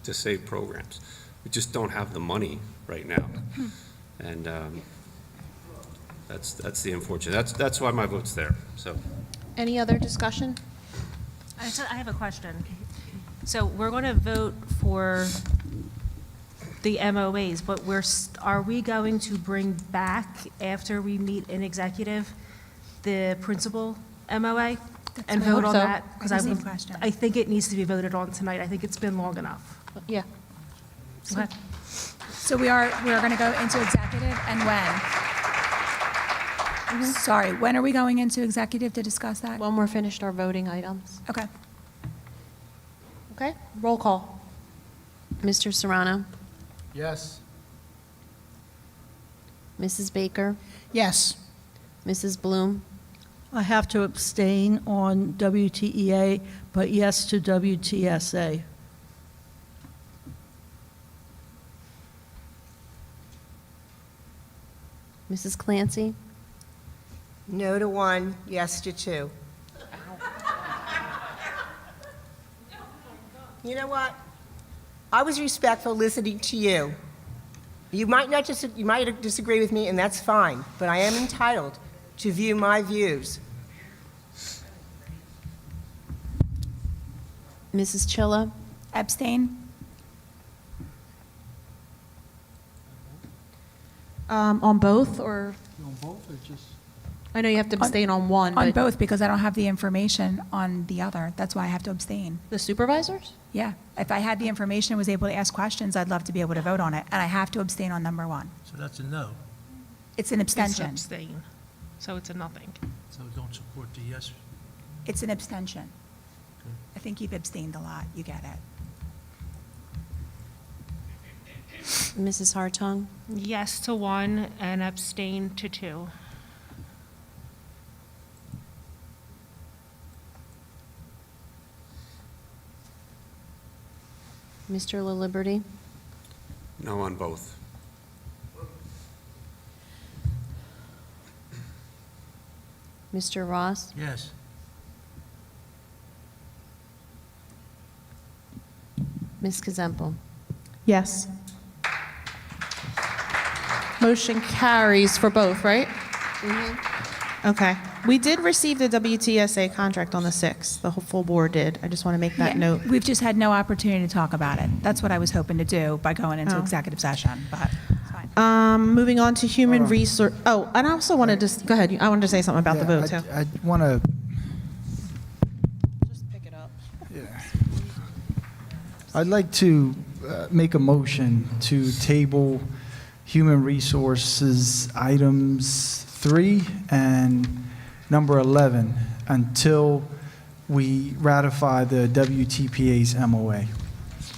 to save programs. We just don't have the money right now. And that's the unfortunate, that's why my vote's there, so. Any other discussion? I have a question. So we're going to vote for the MOAs, but are we going to bring back, after we meet in executive, the principal MOA? And what I vote hope on so. that? Because That's the same question. I think it needs to be voted on tonight. I think it's been long enough. Yeah. Okay. So we are going to go into executive, and when? Sorry, when are we going into executive to discuss that? When we're finished our voting items. Okay. Okay, roll call. Mr. Serrano? Yes. Mrs. Baker? Yes. Mrs. Bloom? I have to abstain on WTEA, but yes to WTSA. Mrs. Clancy? No to 1, yes to 2. You know what? I was respectful listening to you. You might disagree with me, and that's fine, but I am entitled to view my views. Mrs. Chilla? Abstain? On both, or, On both or just? I know you have to abstain on one, On but both, because I don't have the information on the other. That's why I have to abstain. the supervisors? Yeah. If I had the information and was able to ask questions, I'd love to be able to vote on it. And I have to abstain on number 1. So that's a no. It's an It's abstention. abstain. So it's a nothing. So don't support the yes. It's an abstention. I think you've abstained a lot. You get it. Mrs. Hartong? Yes to 1 and abstain to 2. Mr. LaLiberty? No on both. Mr. Ross? Yes. Ms. Kazemple. Yes. Motion carries for both, right? Okay. We did receive the WTSA contract on the 6th. The whole full board did. I just want to make that Yeah, note. We've just had no opportunity to talk about it. That's what I was hoping to do by going into Oh. executive session, but it's fine. Moving on to human resource. Oh, and I also wanted to, go ahead. I wanted to say something about the vote, too. I want to, Just pick it up. I'd like to make a motion to table human resources items 3 and number 11 until we ratify the WTPA's MOA.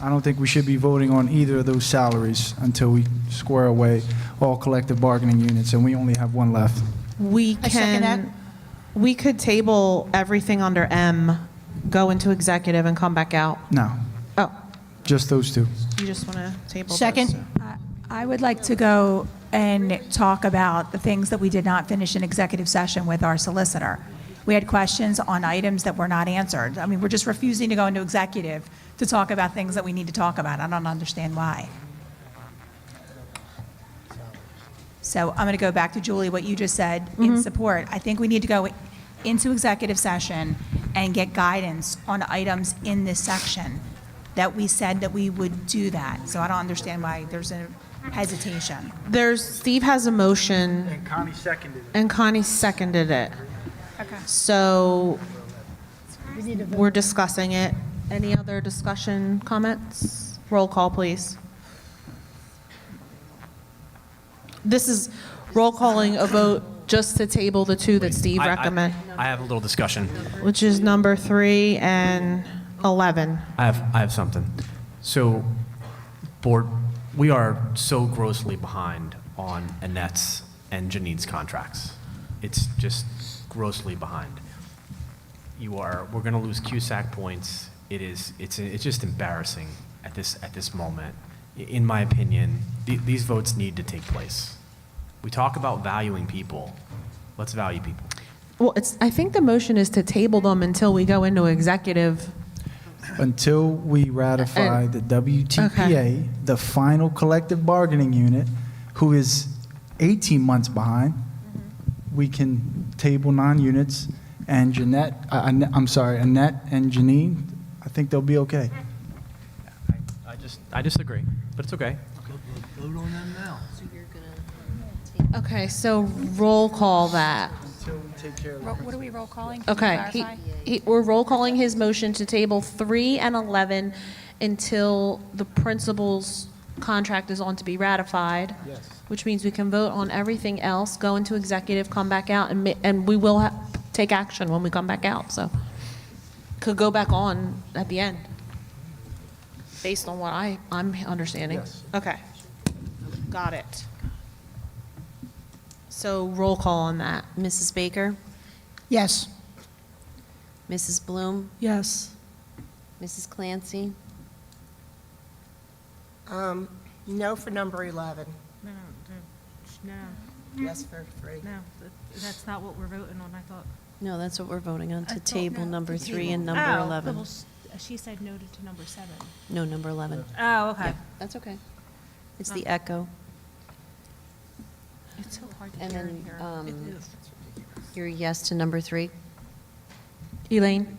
I don't think we should be voting on either of those salaries until we square away all collective bargaining units, and we only have one left. We I second that. we could table everything under M, go into executive and come back out. No, Oh, just those two. you just want to table those? Second? I would like to go and talk about the things that we did not finish in executive session with our solicitor. We had questions on items that were not answered. I mean, we're just refusing to go into executive to talk about things that we need to talk about. I don't understand why. So I'm going to go back to Julie, what you just said in support. I think we need to go into executive session and get guidance on items in this section that we said that we would do that. So I don't understand why there's a hesitation. Steve has a motion. And Connie seconded it. And Connie seconded it. Okay. So we're discussing it. Any other discussion, comments? Roll call, please. This is roll calling a vote just to table the two that Steve recommended, I have a little discussion. which is number 3 and 11. I have something. So, board, we are so grossly behind on Annette's and Janine's contracts. It's just grossly behind. We're going to lose QSAC points. It's just embarrassing at this moment. In my opinion, these votes need to take place. We talk about valuing people. Let's value people. Well, I think the motion is to table them until we go into executive. Until we ratify the WTPA, the final collective bargaining unit, who is 18 months behind, we can table non-units, and Annette and Janine, I think they'll be okay. I disagree, but it's okay. Vote on them now. Okay, so roll call that. Until we take care of the What are we roll calling? Can you Okay, clarify? we're roll calling his motion to table 3 and 11 until the principal's contract is on to be ratified. Yes. Which means we can vote on everything else, go into executive, come back out, and we will take action when we come back out, so. Could go back on at the end, based on what I'm understanding. Yes. Okay, got it. So roll call on that. Mrs. Baker, Yes. Mrs. Bloom, Yes. Mrs. Clancy, No for number 11. No, Yes for 3. no, that's not what we're voting on, I thought. no, that's what we're voting on, I to thought table no, number to 3 table. and number Oh, 11. well, she said noted to number 7. No, number 11. Oh, okay. Yeah, that's okay. It's the echo. It's so hard to And hear then, in here. your yes to number 3? Elaine?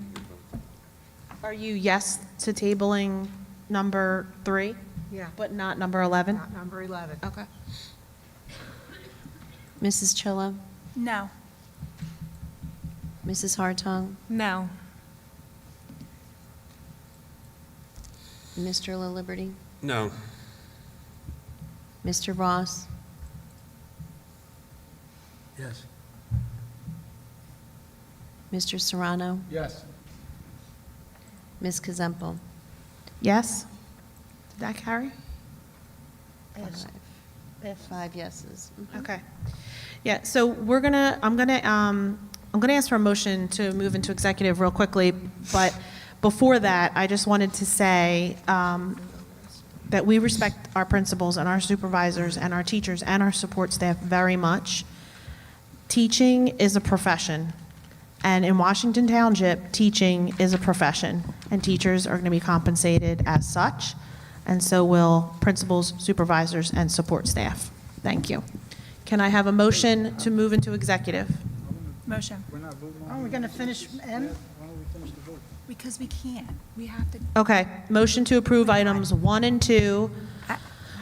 Are you yes to tabling number 3, Yeah. but not number 11? Not number 11. Okay. Mrs. Chilla, No. Mrs. Hartong, No. Mr. LaLiberty, No. Mr. Ross, Yes. Mr. Serrano, Yes. Ms. Kazemple. Yes? Did that carry? 5 yeses. Okay. Yeah, so I'm gonna ask for a motion to move into executive real quickly, but before that, I just wanted to say that we respect our principals and our supervisors and our teachers and our support staff very much. Teaching is a profession, And in Washington Township, teaching is a profession, and teachers are going to be compensated as such, and so will principals, supervisors, and support staff. Thank you. Can I have a motion to move into executive? Motion. Are we going to finish M? Because we can't. We have to. Okay, motion to approve items 1 and 2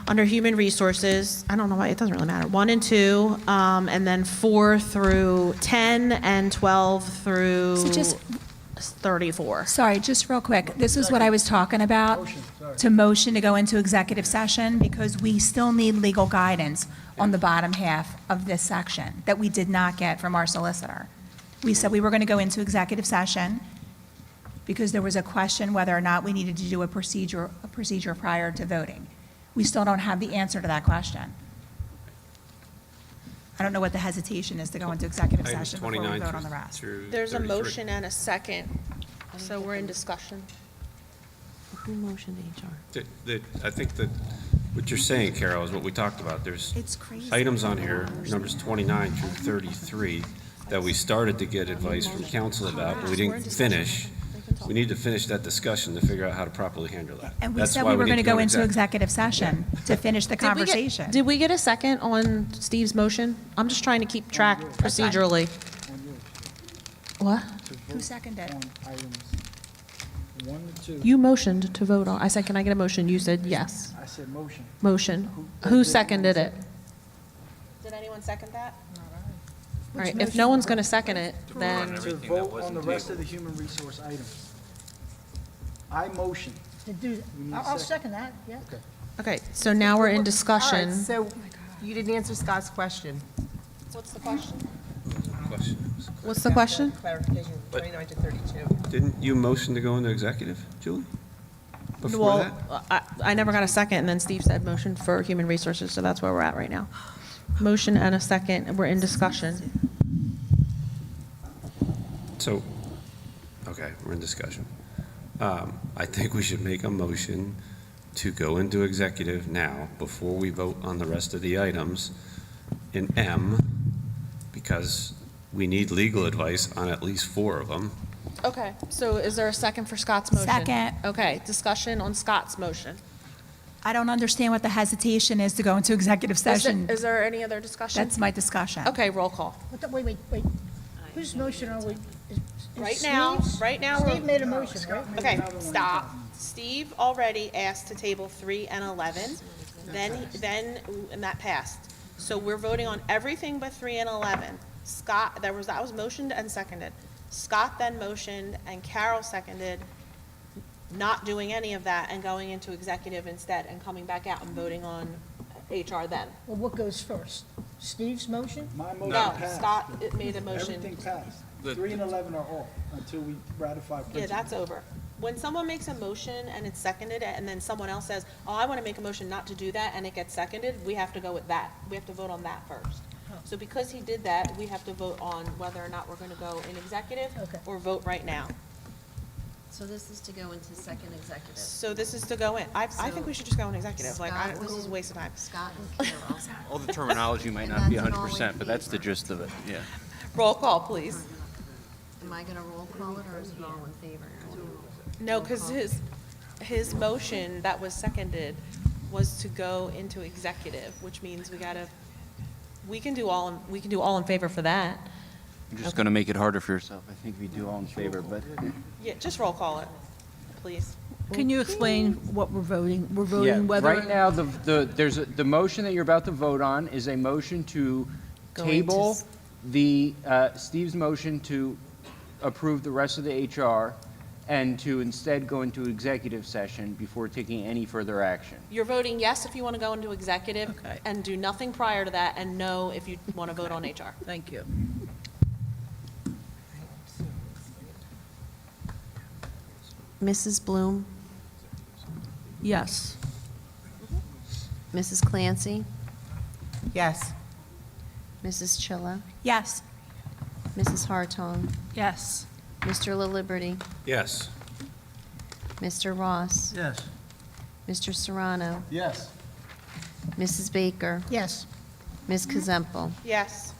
under Human Resources. I don't know why, it doesn't really matter. 1 and 2, and then 4 through 10, and 12 through So just- 34. Sorry, just real quick. This is what I was talking about. To motion to go into executive session because we still need legal guidance on the bottom half of this section that we did not get from our solicitor. We said we were going to go into executive session because there was a question whether or not we needed to do a procedure prior to voting. We still don't have the answer to that question. I don't know what the hesitation is to go into executive Items session before we 29 vote on the rest. through There's a 33. motion and a second, so we're in discussion. Who motioned HR? I think that what you're saying, Carol, is what we talked about. There's It's crazy. items on here, numbers 29 through 33, that we started to get advice from council about, but we didn't finish. We need to finish that discussion to figure out how to properly handle that. And we That's said why we were need going to go into exec- executive session to finish the conversation. Did we get a second on Steve's motion? I'm just trying to keep track procedurally. What? Who seconded? On items 1 to 2. You motioned to vote on, I said, can I get a motion? You said yes. I said motion. Motion. Who seconded it? Did anyone second that? All right, if no one's going to second it, then, To vote on the rest of the human resource items. I motion. To do, I'll second that, yeah. okay, so now we're in discussion. All right, so you didn't answer Scott's question. What's the question? Question. What's the question? Clarification, But- 29 to 32. Didn't you motion to go into executive, Julie? Before Well, that? I never got a second, and then Steve said motion for human resources, so that's where we're at right now. Motion and a second, and we're in discussion. So, okay, we're in discussion. I think we should make a motion to go into executive now before we vote on the rest of the items in M, because we need legal advice on at least 4 of them. Okay, so is there a second for Scott's motion? Second. Okay, discussion on Scott's motion. I don't understand what the hesitation is to go into executive session. Is there any other discussion? That's my discussion. Okay, roll call. Wait. Whose motion are we? is Right Steve's? now, we're. Steve made a motion, right? Okay, stop. Steve already asked to table 3 and 11, and that passed. So we're voting on everything but 3 and 11. Scott, that was motioned and seconded. Scott then motioned and Carol seconded, not doing any of that and going into executive instead and coming back out and voting on HR then. Well, what goes first? Steve's motion? My motion No, passed. Scott made a motion. Everything passed. 3 and 11 are off until we ratify principle. Yeah, that's over. When someone makes a motion and it's seconded, and then someone else says, oh, I want to make a motion not to do that, and it gets seconded, we have to go with that. We have to vote on that first. So because he did that, we have to vote on whether or not we're going to go in executive or vote right now. So this is to go into second executive. So this is to go in. I think we should just go in executive. Like, Scott this is a will- waste of time. Scott and Carol. All the terminology might not be 100%, but that's the gist of it, yeah. Roll call, please. Am I going to roll call it, or is it all in favor? No, because his motion that was seconded was to go into executive, which means we can do all in favor for that. You're just going to make it harder for yourself. I think we do all in favor, but Yeah, just roll call it, please. Can you explain what we're voting? We're yeah, voting whether. right now, the motion that you're about to vote on is a motion to Go table Steve's motion to approve the rest of the HR and to instead go into executive session before taking any further action. You're voting yes if you want to go into executive and do nothing prior to that, and no if you want to vote on HR. Thank you. Mrs. Bloom, Yes. Mrs. Clancy, Yes. Mrs. Chilla, Yes. Mrs. Hartong, Yes. Mr. La Liberty, Yes. Mr. Ross, Yes. Mr. Serrano, Yes. Mrs. Baker, Yes. Ms. Kazempel. Yes.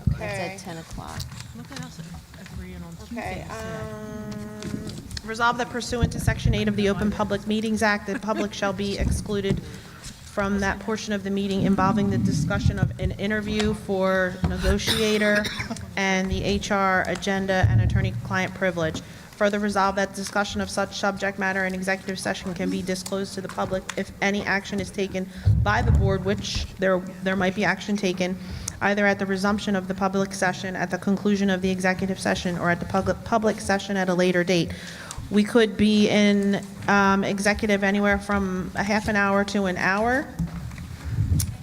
It's Okay. at 10 o'clock. Look at us. Okay, resolve that pursuant to Section 8 of the Open Public Meetings Act, the public shall be excluded from that portion of the meeting involving the discussion of an interview for negotiator and the HR agenda and attorney-client privilege. Further resolve that discussion of such subject matter in executive session can be disclosed to the public if any action is taken by the board, which there might be action taken either at the resumption of the public session, at the conclusion of the executive session, or at the public session at a later date. We could be in executive anywhere from a half an hour to an hour.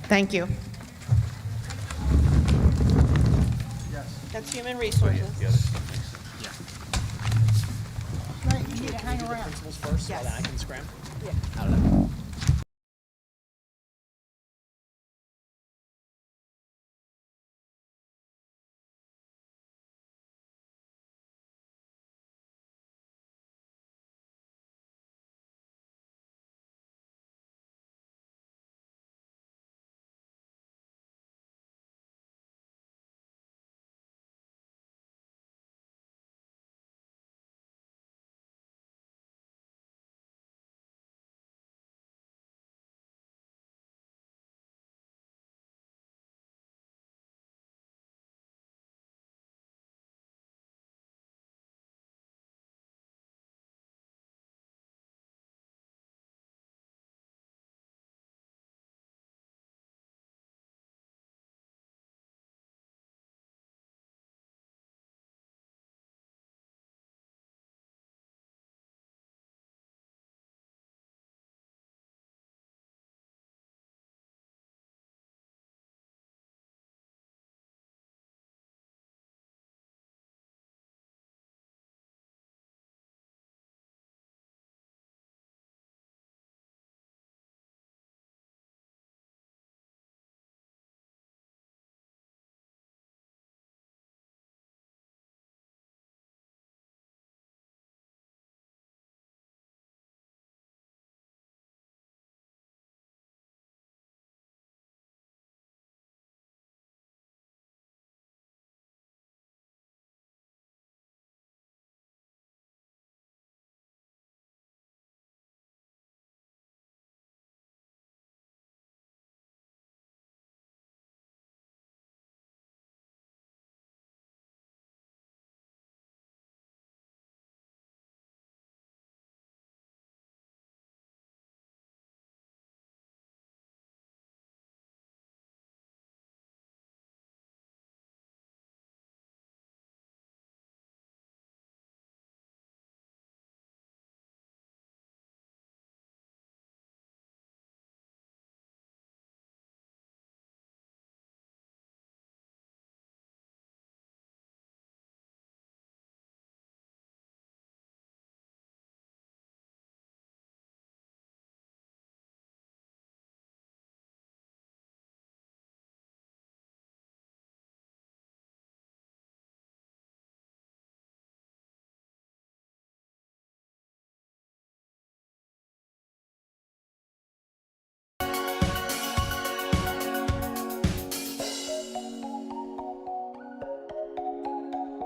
Thank you. That's human resources. Right, you need to hang around. Principals first, so that I can scram? Yeah.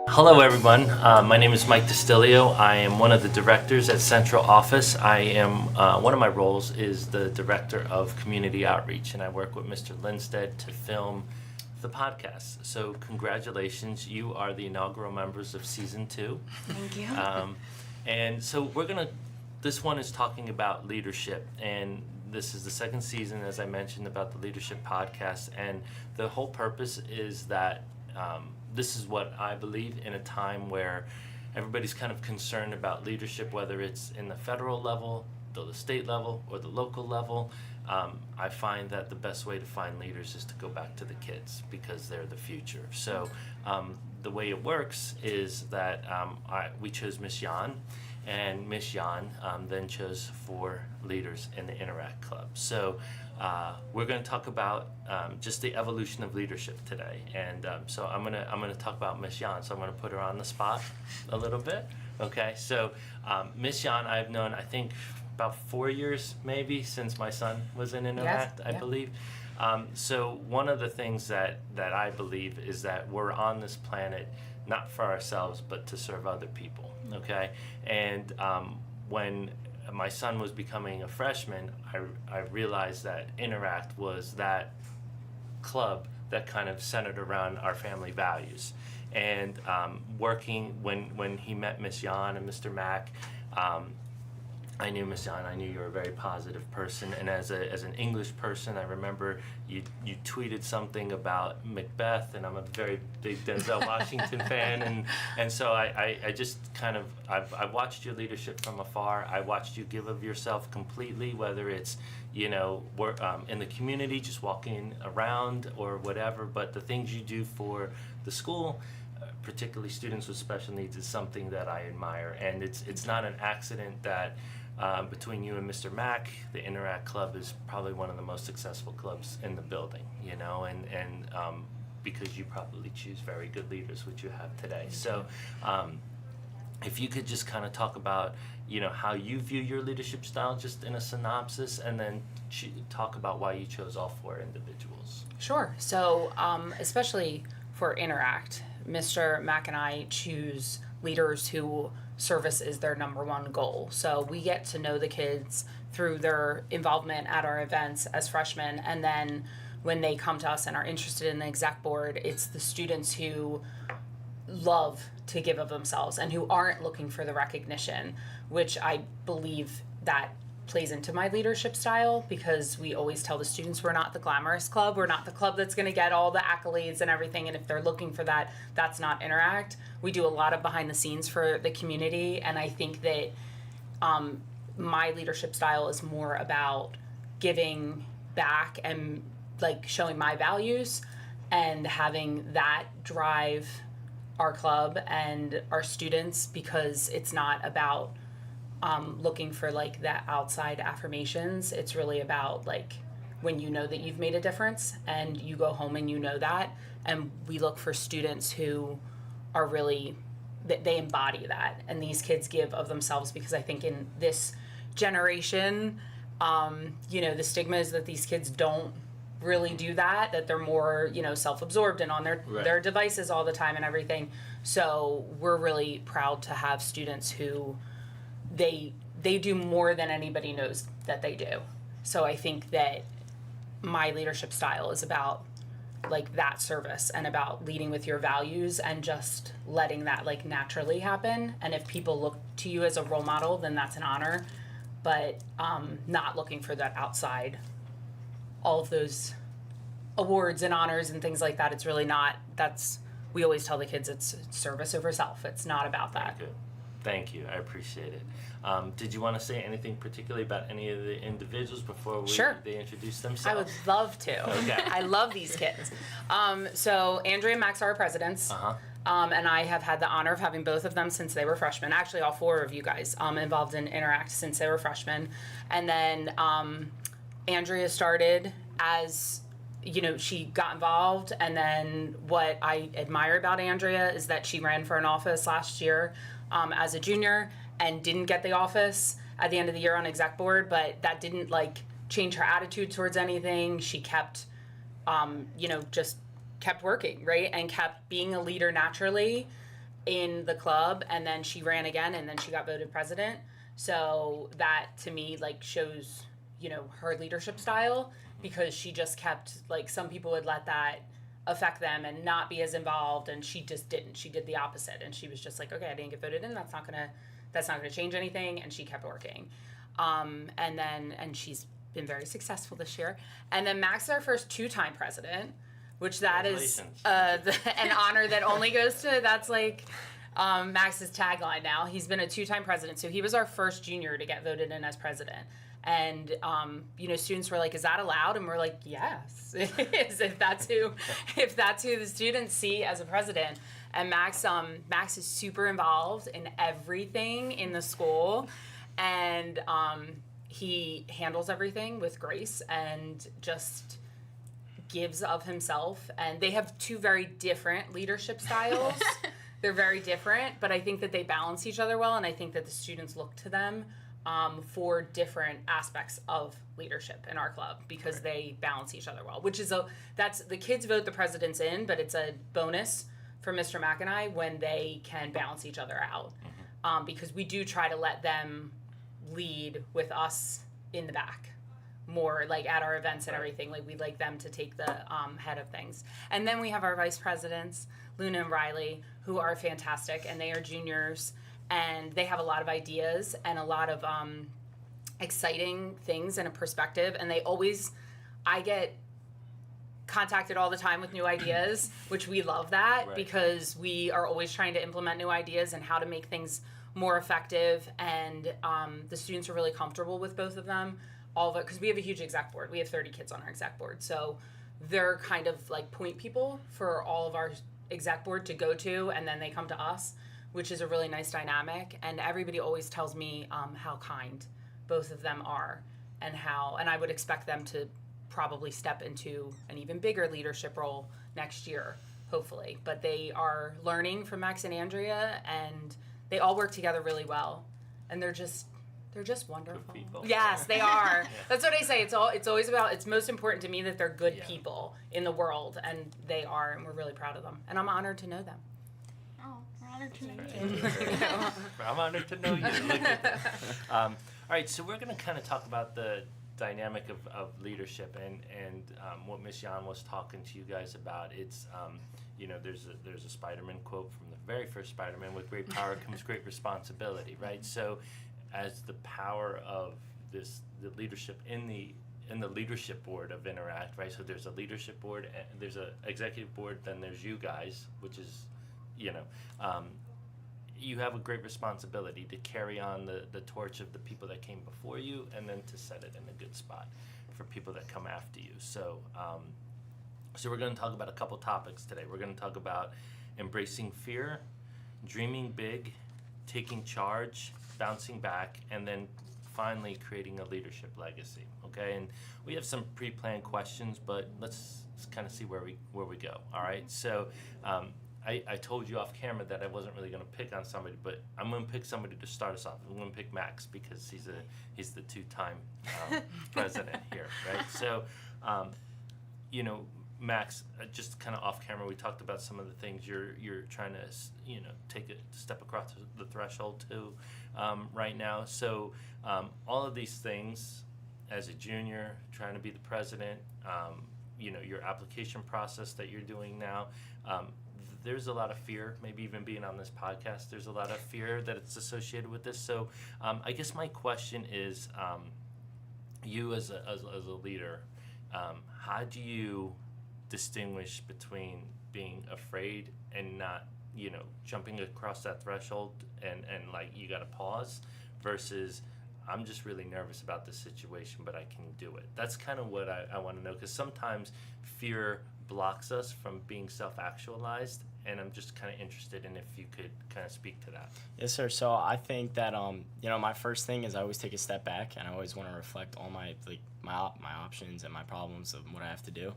Hello everyone, my name is Mike Distilio. I am one of the directors at Central Office. I am, one of my roles is the Director of Community Outreach, and I work with Mr. Lindstedt to film the podcast. So congratulations, you are the inaugural members of Season 2. Thank you. And so this one is talking about leadership, and this is the second season, as I mentioned, about the Leadership Podcast, and the whole purpose is that this is what I believe in a time where everybody's kind of concerned about leadership, whether it's in the federal level, the state level, or the local level. I find that the best way to find leaders is to go back to the kids because they're the future. So the way it works is that we chose Miss Yan, and Miss Yan then chose 4 leaders in the Interact Club. So we're going to talk about just the evolution of leadership today, and so I'm gonna talk about Miss Yan. So I'm gonna put her on the spot a little bit. Okay, so Miss Yan, I've known I think about 4 years maybe since my son was in Interact, I believe. So one of the things that I believe is that we're on this planet not for ourselves, but to serve other people, okay? And when my son was becoming a freshman, I realized that Interact was that club that kind of centered around our family values. And working, when he met Miss Yan and Mr. Mack, I knew Miss Yan, I knew you were a very positive person, and as an English person, I remember you tweeted something about Macbeth, and I'm a very big Denzel Washington fan, and so I just kind of, I've watched your leadership from afar. I watched you give of yourself completely, whether it's, you know, in the community, just walking around or whatever, but the things you do for the school, particularly students with special needs, is something that I admire, and it's not an accident that between you and Mr. Mack, the Interact Club is probably one of the most successful clubs in the building, you know, and because you probably choose very good leaders, which you have today. So if you could just kind of talk about, you know, how you view your leadership style, just in a synopsis, and then talk about why you chose all 4 individuals. Sure. So especially for Interact, Mr. Mack and I choose leaders who service is their number one goal. So we get to know the kids through their involvement at our events as freshmen, and then when they come to us and are interested in the exec board, it's the students who love to give of themselves and who aren't looking for the recognition, which I believe that plays into my leadership style, because we always tell the students we're not the glamorous club, we're not the club that's going to get all the accolades and everything, and if they're looking for that, that's not Interact. We do a lot of behind the scenes for the community, and I think that my leadership style is more about giving back and like showing my values and having that drive our club and our students, because it's not about looking for like that outside affirmations. It's really about like when you know that you've made a difference and you go home and you know that, and we look for students who are really, they embody that, and these kids give of themselves, because I think in this generation, you know, the stigma is that these kids don't really do that they're more, you know, self-absorbed and on their devices all the time and everything. So we're really proud to have students who they do more than anybody knows that they do. So I think that my leadership style is about like that service and about leading with your values and just letting that like naturally happen. And if people look to you as a role model, then that's an honor, but not looking for that outside, all of those awards and honors and things like that. It's really not, we always tell the kids it's service over self. It's not about that. Good. Thank you. I appreciate it. Did you want to say anything particularly about any of the individuals before they introduce themselves? I would love to. Okay. I love these kids. So Andrea and Max are our presidents. And I have had the honor of having both of them since they were freshmen. Actually, all 4 of you guys involved in Interact since they were freshmen. And then Andrea started as, you know, she got involved, and then what I admire about Andrea is that she ran for an office last year as a junior and didn't get the office at the end of the year on exec board, but that didn't like change her attitude towards anything. She kept, you know, just kept working, right? And kept being a leader naturally in the club, and then she ran again, and then she got voted president. So that to me like shows, you know, her leadership style, because she just kept, like, some people would let that affect them and not be as involved, and she just didn't. She did the opposite, and she was just like, okay, I didn't get voted in, that's not gonna change anything, and she kept working. And she's been very successful this year. And then Max is our first 2-time president, which that is an honor that only goes to, that's like Max's tagline now. He's been a 2-time president, so he was our first junior to get voted in as president. And you know, students were like, "Is that allowed?" And we're like, "Yes, it is. If that's who the students see as a president." And Max is super involved in everything in the school, and he handles everything with grace and just gives of himself. And they have 2 very different leadership styles. They're very different, but I think that they balance each other well, and I think that the students look to them for different aspects of leadership in our club, because they balance each other well, which is that's the kids vote the presidents in, but it's a bonus for Mr. Mack and I when they can balance each other out. Because we do try to let them lead with us in the back more, like at our events and everything. Like we'd like them to take the head of things. And then we have our vice presidents, Luna and Riley, who are fantastic, and they are juniors, and they have a lot of ideas and a lot of exciting things and a perspective. And I get contacted all the time with new ideas, which we love that, Right. because we are always trying to implement new ideas and how to make things more effective. And the students are really comfortable with both of them. All of it, because we have a huge exec board. We have 30 kids on our exec board. So they're kind of like point people for all of our exec board to go to, and then they come to us, which is a really nice dynamic. And everybody always tells me how kind both of them are, and I would expect them to probably step into an even bigger leadership role next year, hopefully. But they are learning from Max and Andrea, and they all work together really well, and they're just wonderful. Good people. Yes, they are. That's what I say. It's most important to me that they're good people in the world, and they are, and we're really proud of them. And I'm honored to know them. Oh, we're honored to know you. I'm honored to know you. Look at this. All right, so we're going to kind of talk about the dynamic of leadership and what Miss Yan was talking to you guys about. It's there's a Spider-Man quote from the very first Spider-Man: "With great power comes great responsibility." Right. So, as the power of the leadership in the leadership board of Interact, right? So there's a leadership board, and there's a executive board, then there's you guys, which is, you have a great responsibility to carry on the torch of the people that came before you, and then to set it in a good spot for people that come after you. So, so we're going to talk about a couple topics today. We're going to talk about embracing fear, dreaming big, taking charge, bouncing back, and then finally creating a leadership legacy. Okay, and we have some pre-planned questions, but let's kind of see where we go. All right, so I told you off camera that I wasn't really going to pick on somebody, but I'm going to pick somebody to start us off. I'm going to pick Max because he's the two-time president here, right? So, Max, just kind of off camera, we talked about some of the things you're trying to, take a step across the threshold to right now. So all of these things, as a junior, trying to be the president, your application process that you're doing now, there's a lot of fear, maybe even being on this podcast, there's a lot of fear that it's associated with this. So I guess my question is, you as a leader, how do you distinguish between being afraid and not, jumping across that threshold and like you got to pause versus I'm just really nervous about this situation, but I can do it? That's kind of what I want to know, because sometimes fear blocks us from being self-actualized, and I'm just kind of interested in if you could kind of speak to that. Yes, sir. So I think that my first thing is I always take a step back, and I always want to reflect all my options and my problems of what I have to do.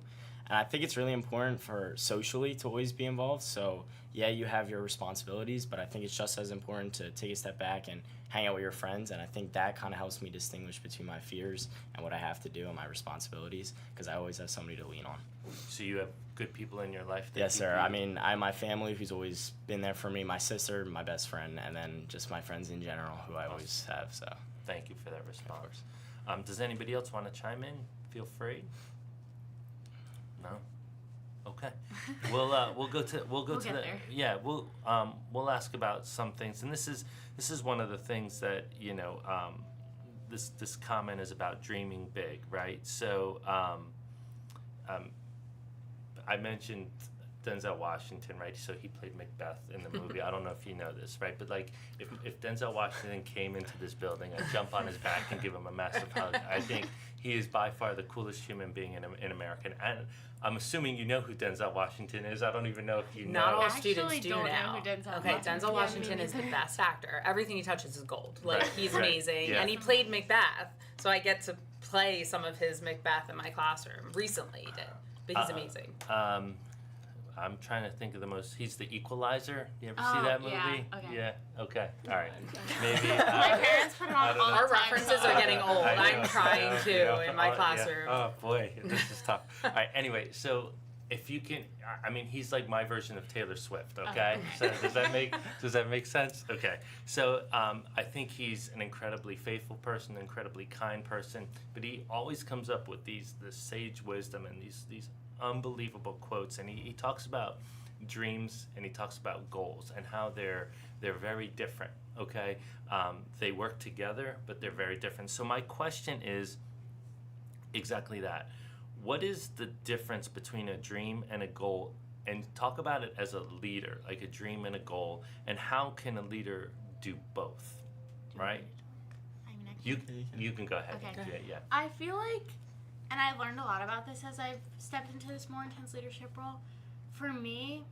And I think it's really important for socially to always be involved. So yeah, you have your responsibilities, but I think it's just as important to take a step back and hang out with your friends. And I think that kind of helps me distinguish between my fears and what I have to do and my responsibilities, because I always have somebody to lean on. So you have good people in your life? Yes, sir. I mean, I have my family who's always been there for me, my sister, my best friend, and then just my friends in general who I always have. So thank you for that response. Does anybody else want to chime in? Feel free. No? Okay. We'll go to there. Yeah, we'll ask about some things, and this is one of the things that this comment is about dreaming big, right? So I mentioned Denzel Washington, right? So he played Macbeth in the movie. I don't know if you know this, right? But like, if Denzel Washington came into this building, I'd jump on his back and give him a massive hug. I think he is by far the coolest human being in America. And I'm assuming you know who Denzel Washington is. I don't even know if you know. Not all students do don't now. know who Denzel Okay, Washington Denzel Washington is the best actor. Everything he touches is gold. Like, Right, he's right, amazing. yeah. And he played Macbeth, so I get to play some of his Macbeth in my classroom. Recently he did. But he's amazing. I'm trying to think of the most. He's the Equalizer. You ever see that movie? yeah, okay. Yeah. Okay. All right. Maybe. My parents put it I on don't all know. the Our time. references are getting old. I know, I'm trying I know, to you know, in my yeah. classroom. Oh boy, this is tough. All right. Anyway, so if you can, I mean, he's like my version of Taylor Swift, okay? So does that make sense? Okay. So I think he's an incredibly faithful person, incredibly kind person, but he always comes up with this sage wisdom and these unbelievable quotes, and he talks about dreams and he talks about goals and how they're very different, okay? They work together, but they're very different. So my question is exactly that. What is the difference between a dream and a goal? And talk about it as a leader, like a dream and a goal, and how can a leader do both, right? You can go ahead. Okay. Yeah. I feel like, and I learned a lot about this as I've stepped into this more intense leadership role. For me,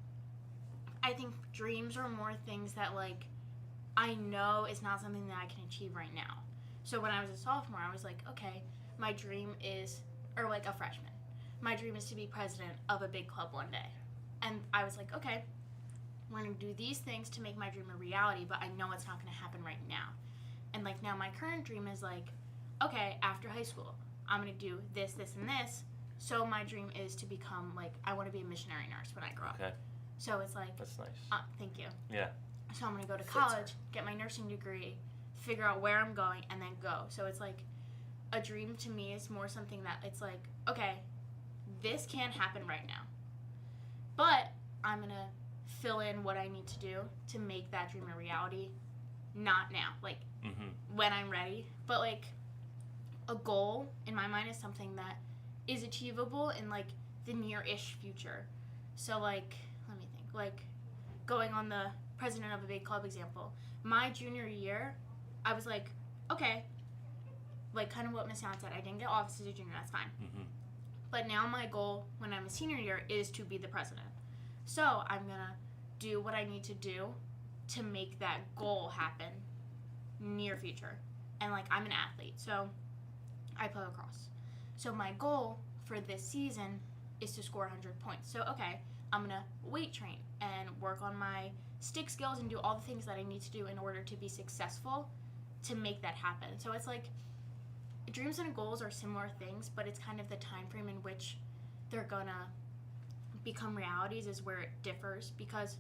I think dreams are more things that, like, I know is not something that I can achieve right now. So when I was a sophomore, I was like, okay, my dream is, or like a freshman, my dream is to be president of a big club one day. And I was like, okay, we're going to do these things to make my dream a reality, but I know it's not going to happen right now. And like now my current dream is like, okay, after high school, I'm going to do this, this, and this. So my dream is to become, like, I want to be a missionary nurse when I grow up. Okay. So it's like, That's nice. Thank you. Yeah. So I'm going to go to college, get my nursing degree, figure out where I'm going, and then go. So it's like, a dream to me is more something that it's like, okay, this can't happen right now, but I'm going to fill in what I need to do to make that dream a reality, not now, like when I'm ready. But like a goal in my mind is something that is achievable in like the near-ish future. So like, let me think, like going on the president of a big club example, my junior year, I was like, okay, like kind of what Miss Allen said, I didn't get office as a junior, that's fine. But now my goal when I'm a senior year is to be the president. So I'm gonna do what I need to do to make that goal happen near future. And like I'm an athlete, so I play lacrosse. So my goal for this season is to score 100 points. So okay, I'm gonna weight train and work on my stick skills and do all the things that I need to do in order to be successful to make that happen. So it's like dreams and goals are similar things, but it's kind of the time frame in which they're gonna become realities is where it differs, because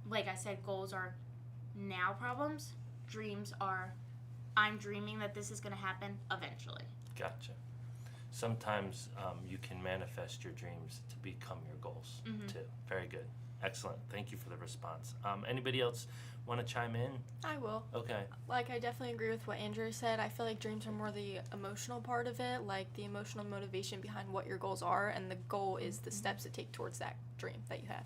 like I said, goals are now problems. Dreams are, I'm dreaming that this is gonna happen eventually. Gotcha. Sometimes you can manifest your dreams to become your goals too. Very good. Excellent. Thank you for the response. Anybody else want to chime in? I will. Okay. Like, I definitely agree with what Andrew said. I feel like dreams are more the emotional part of it, like the emotional motivation behind what your goals are, and the goal is the steps to take towards that dream that you have.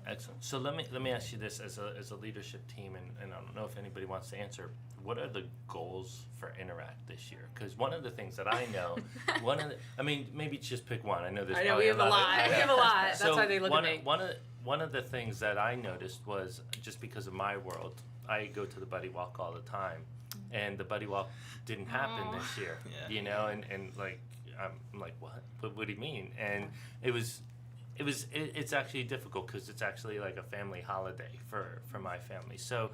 Excellent. So let me ask you this as a leadership team, and I don't know if anybody wants to answer. What are the goals for Interact this year? Because one of the things that I know, I mean, maybe just pick one. I know there's. I know probably we have a lot. We have a lot. That's So why they look at me. One of the things that I noticed was, just because of my world, I go to the Buddy Walk all the time, and the Buddy Walk didn't happen this year. Yeah. You know, and like I'm like, what? What do you mean? And it's actually difficult because it's actually like a family holiday for my family. So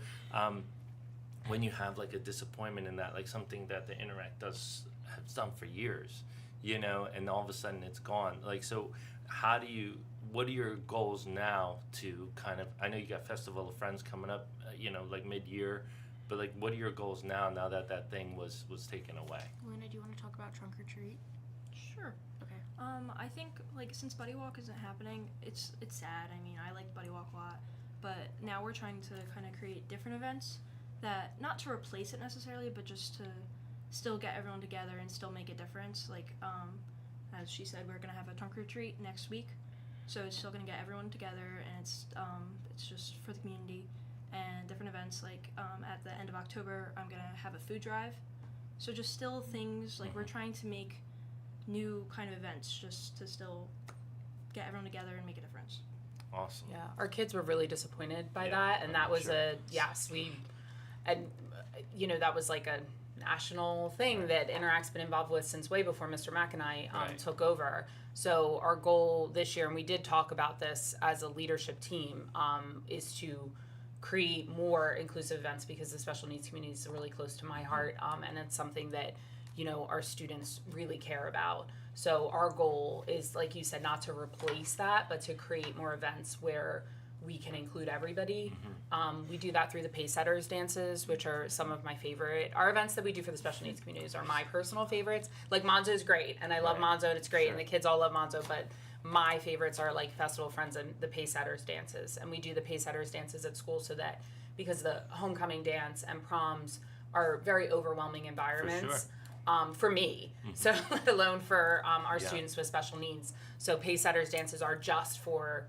when you have like a disappointment in that, like something that the Interact has done for years, you know, and all of a sudden it's gone. Like, so what are your goals now to kind of, I know you got Festival of Friends coming up, you know, like mid-year, but like what are your goals now that that thing was taken away? Luna, do you want to talk about Trunk or Treat? Sure. Okay. I think, like, since Buddy Walk isn't happening, it's sad. I mean, I like Buddy Walk a lot, but now we're trying to kind of create different events that, not to replace it necessarily, but just to still get everyone together and still make a difference. Like, as she said, we're gonna have a trunk or treat next week, so it's still gonna get everyone together, and it's just for the community and different events. Like, at the end of October, I'm gonna have a food drive, so just still things like we're trying to make new kind of events just to still get everyone together and make a difference. Awesome. Yeah, our kids were really disappointed by Yeah, that, and that was sure. that was like a national thing that Interact's been involved with since way before Mr. Mack and I Right. took over. So our goal this year, and we did talk about this as a leadership team, is to create more inclusive events, because the special needs community is really close to my heart, and it's something that, our students really care about. So our goal is, like you said, not to replace that, but to create more events where we can include everybody. We do that through the Pacesetters dances, which are some of my favorite. Our events that we do for the special needs communities are my personal favorites. Like Monzo is great, and I love Monzo, and it's great, and the kids all love Monzo, but my favorites are like Festival Friends and the Pacesetters dances. And we do the Pacesetters dances at school so that, because the homecoming dance and proms are very overwhelming environments. For me, so let alone for our students with special needs. So Pacesetters dances are just for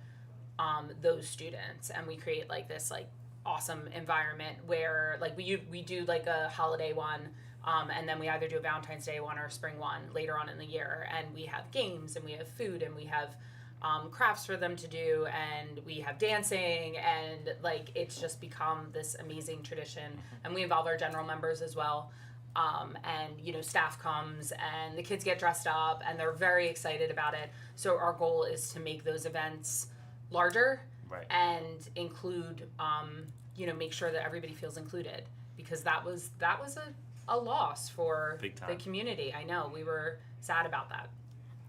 those students, and we create like this like awesome environment where like we do like a holiday one, and then we either do a Valentine's Day one or a spring one later on in the year, and we have games and we have food and we have crafts for them to do, and we have dancing, and like it's just become this amazing tradition. And we involve our general members as well. And staff comes and the kids get dressed up and they're very excited about it. So our goal is to make those events larger and include, make sure that everybody feels included, because that was a loss for the community. I know, we were sad about that.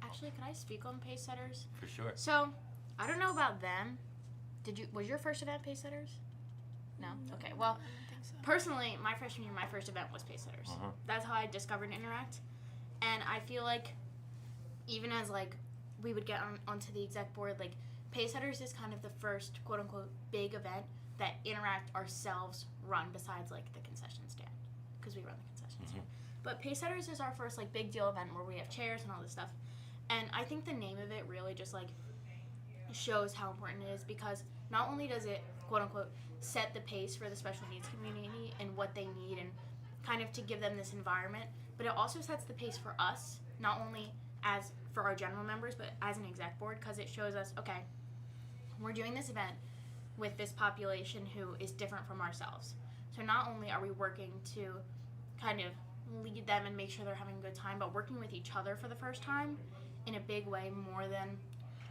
Actually, can I speak on Pacesetters? For sure. So, I don't know about them. Was your first event Pacesetters? No? Okay, well, personally, my freshman year, my first event was Pacesetters. That's how I discovered Interact. And I feel like, even as, like, we would get onto the exec board, like, Pacesetters is kind of the first, quote-unquote, big event that Interact ourselves run, besides, like, the concession stand, because we run the concession stand. But Pacesetters is our first, like, big deal event where we have chairs and all this stuff. And I think the name of it really just, like, shows how important it is, because not only does it, quote-unquote, set the pace for the special needs community and what they need and kind of to give them this environment, but it also sets the pace for us, not only as for our general members, but as an exec board, because it shows us, okay, we're doing this event with this population who is different from ourselves. So not only are we working to kind of lead them and make sure they're having a good time, but working with each other for the first time in a big way, more than,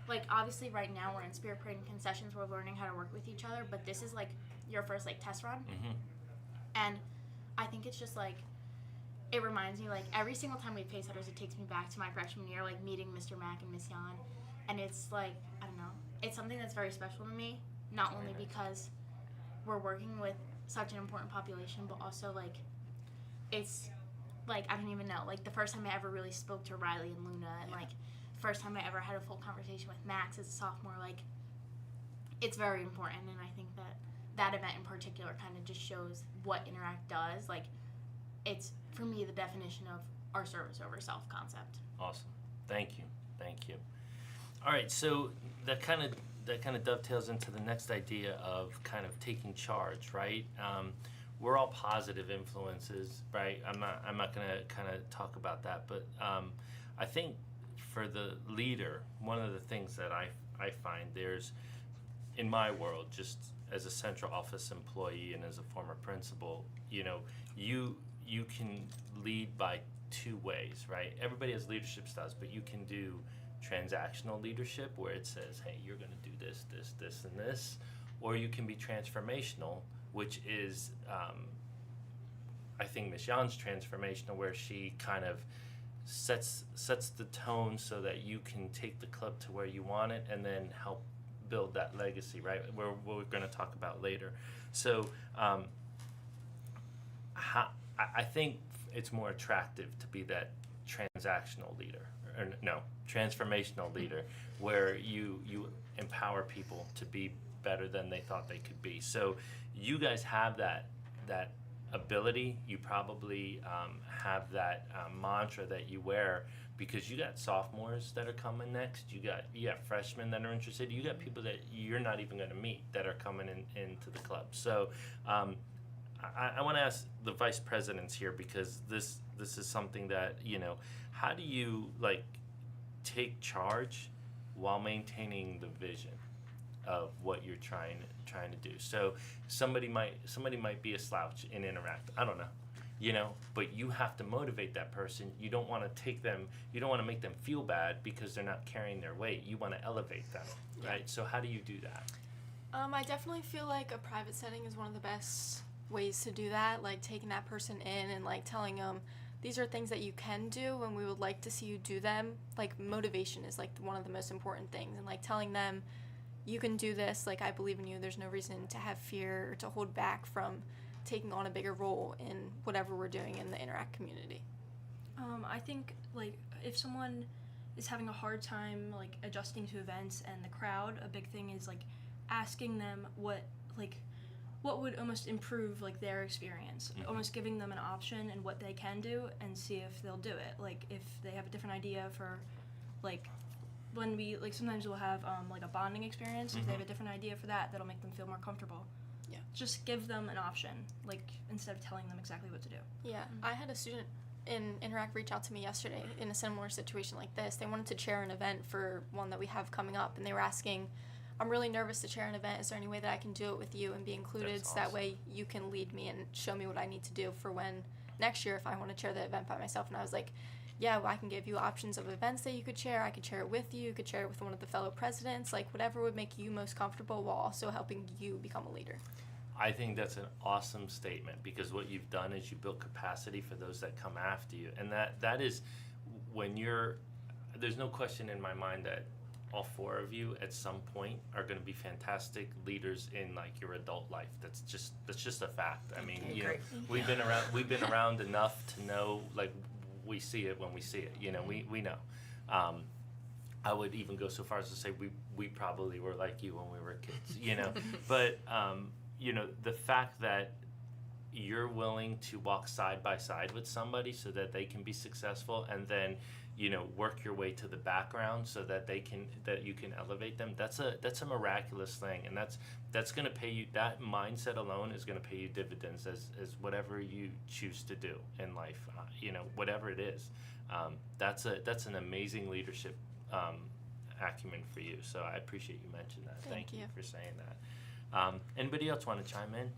like, obviously right now we're in Spirit Parade and concessions, we're learning how to work with each other, but this is like your first like test run. And I think it's just like, it reminds me, like, every single time we have Pacesetters, it takes me back to my freshman year, like meeting Mr. Mack and Miss Yan. And it's like, I don't know, it's something that's very special to me, not only because we're working with such an important population, but also like, it's like, I don't even know, like the first time I ever really spoke to Riley and Luna, and like first time I ever had a full conversation with Max as a sophomore, like, it's very important. And I think that event in particular kind of just shows what Interact does. Like, it's, for me, the definition of our service over self concept. Awesome. Thank you. All right, so that kind of dovetails into the next idea of kind of taking charge, right? We're all positive influences, right? I'm not gonna kind of talk about that, but I think for the leader, one of the things that I find there's, in my world, just as a central office employee and as a former principal, you can lead by two ways, right? Everybody has leadership styles, but you can do transactional leadership where it says, hey, you're going to do this, this, this, and this, or you can be transformational, which is, I think Ms. Jan's transformational, where she kind of sets the tone so that you can take the club to where you want it and then help build that legacy, right? We're going to talk about later. So I think it's more attractive to be that transactional leader, or no, transformational leader, where you empower people to be better than they thought they could be. So you guys have that ability. You probably have that mantra that you wear, because you got sophomores that are coming next. You got freshmen that are interested. You got people that you're not even going to meet that are coming into the club. So I want to ask the vice presidents here, because this is something that, how do you like take charge while maintaining the vision of what you're trying to do? So somebody might be a slouch in Interact. I don't know, but you have to motivate that person. You don't want to make them feel bad because they're not carrying their weight. You want to elevate them, right? So how do you do that? I definitely feel like a private setting is one of the best ways to do that, like taking that person in and like telling them these are things that you can do and we would like to see you do them. Like motivation is like one of the most important things, and like telling them you can do this, like I believe in you, there's no reason to have fear or to hold back from taking on a bigger role in whatever we're doing in the Interact community. I think like if someone is having a hard time like adjusting to events and the crowd, a big thing is like asking them what would almost improve like their experience, almost giving them an option and what they can do and see if they'll do it. Like if they have a different idea for like when we like sometimes we'll have like a bonding experience. If they have a different idea for that, that'll make them feel more comfortable. Yeah. Just give them an option, like instead of telling them exactly what to do. Yeah, I had a student in Interact reach out to me yesterday in a similar situation like this. They wanted to chair an event for one that we have coming up, and they were asking, I'm really nervous to chair an event. Is there any way that I can do it with you and be included so that way you can lead me and show me what I need to do for when next year if I want to chair the event by myself? And I was like, yeah, well, I can give you options of events that you could chair. I could chair it with you. You could chair it with one of the fellow presidents, like whatever would make you most comfortable while also helping you become a leader. I think that's an awesome statement, because what you've done is you build capacity for those that come after you. And that is when there's no question in my mind that all four of you at some point are going to be fantastic leaders in like your adult life. That's just a fact. I mean, you know, we've been around enough to know, like, we see it when we see it. You know, we know. I would even go so far as to say we probably were like you when we were kids. You know, but you know, the fact that you're willing to walk side by side with somebody so that they can be successful, and then, you know, work your way to the background so that you can elevate them. That's a miraculous thing, and that's going to pay you. That mindset alone is going to pay you dividends as whatever you choose to do in life. You know, whatever it is. That's an amazing leadership acumen for you. So I appreciate you mentioning that. Thank you for saying that. Anybody else want to chime in?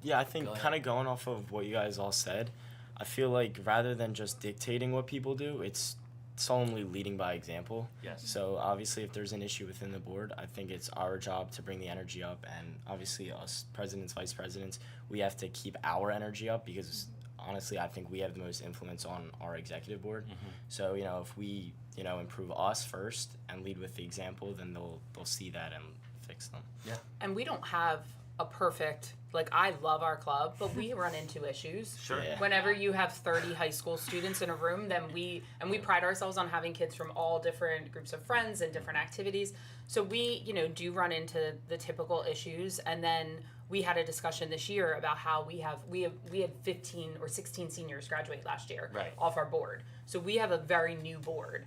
Yeah, I think kind of going off of what you guys all said, I feel like rather than just dictating what people do, it's solemnly leading by example. Yes. So obviously if there's an issue within the board, I think it's our job to bring the energy up, and obviously us presidents, vice presidents, we have to keep our energy up, because honestly I think we have the most influence on our executive board. So, you know, if we, you know, improve us first and lead with the example, then they'll see that and fix them. Yeah. And we don't have a perfect, like, I love our club, but we run into issues. Sure. Yeah. Whenever you have 30 high school students in a room, then we pride ourselves on having kids from all different groups of friends and different activities. So we, you know, do run into the typical issues. And then we had a discussion this year about how we had 15 or 16 seniors graduate last year off our board. So we have a very new board.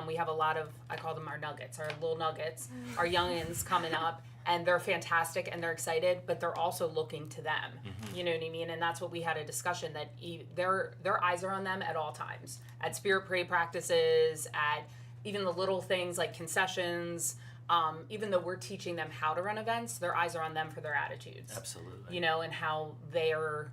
We have a lot of, I call them our nuggets, our little nuggets, our youngins coming up. And they're fantastic and they're excited, but they're also looking to them. You know what I mean? And that's what we had a discussion, that their eyes are on them at all times. At spirit parade practices, at even the little things like concessions. Even though we're teaching them how to run events, their eyes are on them for their attitudes. Absolutely. You know, and how they're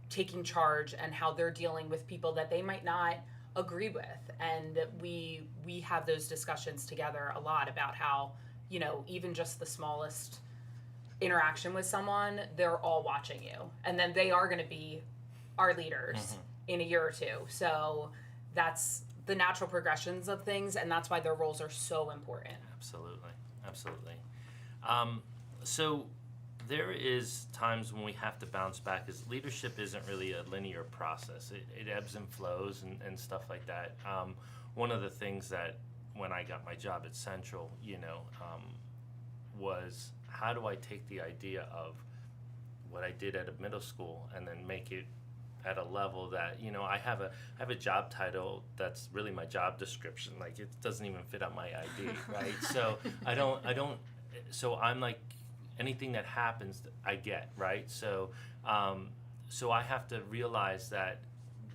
taking charge and how they're dealing with people that they might not agree with. And we have those discussions together a lot about how, you know, even just the smallest interaction with someone, they're all watching you, and then they are going to be our leaders in a year or two. So that's the natural progressions of things, and that's why their roles are so important. Absolutely. So there is times when we have to bounce back, because leadership isn't really a linear process. It ebbs and flows and stuff like that. One of the things that when I got my job at Central, you know, was how do I take the idea of what I did at a middle school and then make it at a level that, you know, I have a job title that's really my job description. Like, it doesn't even fit on my ID, right? So so I'm like, anything that happens, I get, right? So I have to realize that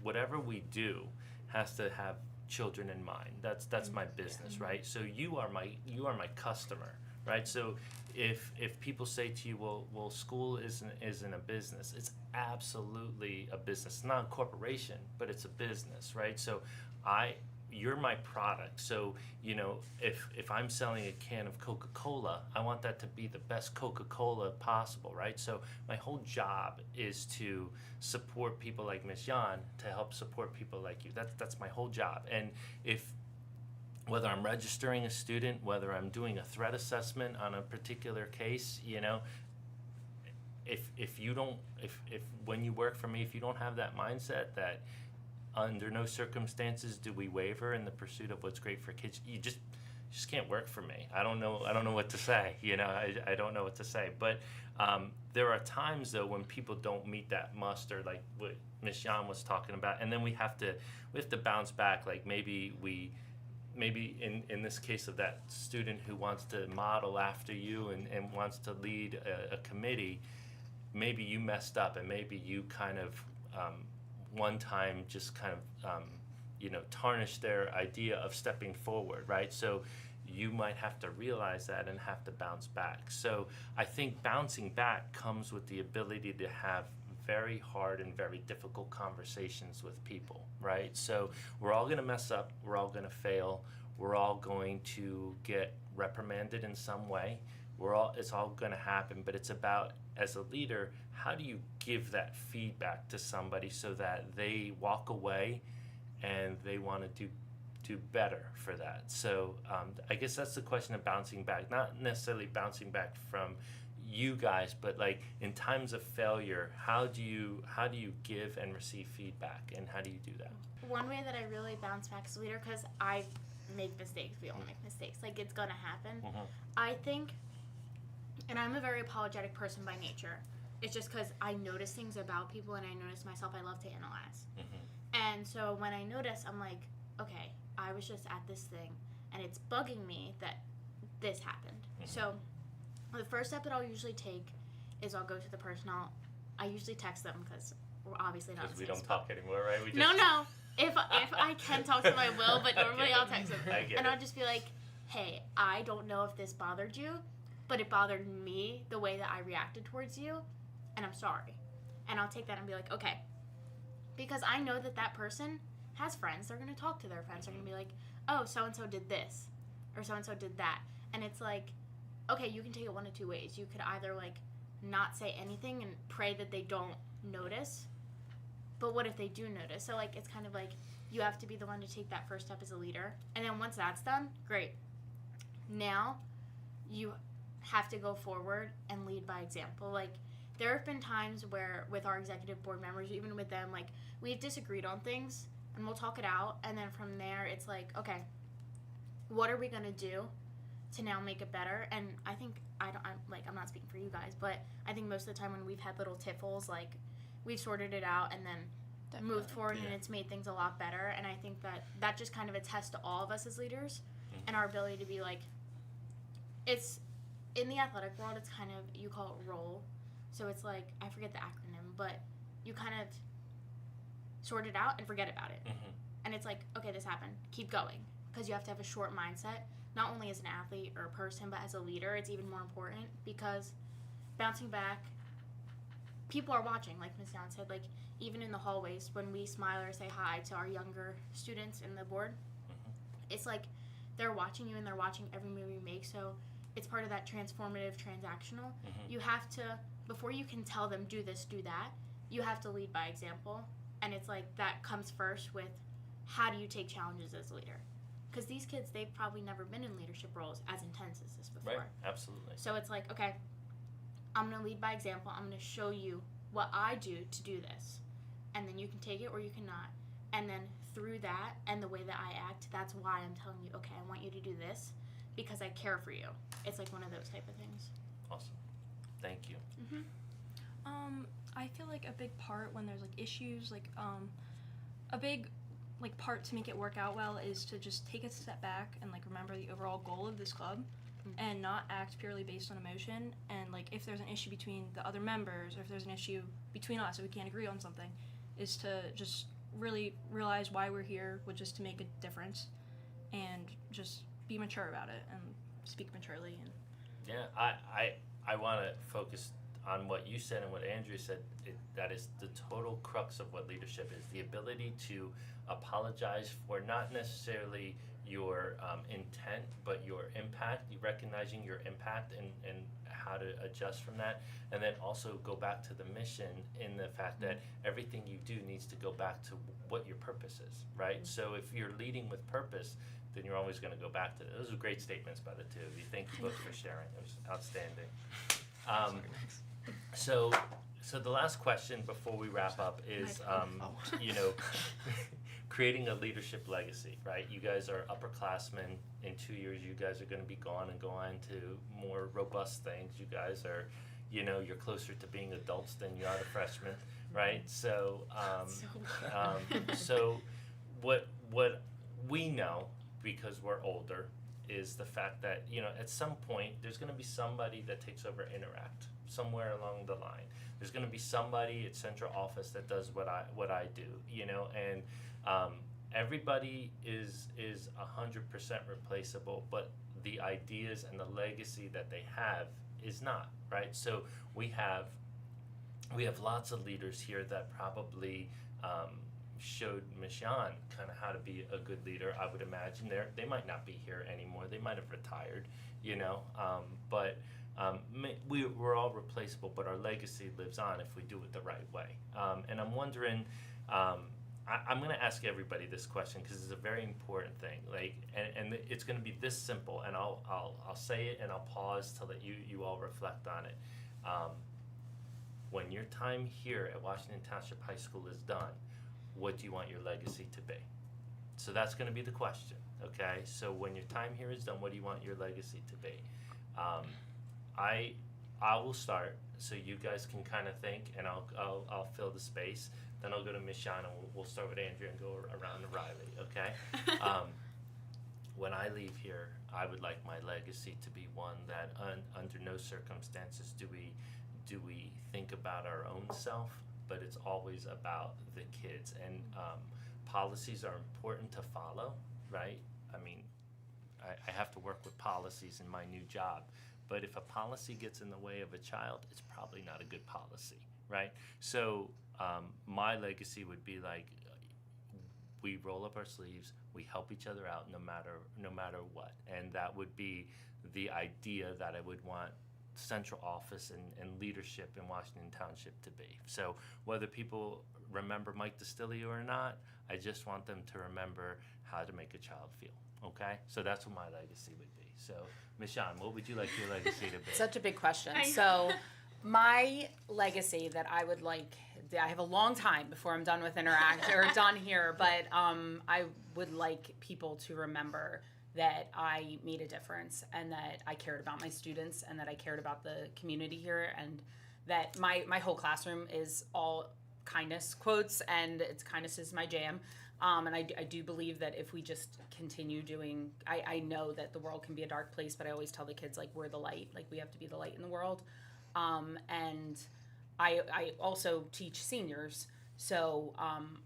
whatever we do has to have children in mind. That's my business, right? So you are my customer, right? So if people say to you, well, school isn't a business, it's absolutely a business. It's not a corporation, but it's a business, right? So you're my product. So, you know, if I'm selling a can of Coca-Cola, I want that to be the best Coca-Cola possible, right? So my whole job is to support people like Ms. Yan, to help support people like you. That's my whole job. And whether I'm registering a student, whether I'm doing a threat assessment on a particular case, you know, if when you work for me, if you don't have that mindset that under no circumstances do we waver in the pursuit of what's great for kids, you just can't work for me. I don't know what to say. You know, I don't know what to say. But there are times though when people don't meet that muster, like what Ms. Yan was talking about, and then we have to bounce back. Like maybe in this case of that student who wants to model after you and wants to lead a committee, maybe you messed up and maybe you kind of one time just kind of you know, tarnish their idea of stepping forward, right? So you might have to realize that and have to bounce back. So I think bouncing back comes with the ability to have very hard and very difficult conversations with people, right? So we're all gonna mess up, we're all gonna fail, we're all going to get reprimanded in some way. It's all gonna happen, but it's about, as a leader, how do you give that feedback to somebody so that they walk away and they want to do better for that. So I guess that's the question of bouncing back, not necessarily bouncing back from you guys, but like in times of failure, how do you give and receive feedback, and how do you do that? One way that I really bounce back as a leader, because I make mistakes, we all make mistakes, like it's gonna happen. I think, and I'm a very apologetic person by nature, it's just because I notice things about people and I notice myself, I love to analyze. And so when I notice, I'm like, okay, I was just at this thing and it's bugging me that this happened. So the first step that I'll usually take is I'll go to the person, I usually text them because we're obviously not. Because we don't talk anymore, right? We just... No. If I can talk to them, I will, but normally I'll text them. And I'll just be like, hey, I don't know if this bothered you, but it bothered me the way that I reacted towards you, and I'm sorry. And I'll take that and be like, okay. Because I know that person has friends. They're going to talk to their friends. They're going to be like, oh, so-and-so did this, or so-and-so did that. And it's like, okay, you can take it one of two ways. You could either, like, not say anything and pray that they don't notice. But what if they do notice? So, like, it's kind of like you have to be the one to take that first step as a leader. And then once that's done, great. Now you have to go forward and lead by example. Like, there have been times where with our executive board members, even with them, like, we've disagreed on things and we'll talk it out. And then from there, it's like, okay, what are we going to do to now make it better? And I think, I'm not speaking for you guys, but I think most of the time when we've had little tiffles, like, we've sorted it out and then moved forward, and it's made things a lot better. And I think that just kind of attests to all of us as leaders and our ability to be like, it's, in the athletic world, it's kind of, you call it role. So it's like, I forget the acronym, but you kind of sort it out and forget about it. And it's like, okay, this happened, keep going. Because you have to have a short mindset, not only as an athlete or a person, but as a leader. It's even more important because bouncing back, people are watching, like Ms. Yan said, like even in the hallways when we smile or say hi to our younger students in the board, it's like they're watching you and they're watching every move you make. So it's part of that transformative, transactional. You have to, before you can tell them do this, do that, you have to lead by example. And it's like that comes first with how do you take challenges as a leader? Because these kids, they've probably never been in leadership roles as intense as this before. Right, absolutely. So it's like, okay, I'm going to lead by example. I'm going to show you what I do to do this. And then you can take it or you cannot. And then through that and the way that I act, that's why I'm telling you, okay, I want you to do this because I care for you. It's like one of those type of things. Awesome. Thank you. I feel like a big part when there's like issues, like a big like part to make it work out well is to just take a step back and like remember the overall goal of this club and not act purely based on emotion. And like if there's an issue between the other members or if there's an issue between us or we can't agree on something, is to just really realize why we're here, which is to make a difference, and just be mature about it and speak maturely. And yeah, I want to focus on what you said and what Andrea said, that is the total crux of what leadership is, the ability to apologize for not necessarily your intent, but your impact, you recognizing your impact and how to adjust from that, and then also go back to the mission in the fact that everything you do needs to go back to what your purpose is, right? So if you're leading with purpose, then you're always going to go back to it. Those are great statements by the two of you. Thank you both for sharing. It was outstanding. So the last question before we wrap up is, creating a leadership legacy, right? You guys are upperclassmen. In 2 years, you guys are going to be gone and go on to more robust things. You guys are, you're closer to being adults than you are to freshmen, right? So, so what we know, because we're older, is the fact that, at some point, there's going to be somebody that takes over Interact somewhere along the line. There's going to be somebody at central office that does what I do, and everybody is 100% replaceable, but the ideas and the legacy that they have is not, right? So we have lots of leaders here that probably showed Michonne kind of how to be a good leader. I would imagine they might not be here anymore. They might have retired, but we're all replaceable, but our legacy lives on if we do it the right way. And I'm wondering, I'm going to ask everybody this question because it's a very important thing. And it's going to be this simple, and I'll say it and I'll pause to let you all reflect on it. When your time here at Washington Township High School is done, what do you want your legacy to be? So that's going to be the question, okay? So when your time here is done, what do you want your legacy to be? I will start, so you guys can kind of think, and I'll fill the space. Then I'll go to Miss Shawn, and we'll start with Andrea and go around to Riley, okay? When I leave here, I would like my legacy to be one that under no circumstances do we think about our own self, but it's always about the kids. And policies are important to follow, right? I mean, I have to work with policies in my new job, but if a policy gets in the way of a child, it's probably not a good policy, right? So my legacy would be we roll up our sleeves, we help each other out no matter what, and that would be the idea that I would want central office and leadership in Washington Township to be. So whether people remember Mike DiStilio or not, I just want them to remember how to make a child feel. Okay, so that's what my legacy would be. So, Ms. Shawn, what would you like your legacy to be? Such a big question. So, my legacy that I would like, I have a long time before I'm done with Interact or done here, but I would like people to remember that I made a difference and that I cared about my students and that I cared about the community here, and that my whole classroom is all kindness quotes, and kindness is my jam. And I do believe that if we just continue doing, I know that the world can be a dark place, but I always tell the kids, we're the light, we have to be the light in the world. And I also teach seniors, so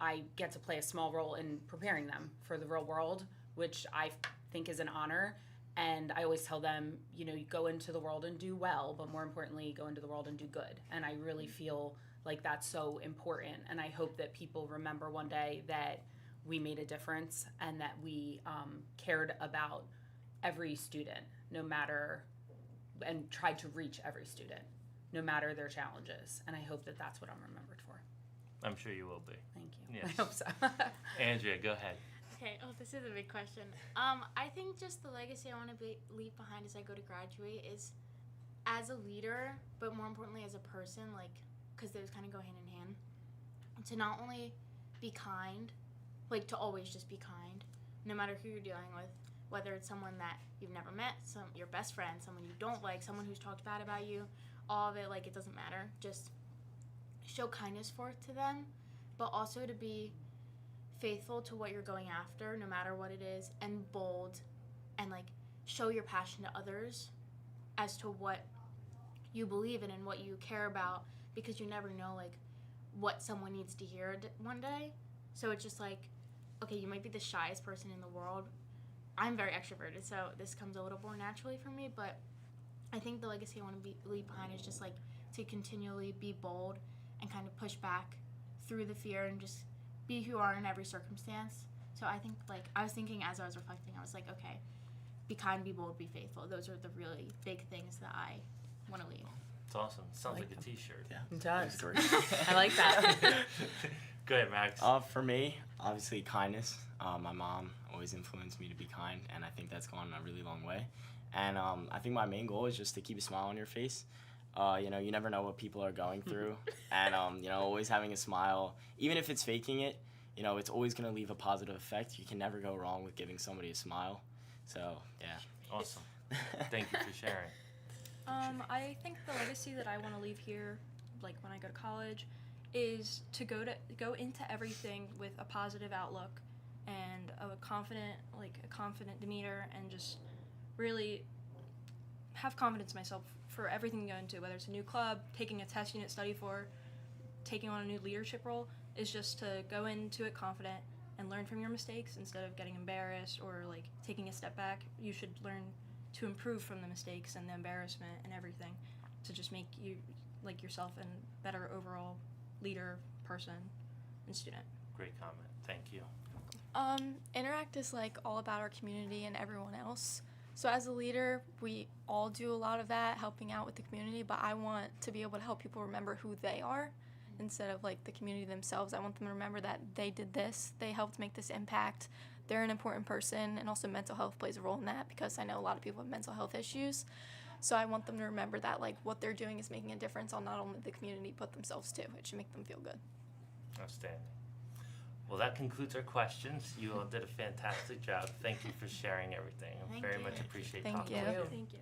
I get to play a small role in preparing them for the real world, which I think is an honor. And I always tell them, you go into the world and do well, but more importantly, go into the world and do good. And I really feel like that's so important. And I hope that people remember one day that we made a difference and that we cared about every student, and tried to reach every student, no matter their challenges. And I hope that that's what I'm remembered for. I'm sure you will be. Thank you. Yes. I hope so. Andrea, go ahead. Okay, this is a big question. I think just the legacy I want to leave behind as I go to graduate is as a leader, but more importantly as a person, because those kind of go hand in hand, to not only be kind, to always just be kind, no matter who you're dealing with, whether it's someone that you've never met, your best friend, someone you don't like, someone who's talked bad about you, all of it, it doesn't matter. Just show kindness to them, but also to be faithful to what you're going after, no matter what it is, and bold, and show your passion to others as to what you believe in and what you care about, because you never know what someone needs to hear one day. So it's just okay, you might be the shyest person in the world. I'm very extroverted, so this comes a little more naturally for me, but I think the legacy I want to leave behind is just to continually be bold and kind of push back through the fear and just be who you are in every circumstance. So I think, like, I was thinking as I was reflecting, I was like, okay, be kind, be bold, be faithful. Those are the really big things that I want to leave. It's awesome. Sounds like a t-shirt. Yeah. It does. Great. I like that. Go ahead, Max. For me, obviously kindness. My mom always influenced me to be kind, and I think that's gone a really long way. And I think my main goal is just to keep a smile on your face. You know, you never know what people are going through, and you know, always having a smile, even if it's faking it, you know, it's always going to leave a positive effect. You can never go wrong with giving somebody a smile. So, yeah. Awesome. Thank you for sharing. I think the legacy that I want to leave here, like when I go to college, is to go into everything with a positive outlook and a confident demeanor, and just really have confidence in myself for everything you go into, whether it's a new club, taking a test you didn't study for, taking on a new leadership role, is just to go into it confident and learn from your mistakes instead of getting embarrassed or like taking a step back. You should learn to improve from the mistakes and the embarrassment and everything to just make you like yourself and better overall leader, person, and student. Great comment. Thank you. Interact is like all about our community and everyone else. So as a leader, we all do a lot of that, helping out with the community, but I want to be able to help people remember who they are instead of like the community themselves. I want them to remember that they did this, they helped make this impact, they're an important person, and also mental health plays a role in that because I know a lot of people have mental health issues. So I want them to remember that like what they're doing is making a difference on not only the community but themselves too. It should make them feel good. Outstanding. Well, that concludes our questions. You all did a fantastic job. Thank you for sharing everything. I very much appreciate talking with you. Thank you.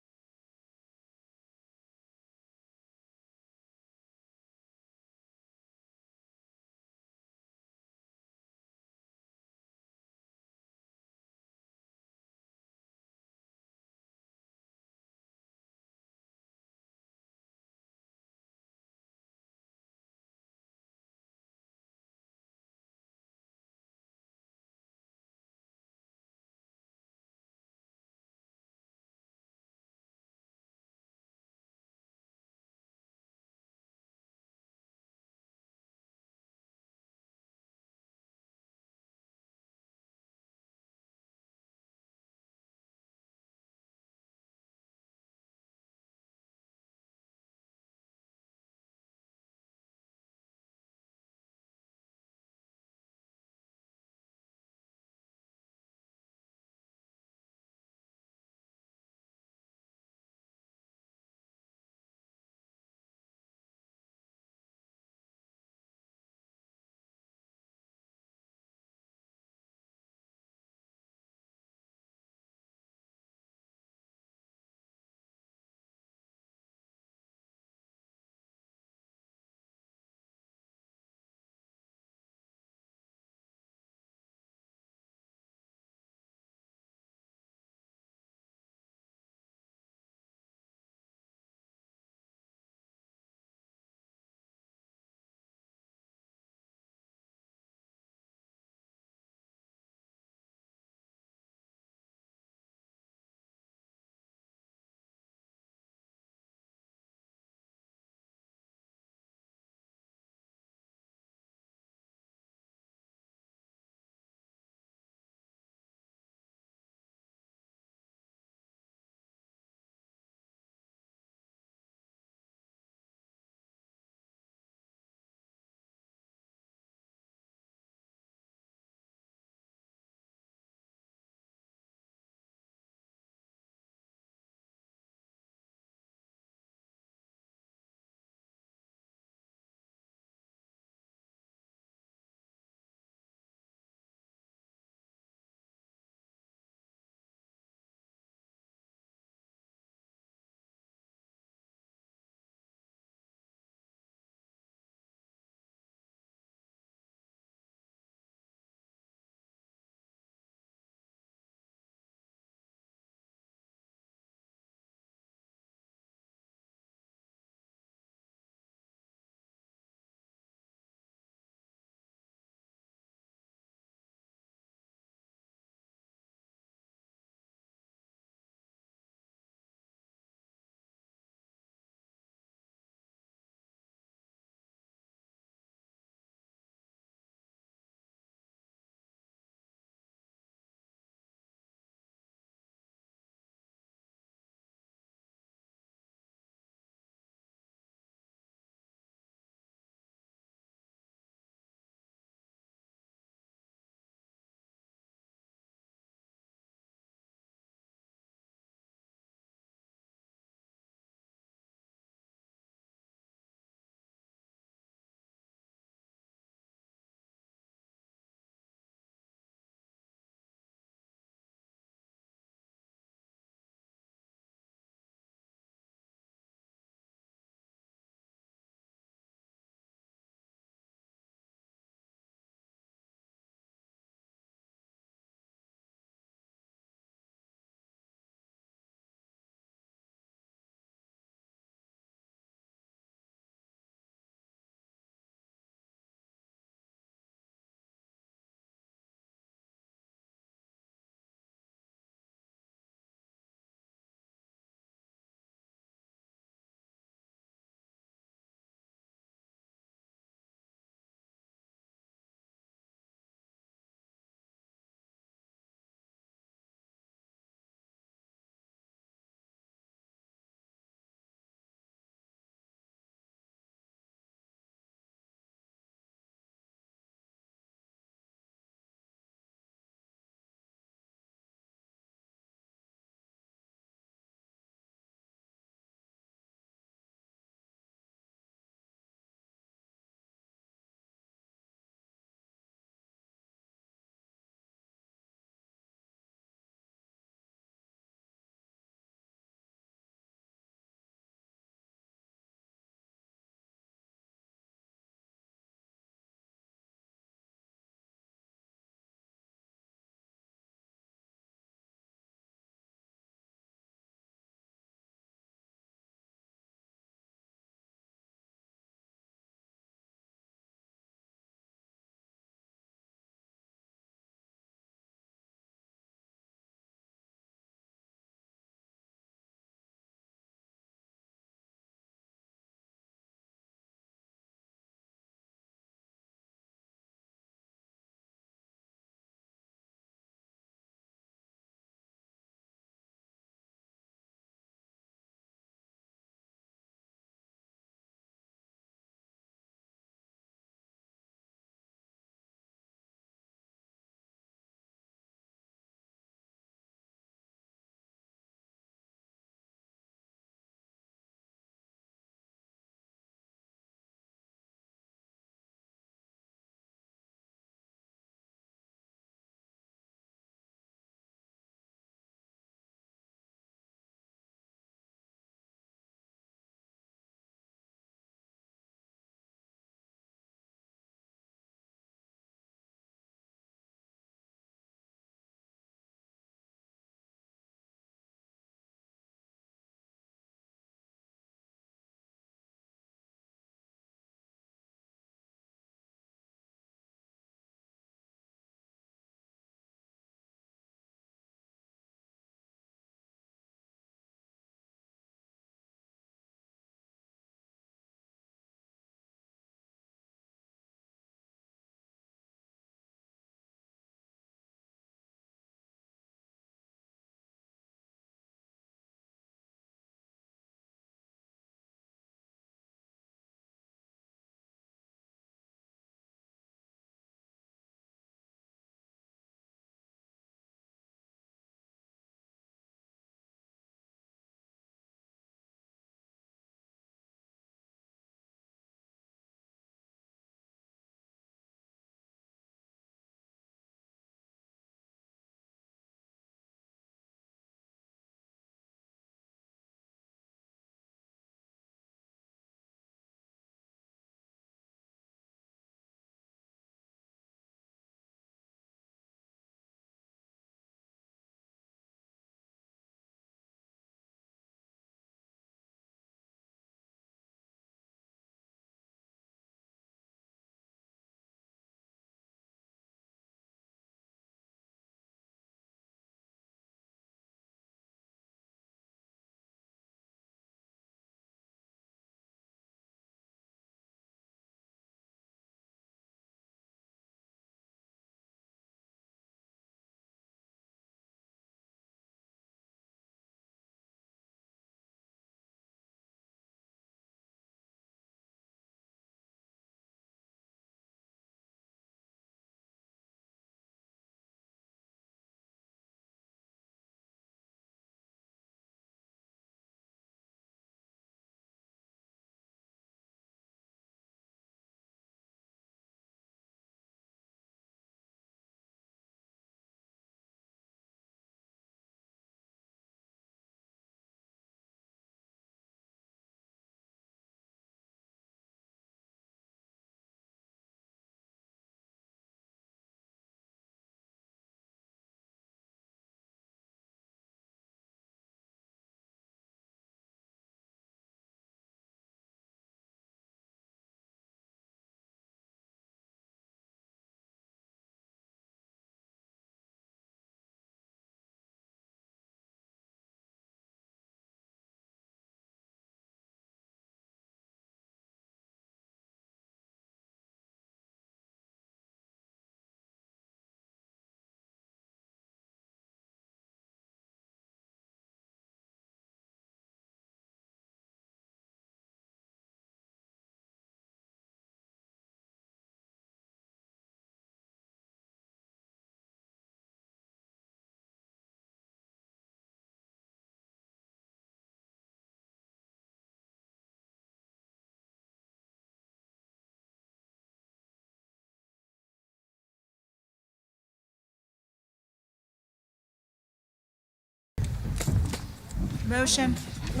Motion. Can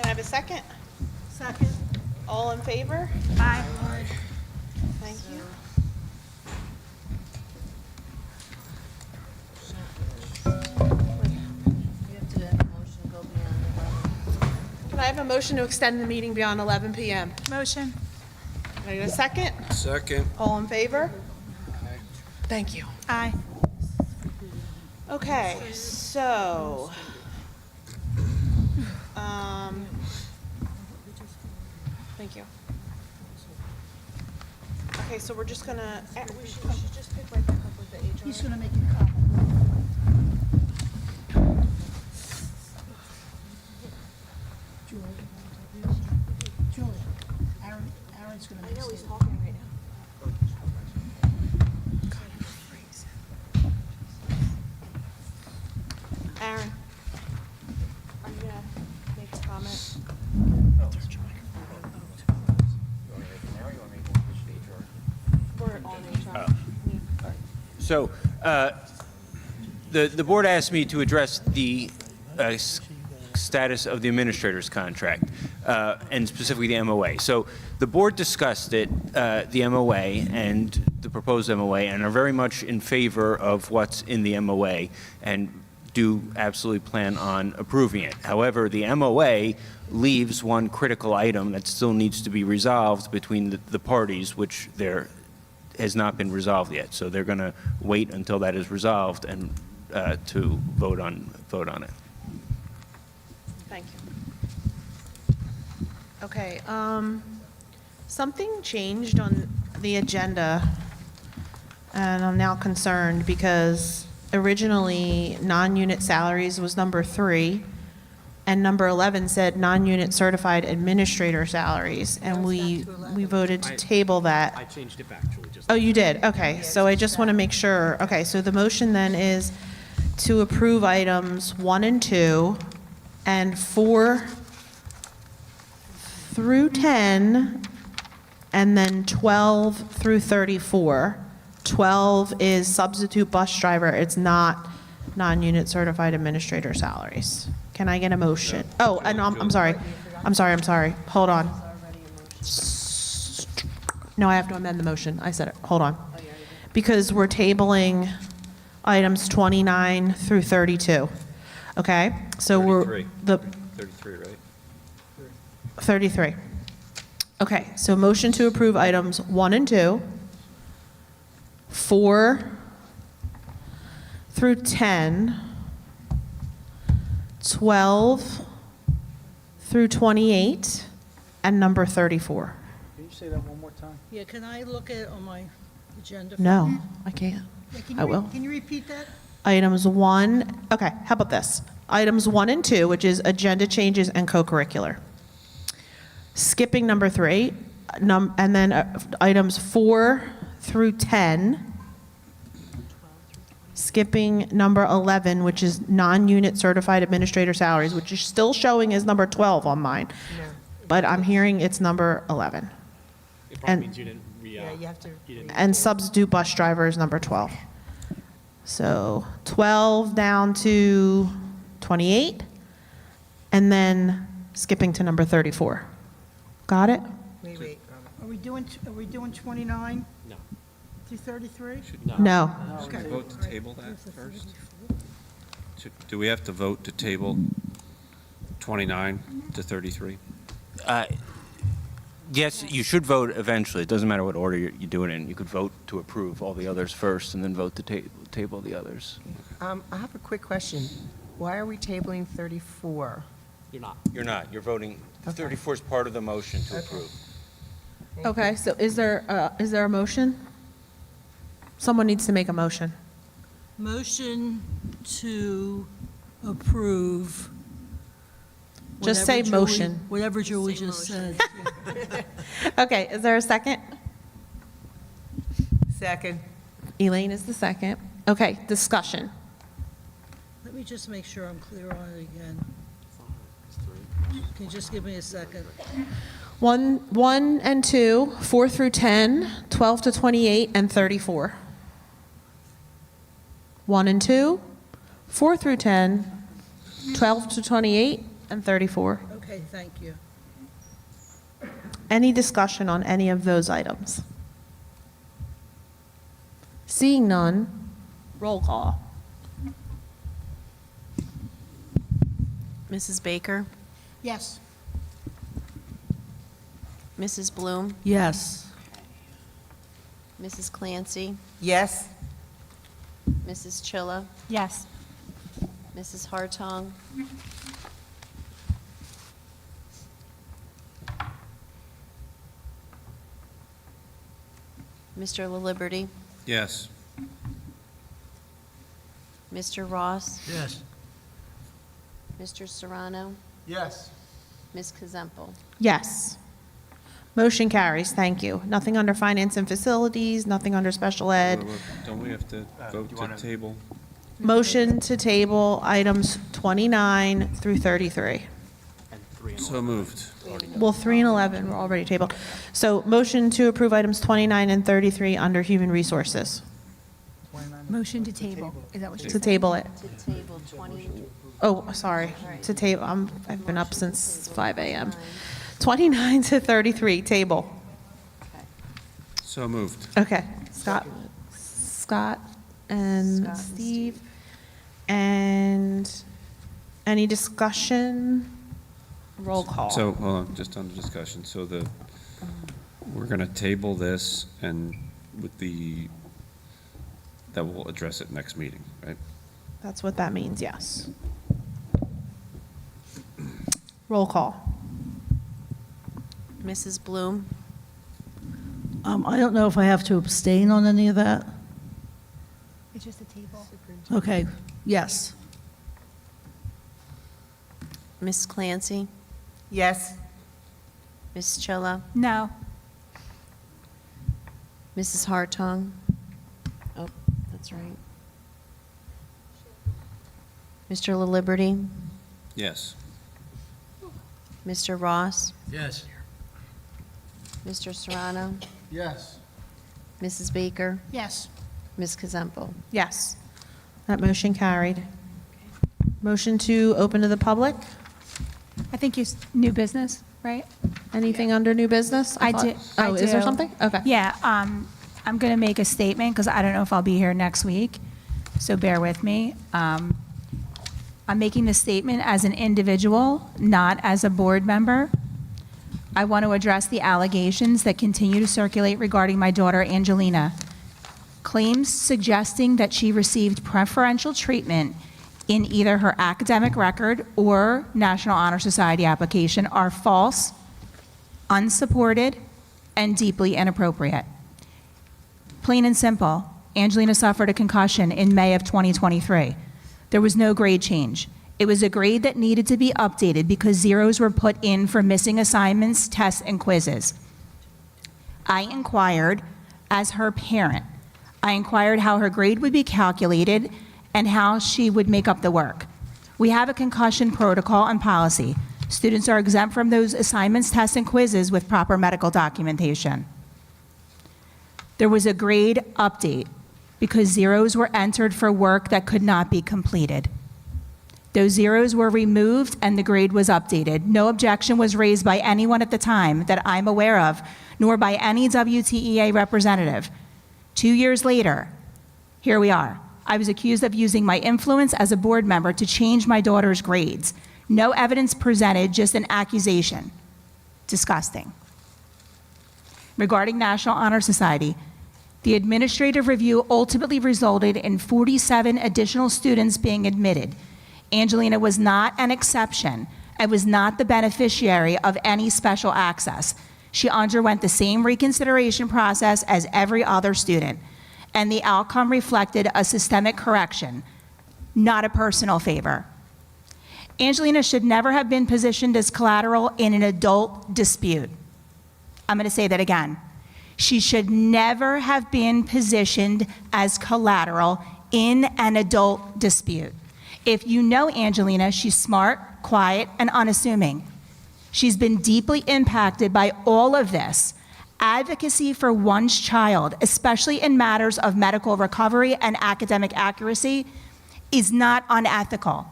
I have a second? Second. All in favor? Aye. Thank you. Can I have a motion to extend the meeting beyond 11 PM? Motion. Can I get a second? Second. All in favor? Thank you. Aye. Okay, so, thank you. Okay, so we're just gonna, we should just pick right back up with the HR. He's going to make a comment. Julie, Aaron's going to make a statement. talking right now. Aaron, are you gonna make a comment? We're on HR. So, the board asked me to address the status of the administrator's contract, and specifically the MOA. So, the board discussed it, the MOA and the proposed MOA, and are very much in favor of what's in the MOA, and do absolutely plan on approving it. However, the MOA leaves one critical item that still needs to be resolved between the parties, which there has not been resolved yet. So they're going to wait until that is resolved and to vote on it. Thank you. Okay, something changed on the agenda, and I'm now concerned because originally, non-unit salaries was number 3, and number 11 said non-unit certified administrator salaries, and we voted to table that. I changed it back, Julie, just. Oh, you did? Okay, so I just want to make sure. Okay, so the motion then is to approve items 1 and 2, and 4 through 10, and then 12 through 34. 12 is substitute bus driver. It's not non-unit certified administrator salaries. Can I get a motion? Oh, and I'm sorry. I'm sorry. Hold on. No, I have to amend the motion. I said it. Hold on. Because we're tabling items 29 through 32. Okay? So 33. the 33, right? 33. Okay, so motion to approve items 1 and 2, 4 through 10, 12 through 28, and number 34. Can you say that one more time? Yeah, can I look at it on my agenda? No, I can't. I will. Can you repeat that? Items 1, okay, how about this? Items 1 and 2, which is agenda changes and co-curricular. Skipping number 3, and then items 4 through 10. Skipping number 11, which is non-unit certified administrator salaries, which is still showing as number 12 on mine. But I'm hearing it's number 11. It probably And- means you didn't you have to. And substitute bus driver is number 12. So 12 down to 28, and then skipping to number 34. Got it? Wait. Are we doing 29 No. through 33? No. Should we vote to table that first? Do we have to vote to table 29 to 33? Yes, you should vote eventually. It doesn't matter what order you do it in. You could vote to approve all the others first and then vote to table the others. I have a quick question. Why are we tabling 34? You're not. You're not. You're voting, 34 is part of the motion to approve. Okay, so is there a motion? Someone needs to make a motion. Motion to approve. Just say whatever Julie- motion. Whatever Julie just said. Okay, is there a second? Second. Elaine is the second. Okay, discussion. Let me just make sure I'm clear on it again. Can you just give me a second? 1 and 2, 4 through 10, 12 to 28, and 34. 1 and 2, 4 through 10, 12 to 28, and 34. Okay, thank you. Any discussion on any of those items? Seeing none, roll call. Mrs. Baker, Yes. Mrs. Bloom, Yes. Mrs. Clancy, Yes. Mrs. Chilla, Yes. Mrs. Hartong, Mr. LaLiberty, Yes. Mr. Ross, Yes. Mr. Serrano, Yes. Ms. Kazemple. Yes. Motion carries, thank you. Nothing under finance and facilities, nothing under special ed. Don't we have to vote to table? Motion to table items 29 through 33. So moved. Well, 3 and 11 were already tabled. So motion to approve items 29 and 33 under human resources. Motion to table. Is that what you To said? table it. To table 20, Oh, sorry. To table, I've been up since 5 a.m. 29 to 33, table. So moved. Okay. Scott and Scott and Steve. And any discussion? Roll call. So, hold on, just on the discussion, so we're gonna table this and that will address it next meeting, right? That's what that means, yes. Roll call. Mrs. Bloom, I don't know if I have to abstain on any of that. It's just a table. Okay, yes. Miss Clancy, Yes. Miss Chilla, No. Mrs. Hartong. Oh, that's right. Mr. LaLiberty, Yes. Mr. Ross, Yes. Mr. Serrano, Yes. Mrs. Baker, Yes. Ms. Kazemple. Yes. That motion carried. Motion to open to the public? I think you, new business, right? Anything under new business? I thought- do. Oh, is there do. something? Okay. Yeah, I'm going to make a statement because I don't know if I'll be here next week, so bear with me. I'm making this statement as an individual, not as a board member. I want to address the allegations that continue to circulate regarding my daughter Angelina. Claims suggesting that she received preferential treatment in either her academic record or National Honor Society application are false, unsupported, and deeply inappropriate. Plain and simple, Angelina suffered a concussion in May of 2023. There was no grade change. It was a grade that needed to be updated because zeros were put in for missing assignments, tests, and quizzes. I inquired as her parent. I inquired how her grade would be calculated and how she would make up the work. We have a concussion protocol and policy. Students are exempt from those assignments, tests, and quizzes with proper medical documentation. There was a grade update because zeros were entered for work that could not be completed. Those zeros were removed and the grade was updated. No objection was raised by anyone at the time that I'm aware of, nor by any WTEA representative. 2 years later, here we are. I was accused of using my influence as a board member to change my daughter's grades. No evidence presented, just an accusation. Disgusting. Regarding National Honor Society, the administrative review ultimately resulted in 47 additional students being admitted. Angelina was not an exception and was not the beneficiary of any special access. She underwent the same reconsideration process as every other student, and the outcome reflected a systemic correction, not a personal favor. Angelina should never have been positioned as collateral in an adult dispute. I'm going to say that again. She should never have been positioned as collateral in an adult dispute. If you know Angelina, she's smart, quiet, and unassuming. She's been deeply impacted by all of this. Advocacy for one's child, especially in matters of medical recovery and academic accuracy, is not unethical.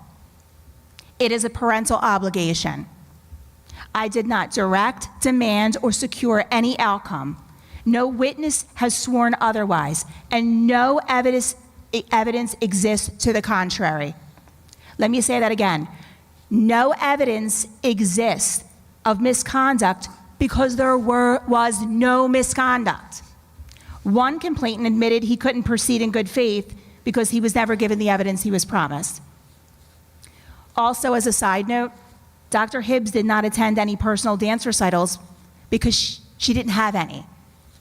It is a parental obligation. I did not direct, demand, or secure any outcome. No witness has sworn otherwise, and no evidence exists to the contrary. Let me say that again. No evidence exists of misconduct because there was no misconduct. One complainant admitted he couldn't proceed in good faith because he was never given the evidence he was promised. Also, as a side note, Dr. Hibbs did not attend any personal dance recitals because she didn't have any.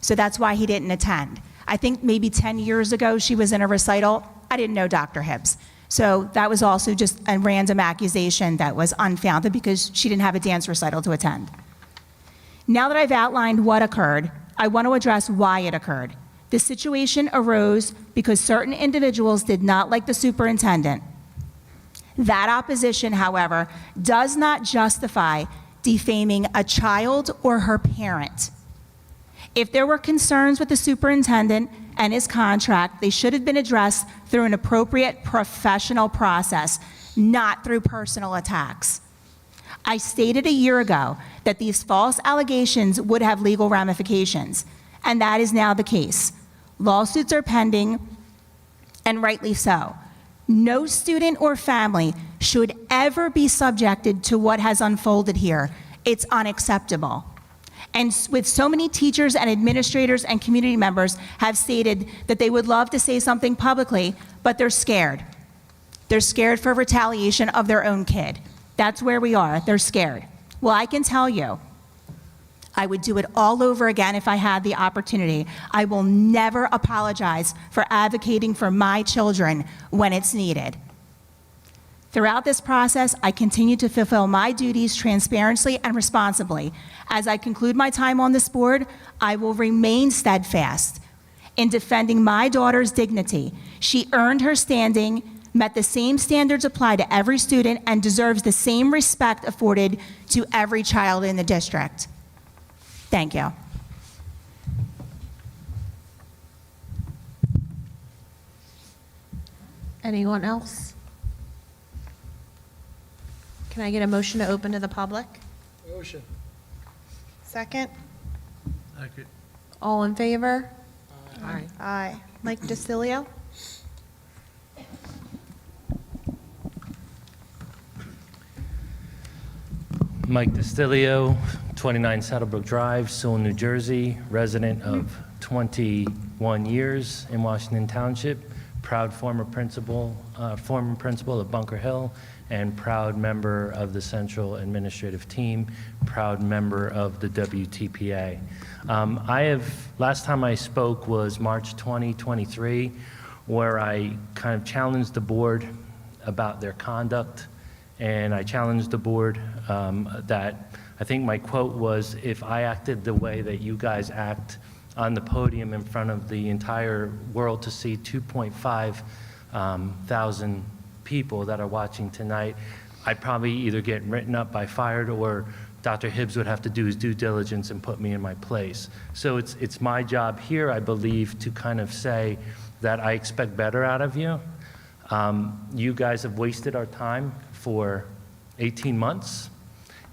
So that's why he didn't attend. I think maybe 10 years ago she was in a recital. I didn't know Dr. Hibbs. So that was also just a random accusation that was unfounded because she didn't have a dance recital to attend. Now that I've outlined what occurred, I want to address why it occurred. The situation arose because certain individuals did not like the superintendent. That opposition, however, does not justify defaming a child or her parent. If there were concerns with the superintendent and his contract, they should have been addressed through an appropriate professional process, not through personal attacks. I stated a year ago that these false allegations would have legal ramifications, and that is now the case. Lawsuits are pending, and rightly so. No student or family should ever be subjected to what has unfolded here. It's unacceptable. And with so many teachers and administrators and community members have stated that they would love to say something publicly, but they're scared. They're scared for retaliation of their own kid. That's where we are. They're scared. Well, I can tell you, I would do it all over again if I had the opportunity. I will never apologize for advocating for my children when it's needed. Throughout this process, I continue to fulfill my duties transparently and responsibly. As I conclude my time on this board, I will remain steadfast in defending my daughter's dignity. She earned her standing, met the same standards applied to every student, and deserves the same respect afforded to every child in the district. Thank you. Anyone else? Can I get a motion to open to the public? Motion. Second? Second. All in favor? Aye. Aye. Mike DiCilio? Mike DiStilio, 29 Saddlebrook Drive, Sewell, New Jersey, resident of 21 years in Washington Township, proud former principal of Bunker Hill, and proud member of the Central Administrative Team, proud member of the WTPA. Last time I spoke was March 2023, where I kind of challenged the board about their conduct. And I challenged the board that I think my quote was, if I acted the way that you guys act on the podium in front of the entire world to see 2.5 thousand people that are watching tonight, I'd probably either get written up by fired, or Dr. Hibbs would have to do his due diligence and put me in my place. So it's my job here, I believe, to kind of say that I expect better out of you. You guys have wasted our time for 18 months,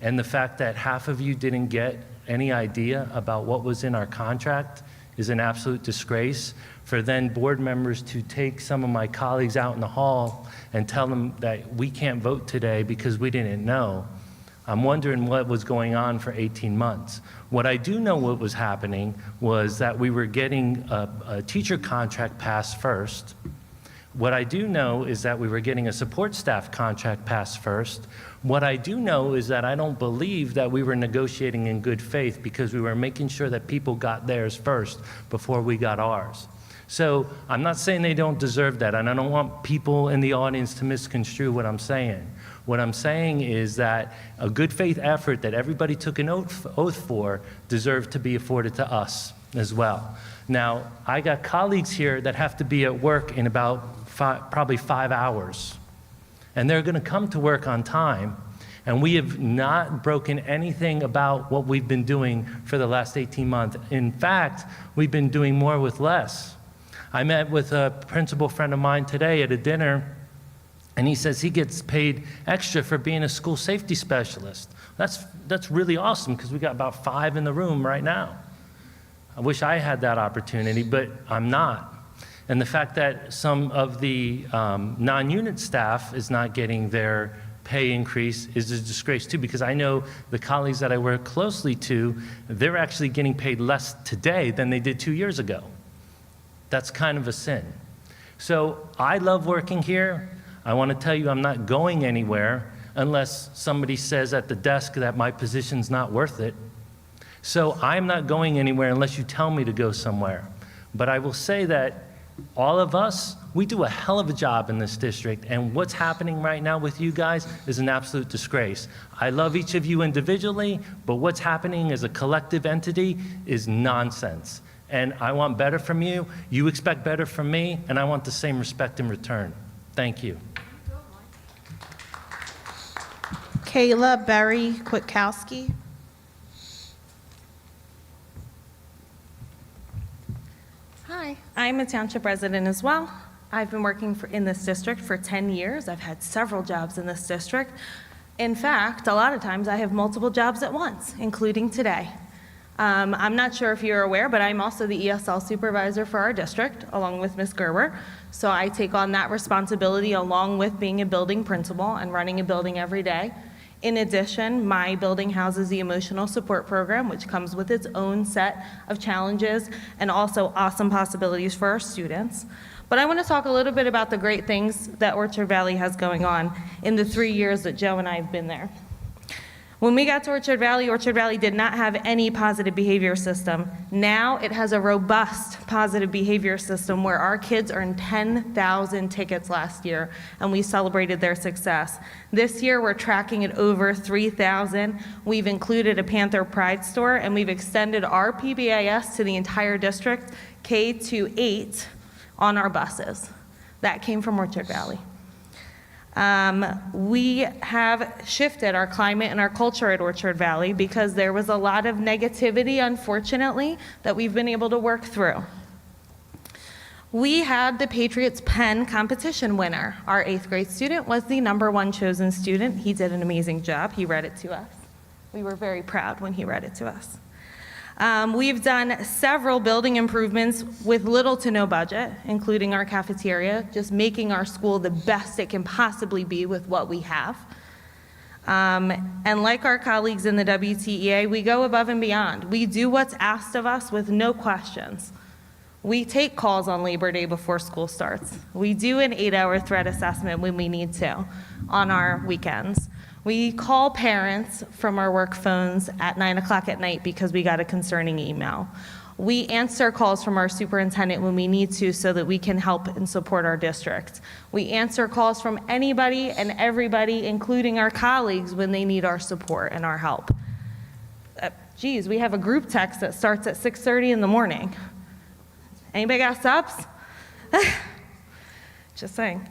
and the fact that half of you didn't get any idea about what was in our contract is an absolute disgrace. For then board members to take some of my colleagues out in the hall and tell them that we can't vote today because we didn't know. I'm wondering what was going on for 18 months. What I do know what was happening was that we were getting a teacher contract passed first. What I do know is that we were getting a support staff contract passed first. What I do know is that I don't believe that we were negotiating in good faith, because we were making sure that people got theirs first before we got ours. So I'm not saying they don't deserve that, and I don't want people in the audience to misconstrue what I'm saying. What I'm saying is that a good faith effort that everybody took an oath for deserved to be afforded to us as well. Now, I got colleagues here that have to be at work in about probably 5 hours, and they're going to come to work on time, and we have not broken anything about what we've been doing for the last 18 months. In fact, we've been doing more with less. I met with a principal friend of mine today at a dinner, And he says he gets paid extra for being a school safety specialist. That's really awesome because we got about 5 in the room right now. I wish I had that opportunity, but I'm not. And the fact that some of the non-unit staff is not getting their pay increase is a disgrace too, because I know the colleagues that I work closely to, they're actually getting paid less today than they did 2 years ago. That's kind of a sin. So I love working here. I want to tell you I'm not going anywhere unless somebody says at the desk that my position's not worth it. So I'm not going anywhere unless you tell me to go somewhere. But I will say that all of us, we do a hell of a job in this district, and what's happening right now with you guys is an absolute disgrace. I love each of you individually, but what's happening as a collective entity is nonsense. And I want better from you, you expect better from me, and I want the same respect in return. Thank you. Kayla Berry Kwiatkowski. Hi, I'm a township resident as well. I've been working in this district for 10 years. I've had several jobs in this district. In fact, a lot of times I have multiple jobs at once, including today. I'm not sure if you're aware, but I'm also the ESL supervisor for our district, along with Ms. Gerber. So I take on that responsibility along with being a building principal and running a building every day. In addition, my building houses the emotional support program, which comes with its own set of challenges and also awesome possibilities for our students. But I want to talk a little bit about the great things that Orchard Valley has going on in the 3 years that Joe and I have been there. When we got to Orchard Valley did not have any positive behavior system. Now it has a robust positive behavior system where our kids earned 10,000 tickets last year, and we celebrated their success. This year we're tracking at over 3,000. We've included a Panther Pride store, and we've extended our PBIS to the entire district, K-8, on our buses. That came from Orchard Valley. We have shifted our climate and our culture at Orchard Valley because there was a lot of negativity, unfortunately, that we've been able to work through. We had the Patriots Pen competition winner. Our 8th grade student was the #1 chosen student. He did an amazing job. He read it to us. We were very proud when he read it to us. We've done several building improvements with little to no budget, including our cafeteria, just making our school the best it can possibly be with what we have. And like our colleagues in the WTEA, we go above and beyond. We do what's asked of us with no questions. We take calls on Labor Day before school starts. We do an 8-hour threat assessment when we need to on our weekends. We call parents from our work phones at 9 o'clock at night because we got a concerning email. We answer calls from our superintendent when we need to so that we can help and support our district. We answer calls from anybody and everybody, including our colleagues, when they need our support and our help. Geez, we have a group text that starts at 6:30 in the morning. Anybody got subs? Just saying.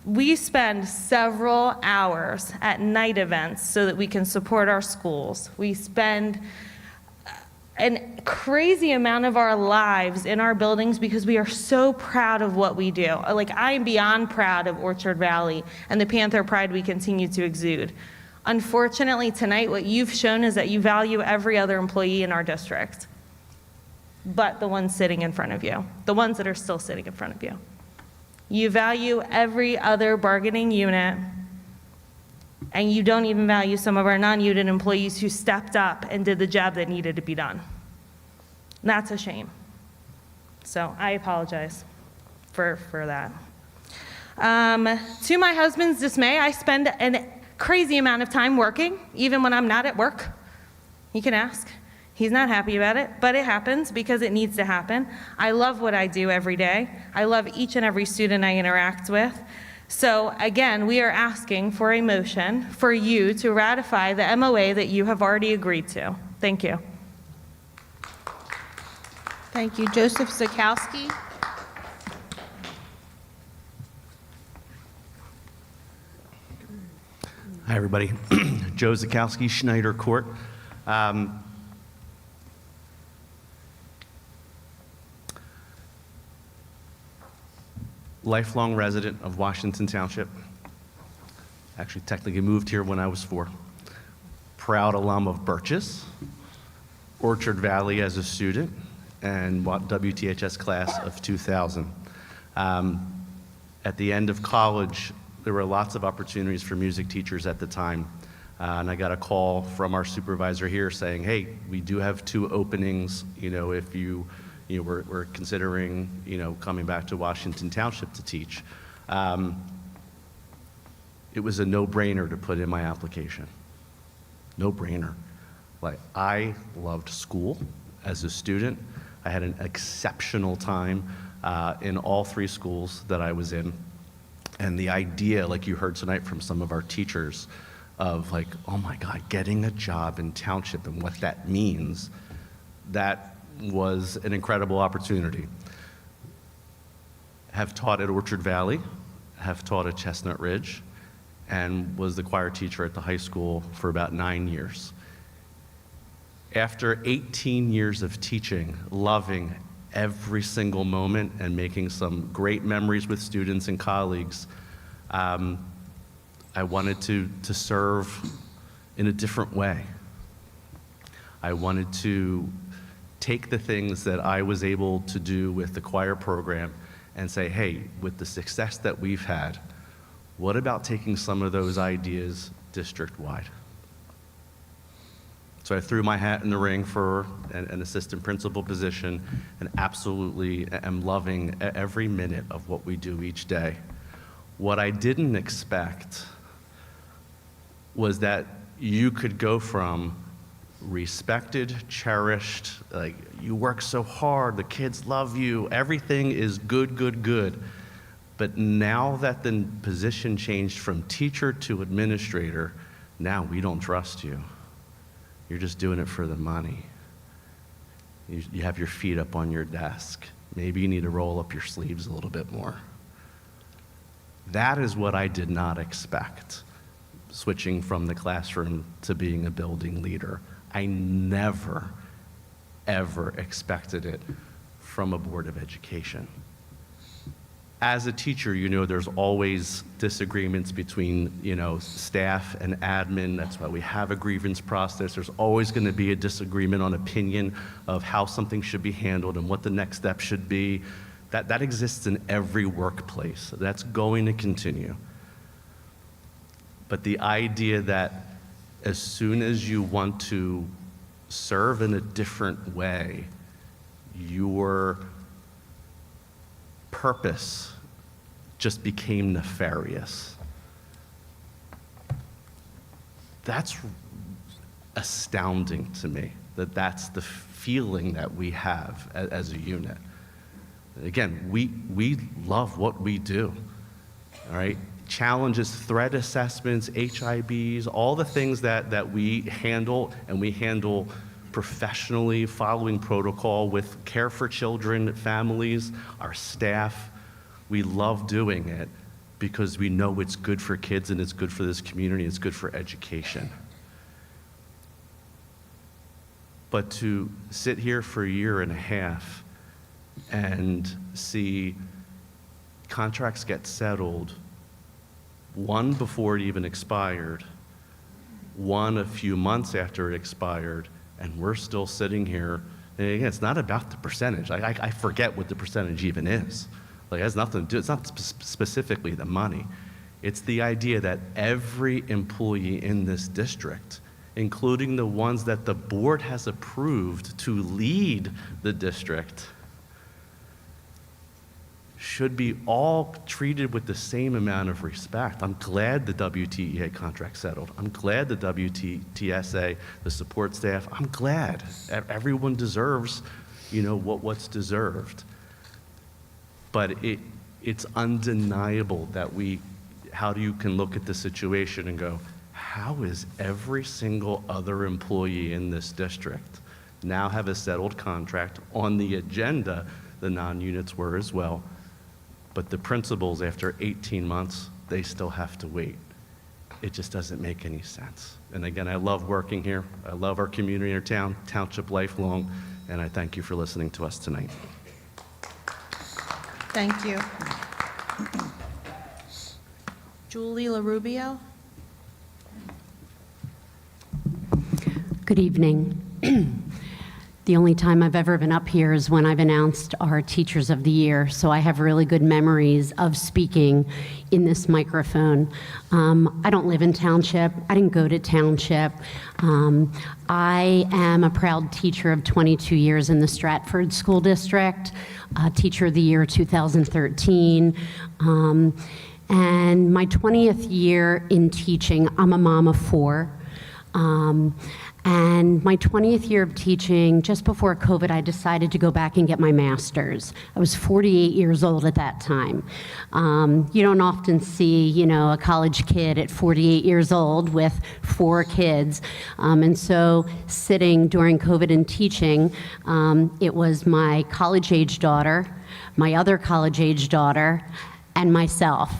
We spend several hours at night events so that we can support our schools. We spend a crazy amount of our lives in our buildings because we are so proud of what we do. Like, I am beyond proud of Orchard Valley and the Panther Pride we continue to exude. Unfortunately, tonight, what you've shown is that you value every other employee in our district, but the ones sitting in front of you, the ones that are still sitting in front of you. You value every other bargaining unit, and you don't even value some of our non-unit employees who stepped up and did the job that needed to be done. That's a shame. So I apologize for that. To my husband's dismay, I spend a crazy amount of time working, even when I'm not at work. You can ask. He's not happy about it, but it happens because it needs to happen. I love what I do every day. I love each and every student I interact with. So again, we are asking for a motion for you to ratify the MOA that you have already agreed to. Thank you. Thank you. Joseph Zakowski. Hi, everybody. Joe Zakowski, Schneider Court. lifelong resident of Washington Township. Actually, technically moved here when I was 4. Proud alum of Birches, Orchard Valley as a student, and WTHS class of 2000. At the end of college, there were lots of opportunities for music teachers at the time. And I got a call from our supervisor here saying, hey, we do have 2 openings, if we're considering, coming back to Washington Township to teach. It was a no-brainer to put in my application. No-brainer. Like, I loved school as a student. I had an exceptional time in all 3 schools that I was in. And the idea, like you heard tonight from some of our teachers, of like, oh my God, getting a job in Township and what that means, that was an incredible opportunity. Have taught at Orchard Valley, have taught at Chestnut Ridge, and was the choir teacher at the high school for about 9 years. After 18 years of teaching, loving every single moment and making some great memories with students and colleagues, I wanted to serve in a different way. I wanted to take the things that I was able to do with the choir program and say, hey, with the success that we've had, what about taking some of those ideas district-wide? So I threw my hat in the ring for an assistant principal position and absolutely am loving every minute of what we do each day. What I didn't expect was that you could go from respected, cherished, like you work so hard, the kids love you, everything is good, good, good. But now that the position changed from teacher to administrator, now we don't trust you. You're just doing it for the money. You have your feet up on your desk. Maybe you need to roll up your sleeves a little bit more. That is what I did not expect, switching from the classroom to being a building leader. I never, ever expected it from a Board of Education. As a teacher, there's always disagreements between, staff and admin. That's why we have a grievance process. There's always going to be a disagreement on opinion of how something should be handled and what the next step should be. That exists in every workplace. That's going to continue. But the idea that as soon as you want to serve in a different way, your purpose just became nefarious. That's astounding to me, that's the feeling that we have as a unit. Again, we love what we do, all right? Challenges, threat assessments, HIBs, all the things that we handle, and we handle professionally, following protocol with care for children, families, our staff. We love doing it because we know it's good for kids and it's good for this community, it's good for education. But to sit here for a year and a half and see contracts get settled, one before it even expired, one a few months after it expired, and we're still sitting here. And again, it's not about the percentage. I forget what the percentage even is. Like, it has nothing to do, it's not specifically the money. It's the idea that every employee in this district, including the ones that the board has approved to lead the district, should be all treated with the same amount of respect. I'm glad the WTEA contract settled. I'm glad the WTSA, the support staff, I'm glad. Everyone deserves, what's deserved. But it's undeniable that how you can look at the situation and go, how is every single other employee in this district now have a settled contract on the agenda? The non-units were as well. But the principals, after 18 months, they still have to wait. It just doesn't make any sense. And again, I love working here. I love our community, our town, Township lifelong, and I thank you for listening to us tonight. Thank you. Julie LaRubio. Good evening. The only time I've ever been up here is when I've announced our Teachers of the Year, so I have really good memories of speaking in this microphone. I don't live in Township. I didn't go to Township. I am a proud teacher of 22 years in the Stratford School District, Teacher of the Year 2013. And my 20th year in teaching, I'm a mom of 4. And my 20th year of teaching, just before COVID, I decided to go back and get my master's. I was 48 years old at that time. You don't often see, a college kid at 48 years old with 4 kids. And so sitting during COVID and teaching, it was my college-age daughter, my other college-age daughter, and myself,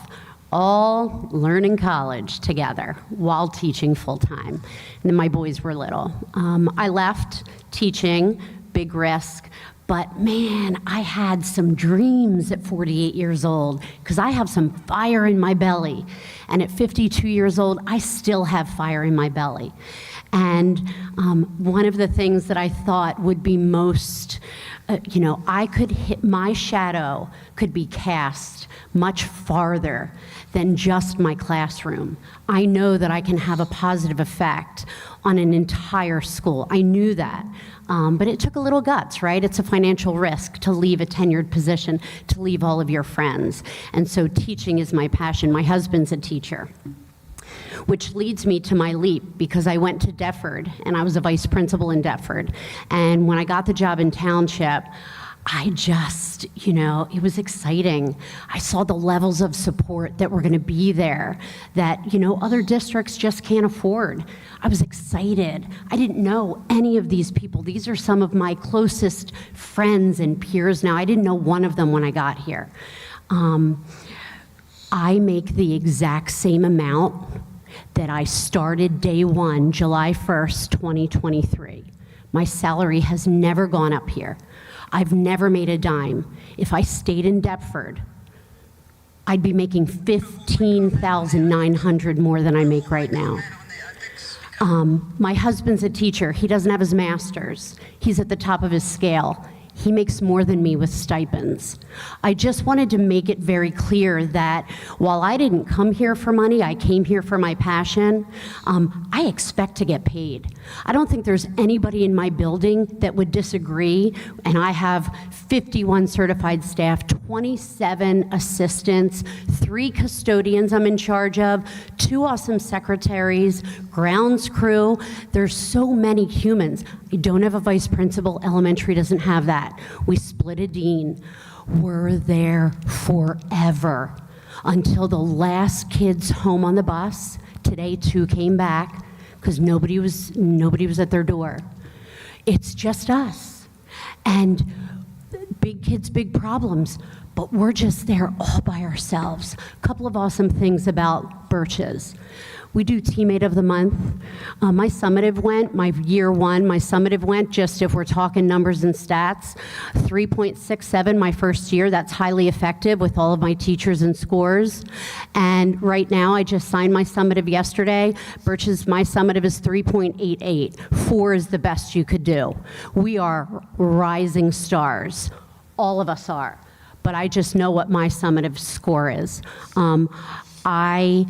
all learning college together while teaching full-time. And then my boys were little. I left teaching, big risk, but man, I had some dreams at 48 years old because I have some fire in my belly. And at 52 years old, I still have fire in my belly. And one of the things that I thought would be most, I could hit, my shadow could be cast much farther than just my classroom. I know that I can have a positive effect on an entire school. I knew that. But it took a little guts, right? It's a financial risk to leave a tenured position, to leave all of your friends. And so teaching is my passion. My husband's a teacher, which leads me to my leap because I went to Deptford and I was a vice principal in Deptford. And when I got the job in Township, I just, it was exciting. I saw the levels of support that were going to be there that, other districts just can't afford. I was excited. I didn't know any of these people. These are some of my closest friends and peers now. I didn't know one of them when I got here. I make the exact same amount that I started day one, July 1st, 2023. My salary has never gone up here. I've never made a dime. If I stayed in Deptford, I'd be making $15,900 more than I make right now. My husband's a teacher. He doesn't have his master's. He's at the top of his scale. He makes more than me with stipends. I just wanted to make it very clear that while I didn't come here for money, I came here for my passion, I expect to get paid. I don't think there's anybody in my building that would disagree, and I have 51 certified staff, 27 assistants, 3 custodians I'm in charge of, 2 awesome secretaries, grounds crew. There's so many humans. I don't have a vice principal. Elementary doesn't have that. We split a dean. We're there forever until the last kids home on the bus. Today 2 came back because nobody was at their door. It's just us. And big kids, big problems, but we're just there all by ourselves. A couple of awesome things about Birches. We do Teammate of the Month. My summative went, my year 1, my summative went, just if we're talking numbers and stats, 3.67 my first year. That's highly effective with all of my teachers and scores. And right now, I just signed my summative yesterday. Birch's, my summative is 3.88. 4 is the best you could do. We are rising stars. All of us are. But I just know what my summative score is. I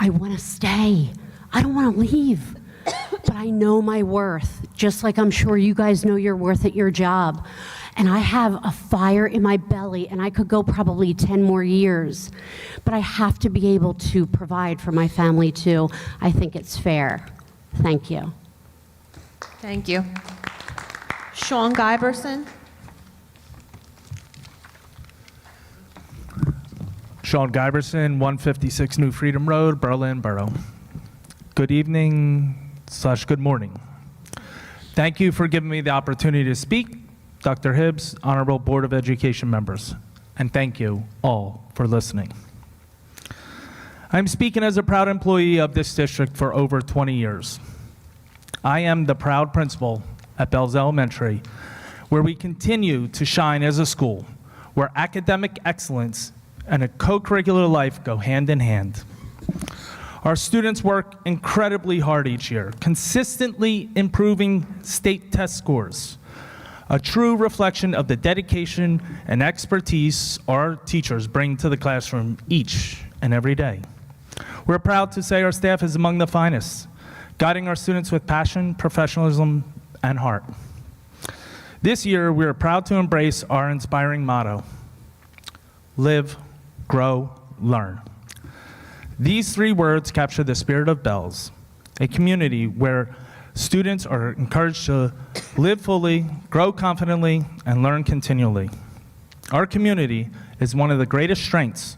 want to stay. I don't want to leave. But I know my worth, just like I'm sure you guys know your worth at your job. And I have a fire in my belly, and I could go probably 10 more years. But I have to be able to provide for my family, too. I think it's fair. Thank you. Thank you. Sean Giberson. Sean Giberson, 156 New Freedom Road, Berlin Borough. Good evening / good morning. Thank you for giving me the opportunity to speak, Dr. Hibbs, Honorable Board of Education members, and thank you all for listening. I'm speaking as a proud employee of this district for over 20 years. I am the proud principal at Bells Elementary, where we continue to shine as a school, where academic excellence and a co-curricular life go hand in hand. Our students work incredibly hard each year, consistently improving state test scores, a true reflection of the dedication and expertise our teachers bring to the classroom each and every day. We're proud to say our staff is among the finest, guiding our students with passion, professionalism, and heart. This year, we are proud to embrace our inspiring motto, live, grow, learn. These 3 words capture the spirit of Bells, a community where students are encouraged to live fully, grow confidently, and learn continually. Our community is one of the greatest strengths.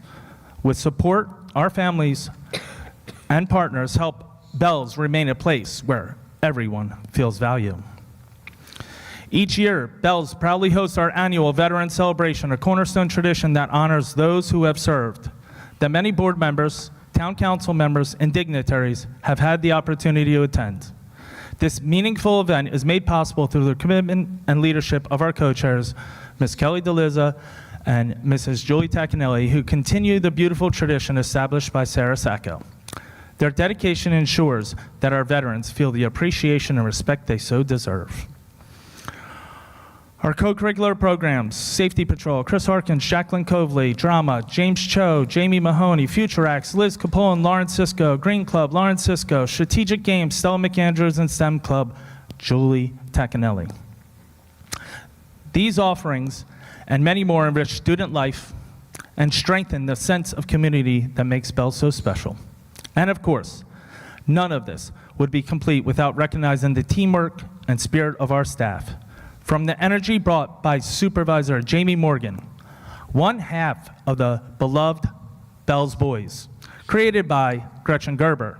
With support, our families and partners help Bells remain a place where everyone feels value. Each year, Bells proudly hosts our annual Veteran Celebration, a cornerstone tradition that honors those who have served. The many board members, town council members, and dignitaries have had the opportunity to attend. This meaningful event is made possible through the commitment and leadership of our co-chairs, Ms. Kelly DeLizza and Mrs. Julie Tacanelli, who continue the beautiful tradition established by Sarah Sacco. Their dedication ensures that our veterans feel the appreciation and respect they so deserve. Our co-curricular programs, Safety Patrol, Chris Harkins, Jacqueline Coveley, Drama, James Cho, Jamie Mahoney, Future Acts, Liz Capone, Lauren Cisco, Green Club, Lauren Cisco, Strategic Games, Stella McAndrews, and STEM Club, Julie Tacanelli. These offerings and many more enrich student life and strengthen the sense of community that makes Bells so special. And of course, none of this would be complete without recognizing the teamwork and spirit of our staff. From the energy brought by Supervisor Jamie Morgan, one half of the beloved Bells Boys, created by Gretchen Gerber,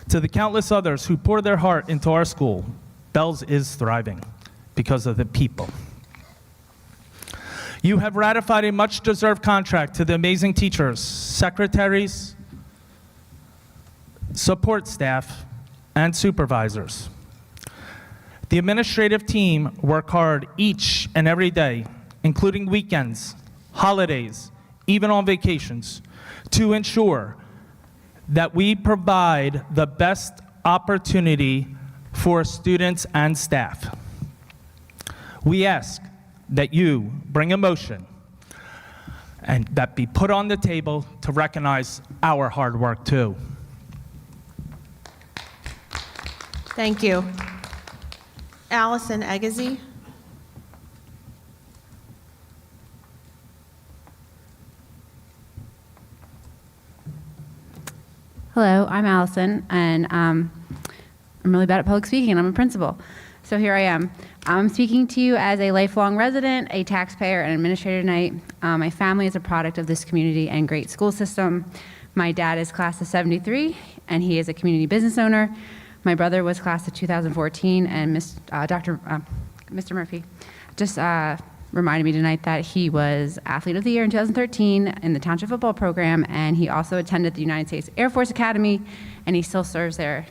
to the countless others who pour their heart into our school, Bells is thriving because of the people. You have ratified a much-deserved contract to the amazing teachers, secretaries, support staff, and supervisors. The administrative team work hard each and every day, including weekends, holidays, even on vacations, to ensure that we provide the best opportunity for students and staff. We ask that you bring a motion and that be put on the table to recognize our hard work too. Thank you. Allison Agassiz. Hello, I'm Allison, and I'm really bad at public speaking, and I'm a principal. So here I am. I'm speaking to you as a lifelong resident, a taxpayer, and administrator tonight. My family is a product of this community and great school system. My dad is class of 73, and he is a community business owner. My brother was class of 2014, and Mr. Murphy just reminded me tonight that he was Athlete of the Year in 2013 in the Township football program, and he also attended the United States Air Force Academy, and he still serves there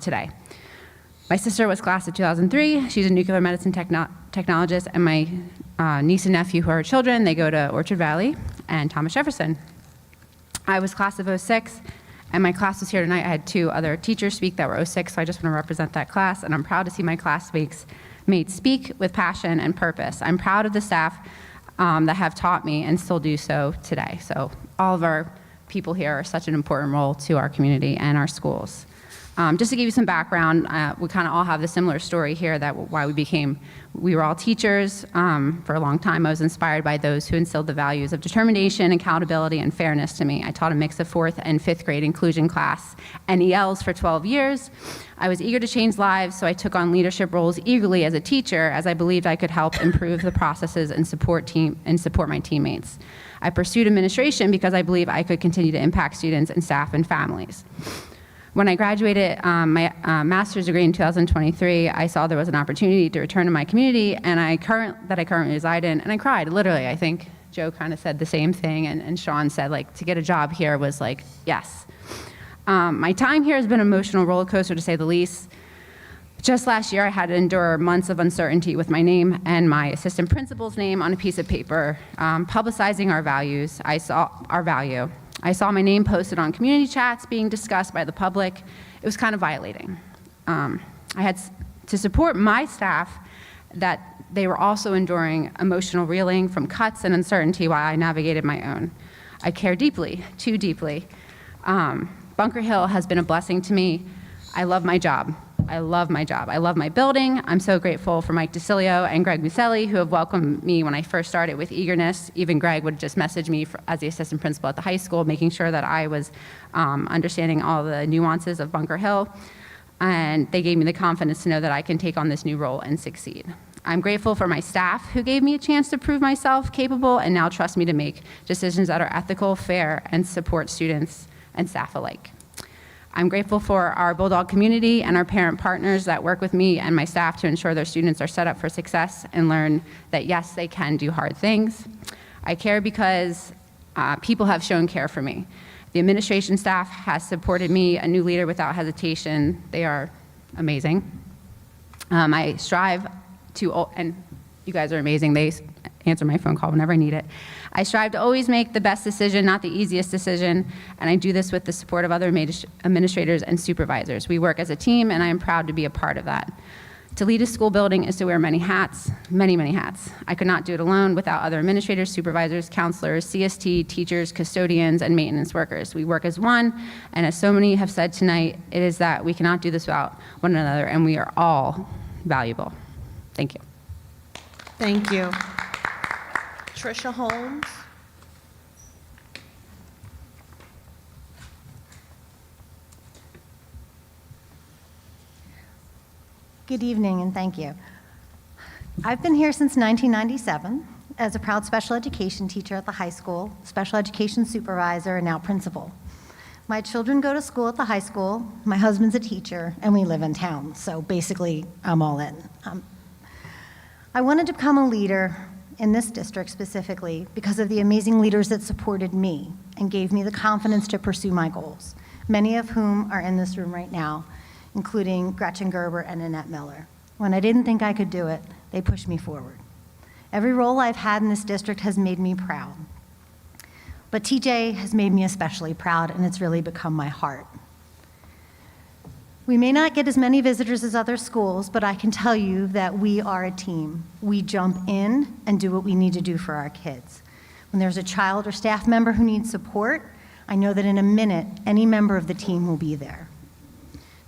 today. My sister was class of 2003. She's a nuclear medicine technologist, and my niece and nephew, who are children, they go to Orchard Valley and Thomas Jefferson. I was class of 06. And my class was here tonight. I had 2 other teachers speak that were 06, so I just want to represent that class. And I'm proud to see my classmates speak with passion and purpose. I'm proud of the staff that have taught me and still do so today. So all of our people here are such an important role to our community and our schools. Just to give you some background, we kind of all have the similar story here that why we were all teachers for a long time. I was inspired by those who instilled the values of determination, accountability, and fairness to me. I taught a mix of 4th and 5th grade inclusion class and ELs for 12 years. I was eager to change lives, so I took on leadership roles eagerly as a teacher, as I believed I could help improve the processes and support my teammates. I pursued administration because I believe I could continue to impact students and staff and families. When I graduated my master's degree in 2023, I saw there was an opportunity to return to my community that I currently reside in, and I cried, literally. I think Joe kind of said the same thing, and Sean said, like, to get a job here was like, yes. My time here has been an emotional roller coaster, to say the least. Just last year, I had to endure months of uncertainty with my name and my assistant principal's name on a piece of paper, publicizing our values. I saw our value. I saw my name posted on community chats being discussed by the public. It was kind of violating. I had to support my staff that they were also enduring emotional reeling from cuts and uncertainty while I navigated my own. I care deeply, too deeply. Bunker Hill has been a blessing to me. I love my job. I love my job. I love my building. I'm so grateful for Mike DeCilio and Greg Muselli, who have welcomed me when I first started with eagerness. Even Greg would just message me as the assistant principal at the high school, making sure that I was understanding all the nuances of Bunker Hill. And they gave me the confidence to know that I can take on this new role and succeed. I'm grateful for my staff, who gave me a chance to prove myself capable and now trust me to make decisions that are ethical, fair, and support students and staff alike. I'm grateful for our Bulldog community and our parent partners that work with me and my staff to ensure their students are set up for success and learn that, yes, they can do hard things. I care because people have shown care for me. The administration staff has supported me, a new leader without hesitation. They are amazing. I strive to, and you guys are amazing. They answer my phone call whenever I need it. I strive to always make the best decision, not the easiest decision, and I do this with the support of other administrators and supervisors. We work as a team, and I am proud to be a part of that. To lead a school building is to wear many hats, many, many hats. I could not do it alone without other administrators, supervisors, counselors, CST, teachers, custodians, and maintenance workers. We work as one, and as so many have said tonight, it is that we cannot do this without one another, and we are all valuable. Thank you. Thank you. Tricia Holmes. Good evening, and thank you. I've been here since 1997 as a proud special education teacher at the high school, special education supervisor, and now principal. My children go to school at the high school, my husband's a teacher, and we live in town, so basically, I'm all in. I wanted to become a leader in this district specifically because of the amazing leaders that supported me and gave me the confidence to pursue my goals, many of whom are in this room right now, including Gretchen Gerber and Annette Miller. When I didn't think I could do it, they pushed me forward. Every role I've had in this district has made me proud. But TJ has made me especially proud, and it's really become my heart. We may not get as many visitors as other schools, but I can tell you that we are a team. We jump in and do what we need to do for our kids. When there's a child or staff member who needs support, I know that in a minute, any member of the team will be there.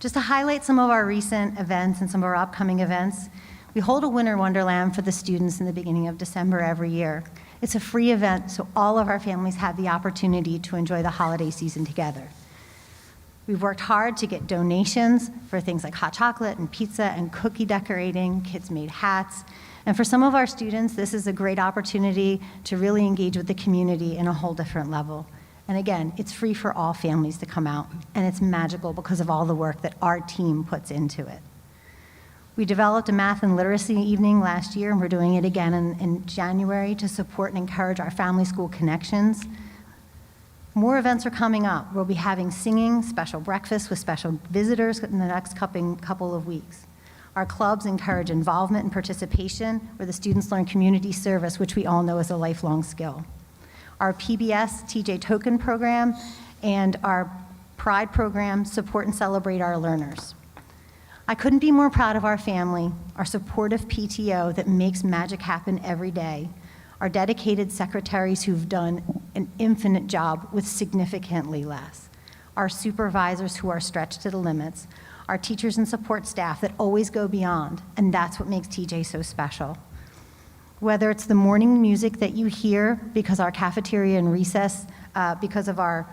Just to highlight some of our recent events and some of our upcoming events, we hold a Winter Wonderland for the students in the beginning of December every year. It's a free event, so all of our families have the opportunity to enjoy the holiday season together. We've worked hard to get donations for things like hot chocolate and pizza and cookie decorating, kids made hats. And for some of our students, this is a great opportunity to really engage with the community in a whole different level. And again, it's free for all families to come out, and it's magical because of all the work that our team puts into it. We developed a math and literacy evening last year, and we're doing it again in January to support and encourage our family school connections. More events are coming up. We'll be having singing, special breakfasts with special visitors in the next couple of weeks. Our clubs encourage involvement and participation, where the students learn community service, which we all know is a lifelong skill. Our PBS TJ Token program and our Pride program support and celebrate our learners. I couldn't be more proud of our family, our supportive PTO that makes magic happen every day, our dedicated secretaries who've done an infinite job with significantly less, our supervisors who are stretched to the limits, our teachers and support staff that always go beyond, and that's what makes TJ so special. Whether it's the morning music that you hear because our cafeteria and recess, because of our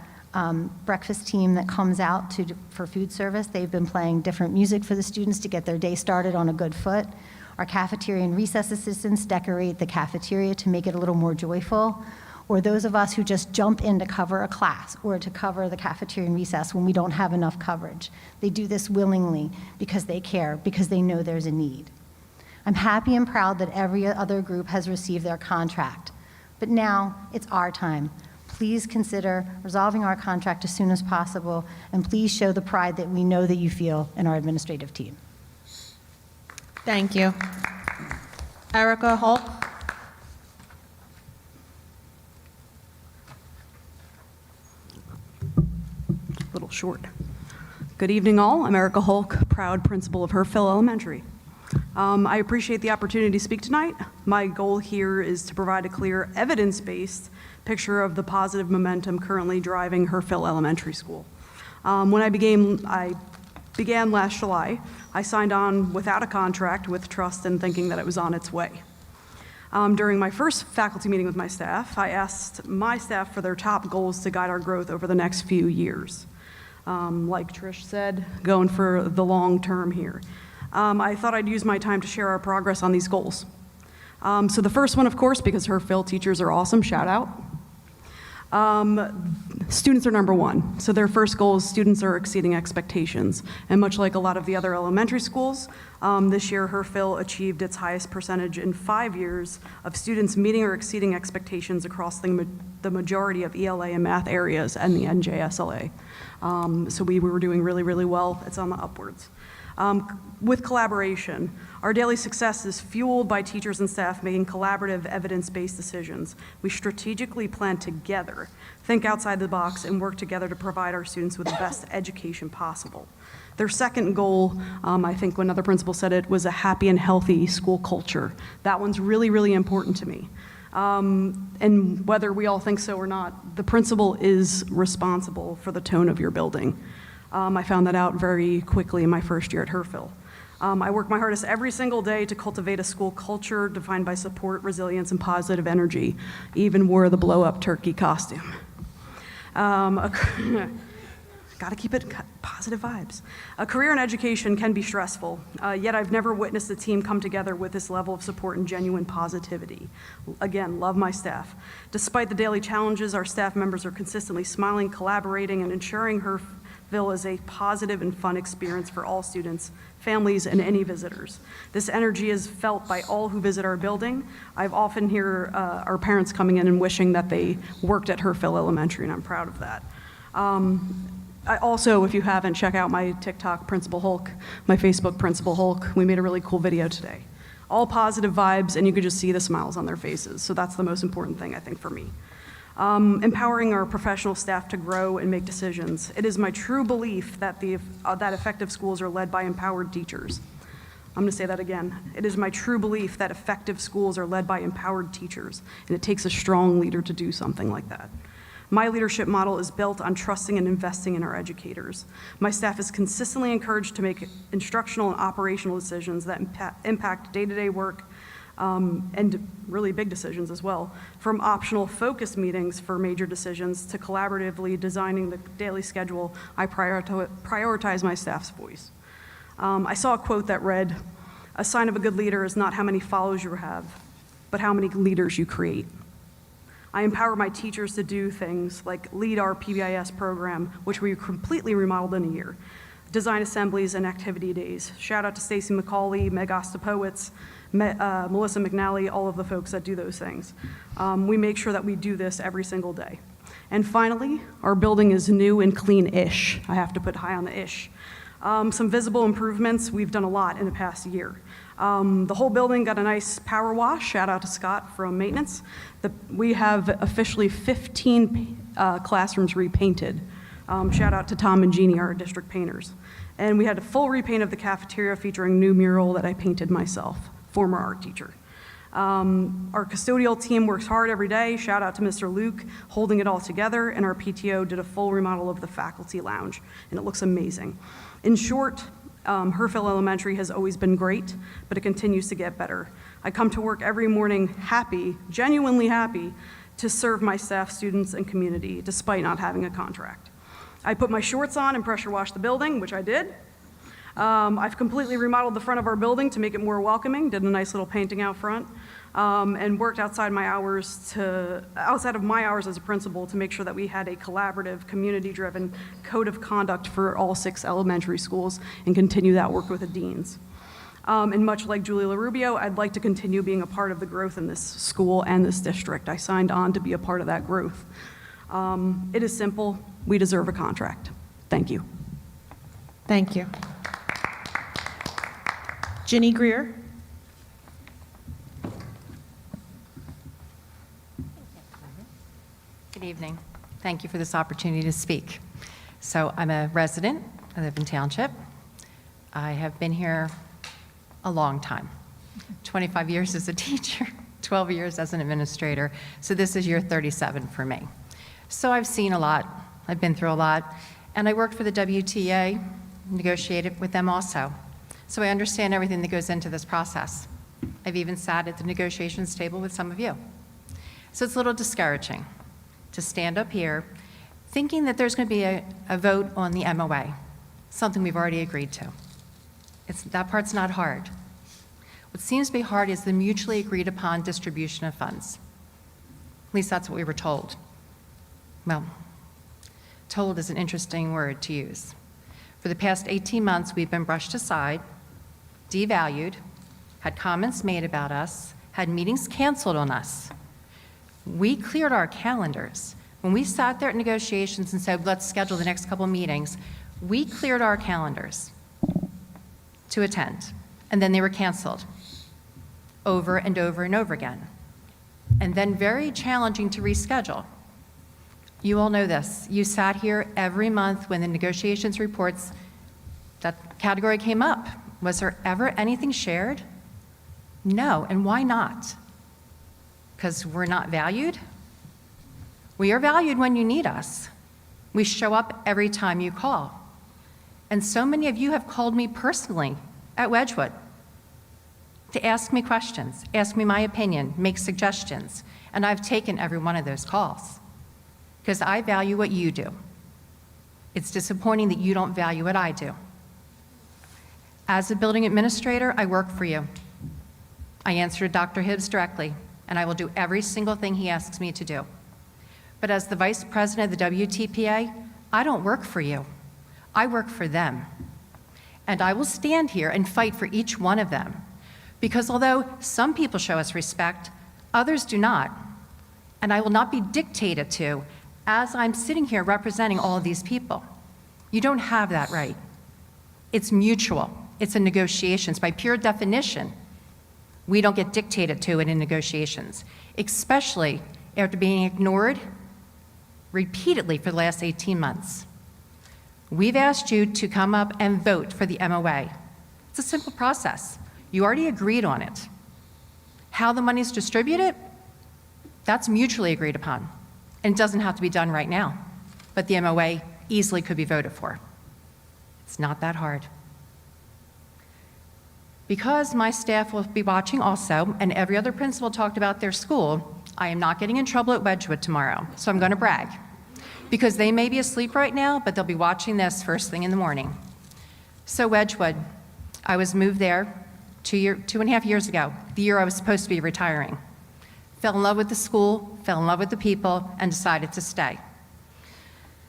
breakfast team that comes out for food service, they've been playing different music for the students to get their day started on a good foot. Our cafeteria and recess assistants decorate the cafeteria to make it a little more joyful. Or those of us who just jump in to cover a class or to cover the cafeteria and recess when we don't have enough coverage. They do this willingly because they care, because they know there's a need. I'm happy and proud that every other group has received their contract. But now it's our time. Please consider resolving our contract as soon as possible, and please show the pride that we know that you feel in our administrative team. Thank you. Erica Hulk. Little short. Good evening, all. I'm Erica Hulk, proud principal of Herfield Elementary. I appreciate the opportunity to speak tonight. My goal here is to provide a clear, evidence-based picture of the positive momentum currently driving Herfield Elementary School. When I began last July, I signed on without a contract with trust and thinking that it was on its way. During my first faculty meeting with my staff, I asked my staff for their top goals to guide our growth over the next few years. Like Trish said, going for the long term here. I thought I'd use my time to share our progress on these goals. So the first one, of course, because Herfield teachers are awesome, shout out. Students are number one. So their first goal is students are exceeding expectations. And much like a lot of the other elementary schools, this year Herfield achieved its highest percentage in 5 years of students meeting or exceeding expectations across the majority of ELA and math areas and the NJSLA. So we were doing really, really well. It's on the upwards. With collaboration, our daily success is fueled by teachers and staff making collaborative, evidence-based decisions. We strategically plan together, think outside the box, and work together to provide our students with the best education possible. Their second goal, I think another principal said it, was a happy and healthy school culture. That one's really, really important to me. And whether we all think so or not, the principal is responsible for the tone of your building. I found that out very quickly in my first year at Herfield. I work my hardest every single day to cultivate a school culture defined by support, resilience, and positive energy. Even wore the blow-up turkey costume. Gotta keep it positive vibes. A career in education can be stressful, yet I've never witnessed a team come together with this level of support and genuine positivity. Again, love my staff. Despite the daily challenges, our staff members are consistently smiling, collaborating, and ensuring Herfield is a positive and fun experience for all students, families, and any visitors. This energy is felt by all who visit our building. I've often hear our parents coming in and wishing that they worked at Herfield Elementary, and I'm proud of that. I also, if you haven't, check out my TikTok Principal Hulk, my Facebook Principal Hulk. We made a really cool video today. All positive vibes, and you could just see the smiles on their faces. So that's the most important thing, I think, for me. Empowering our professional staff to grow and make decisions. It is my true belief that that effective schools are led by empowered teachers. I'm going to say that again. It is my true belief that effective schools are led by empowered teachers, and it takes a strong leader to do something like that. My leadership model is built on trusting and investing in our educators. My staff is consistently encouraged to make instructional and operational decisions that impact day-to-day work and really big decisions as well, from optional focus meetings for major decisions to collaboratively designing the daily schedule. I prioritize my staff's voice. I saw a quote that read, "A sign of a good leader is not how many followers you have, but how many leaders you create." I empower my teachers to do things like lead our PBIS program, which we completely remodeled in a year, design assemblies and activity days. Shout out to Stacy McCauley, Meg Ostapowicz, Melissa McNally, all of the folks that do those things. We make sure that we do this every single day. And finally, our building is new and clean-ish. I have to put high on the ish. Some visible improvements, we've done a lot in the past year. The whole building got a nice power wash. Shout out to Scott from maintenance. We have officially 15 classrooms repainted. Shout out to Tom and Jeannie, our district painters. And we had a full repaint of the cafeteria featuring new mural that I painted myself, former art teacher. Our custodial team works hard every day. Shout out to Mr. Luke holding it all together, and our PTO did a full remodel of the faculty lounge, and it looks amazing. In short, Herfield Elementary has always been great, but it continues to get better. I come to work every morning happy, genuinely happy, to serve my staff, students, and community, despite not having a contract. I put my shorts on and pressure washed the building, which I did. I've completely remodeled the front of our building to make it more welcoming, did a nice little painting out front, and worked outside of my hours as a principal to make sure that we had a collaborative, community-driven code of conduct for all 6 elementary schools and continue that work with the deans. And much like Julie LaRubio, I'd like to continue being a part of the growth in this school and this district. I signed on to be a part of that growth. It is simple. We deserve a contract. Thank you. Thank you. Ginny Greer. Good evening. Thank you for this opportunity to speak. So I'm a resident. I live in Township. I have been here a long time, 25 years as a teacher, 12 years as an administrator. So this is year 37 for me. So I've seen a lot. I've been through a lot. And I worked for the WTA, negotiated with them also. So I understand everything that goes into this process. I've even sat at the negotiations table with some of you. So it's a little discouraging to stand up here thinking that there's going to be a vote on the MOA, something we've already agreed to. That part's not hard. What seems to be hard is the mutually agreed upon distribution of funds. At least that's what we were told. Well, told is an interesting word to use. For the past 18 months, we've been brushed aside, devalued, had comments made about us, had meetings canceled on us. We cleared our calendars. When we sat there at negotiations and said, let's schedule the next couple meetings, we cleared our calendars to attend, and then they were canceled over and over and over again. And then very challenging to reschedule. You all know this. You sat here every month when the negotiations reports, that category came up. Was there ever anything shared? No, and why not? Because we're not valued? We are valued when you need us. We show up every time you call. And so many of you have called me personally at Wedgwood to ask me questions, ask me my opinion, make suggestions, and I've taken every one of those calls because I value what you do. It's disappointing that you don't value what I do. As a building administrator, I work for you. I answer to Dr. Hibbs directly, and I will do every single thing he asks me to do. But as the vice president of the WTPA, I don't work for you. I work for them. And I will stand here and fight for each one of them. Because although some people show us respect, others do not. And I will not be dictated to as I'm sitting here representing all of these people. You don't have that right. It's mutual. It's a negotiations. By pure definition, we don't get dictated to it in negotiations, especially after being ignored repeatedly for the last 18 months. We've asked you to come up and vote for the MOA. It's a simple process. You already agreed on it. How the money's distributed, that's mutually agreed upon. And it doesn't have to be done right now, but the MOA easily could be voted for. It's not that hard. Because my staff will be watching also, and every other principal talked about their school, I am not getting in trouble at Wedgwood tomorrow, so I'm going to brag. Because they may be asleep right now, but they'll be watching this first thing in the morning. So Wedgwood, I was moved there 2.5 years ago, the year I was supposed to be retiring. Fell in love with the school, fell in love with the people, and decided to stay.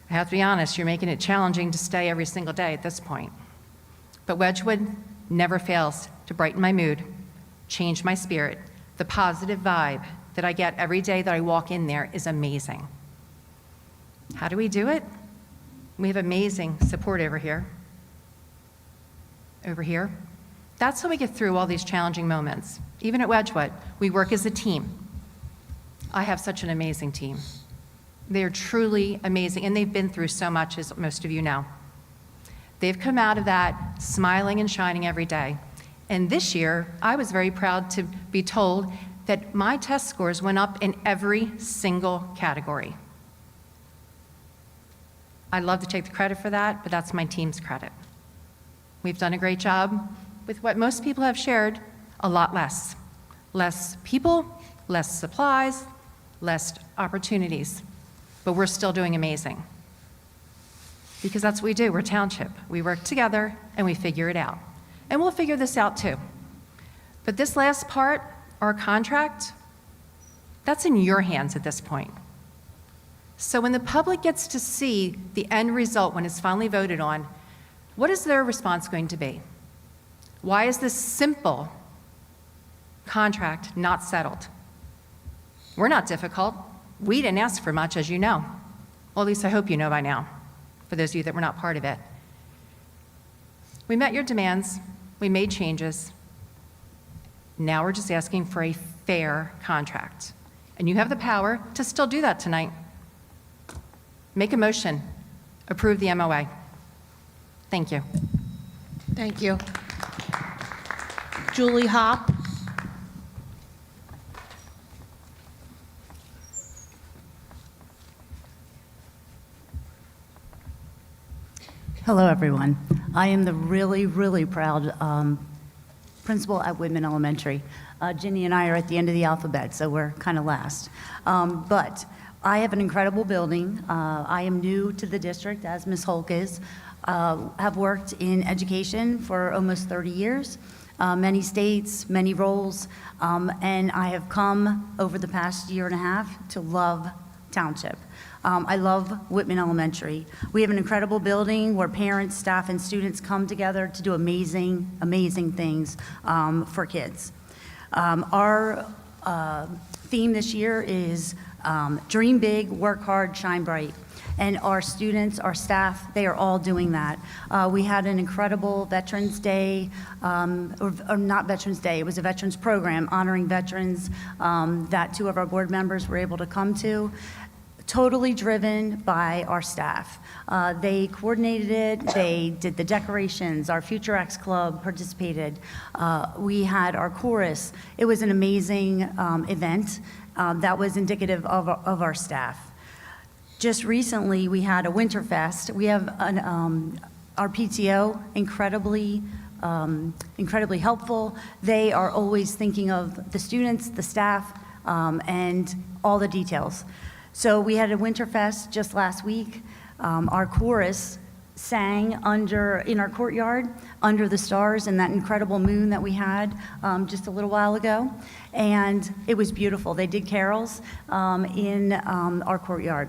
I have to be honest, you're making it challenging to stay every single day at this point. But Wedgwood never fails to brighten my mood, change my spirit. The positive vibe that I get every day that I walk in there is amazing. How do we do it? We have amazing support over here. Over here. That's how we get through all these challenging moments. Even at Wedgwood, we work as a team. I have such an amazing team. They are truly amazing, and they've been through so much, as most of you know. They've come out of that smiling and shining every day. And this year, I was very proud to be told that my test scores went up in every single category. I'd love to take the credit for that, but that's my team's credit. We've done a great job with what most people have shared, a lot less. Less people, less supplies, less opportunities, but we're still doing amazing. Because that's what we do, we're Township. We work together and we figure it out. And we'll figure this out too. But this last part, our contract, that's in your hands at this point. So when the public gets to see the end result when it's finally voted on, what is their response going to be? Why is this simple contract not settled? We're not difficult. We didn't ask for much, as you know. Well, at least I hope you know by now, for those of you that were not part of it. We met your demands, we made changes, Now we're just asking for a fair contract. And you have the power to still do that tonight. Make a motion. Approve the MOA. Thank you. Thank you. Julie Hop. Hello, everyone. I am the really proud principal at Whitman Elementary. Ginny and I are at the end of the alphabet, so we're kind of last. But I have an incredible building. I am new to the district, as Ms. Holk is. Have worked in education for almost 30 years, many states, many roles, and I have come over the past year and a half to love Township. I love Whitman Elementary. We have an incredible building where parents, staff, and students come together to do amazing things for kids. Our theme this year is Dream Big, Work Hard, Shine Bright. And our students, our staff, they are all doing that. We had an incredible Veterans Day, or not Veterans Day, it was a veterans program honoring veterans that 2 of our board members were able to come to. Totally driven by our staff. They coordinated it, they did the decorations, our Future X Club participated. We had our chorus. It was an amazing event that was indicative of our staff. Just recently, we had a Winterfest. We have our PTO, incredibly helpful. They are always thinking of the students, the staff, and all the details. So we had a Winterfest just last week. Our chorus sang in our courtyard, under the stars and that incredible moon that we had just a little while ago. And it was beautiful. They did carols in our courtyard.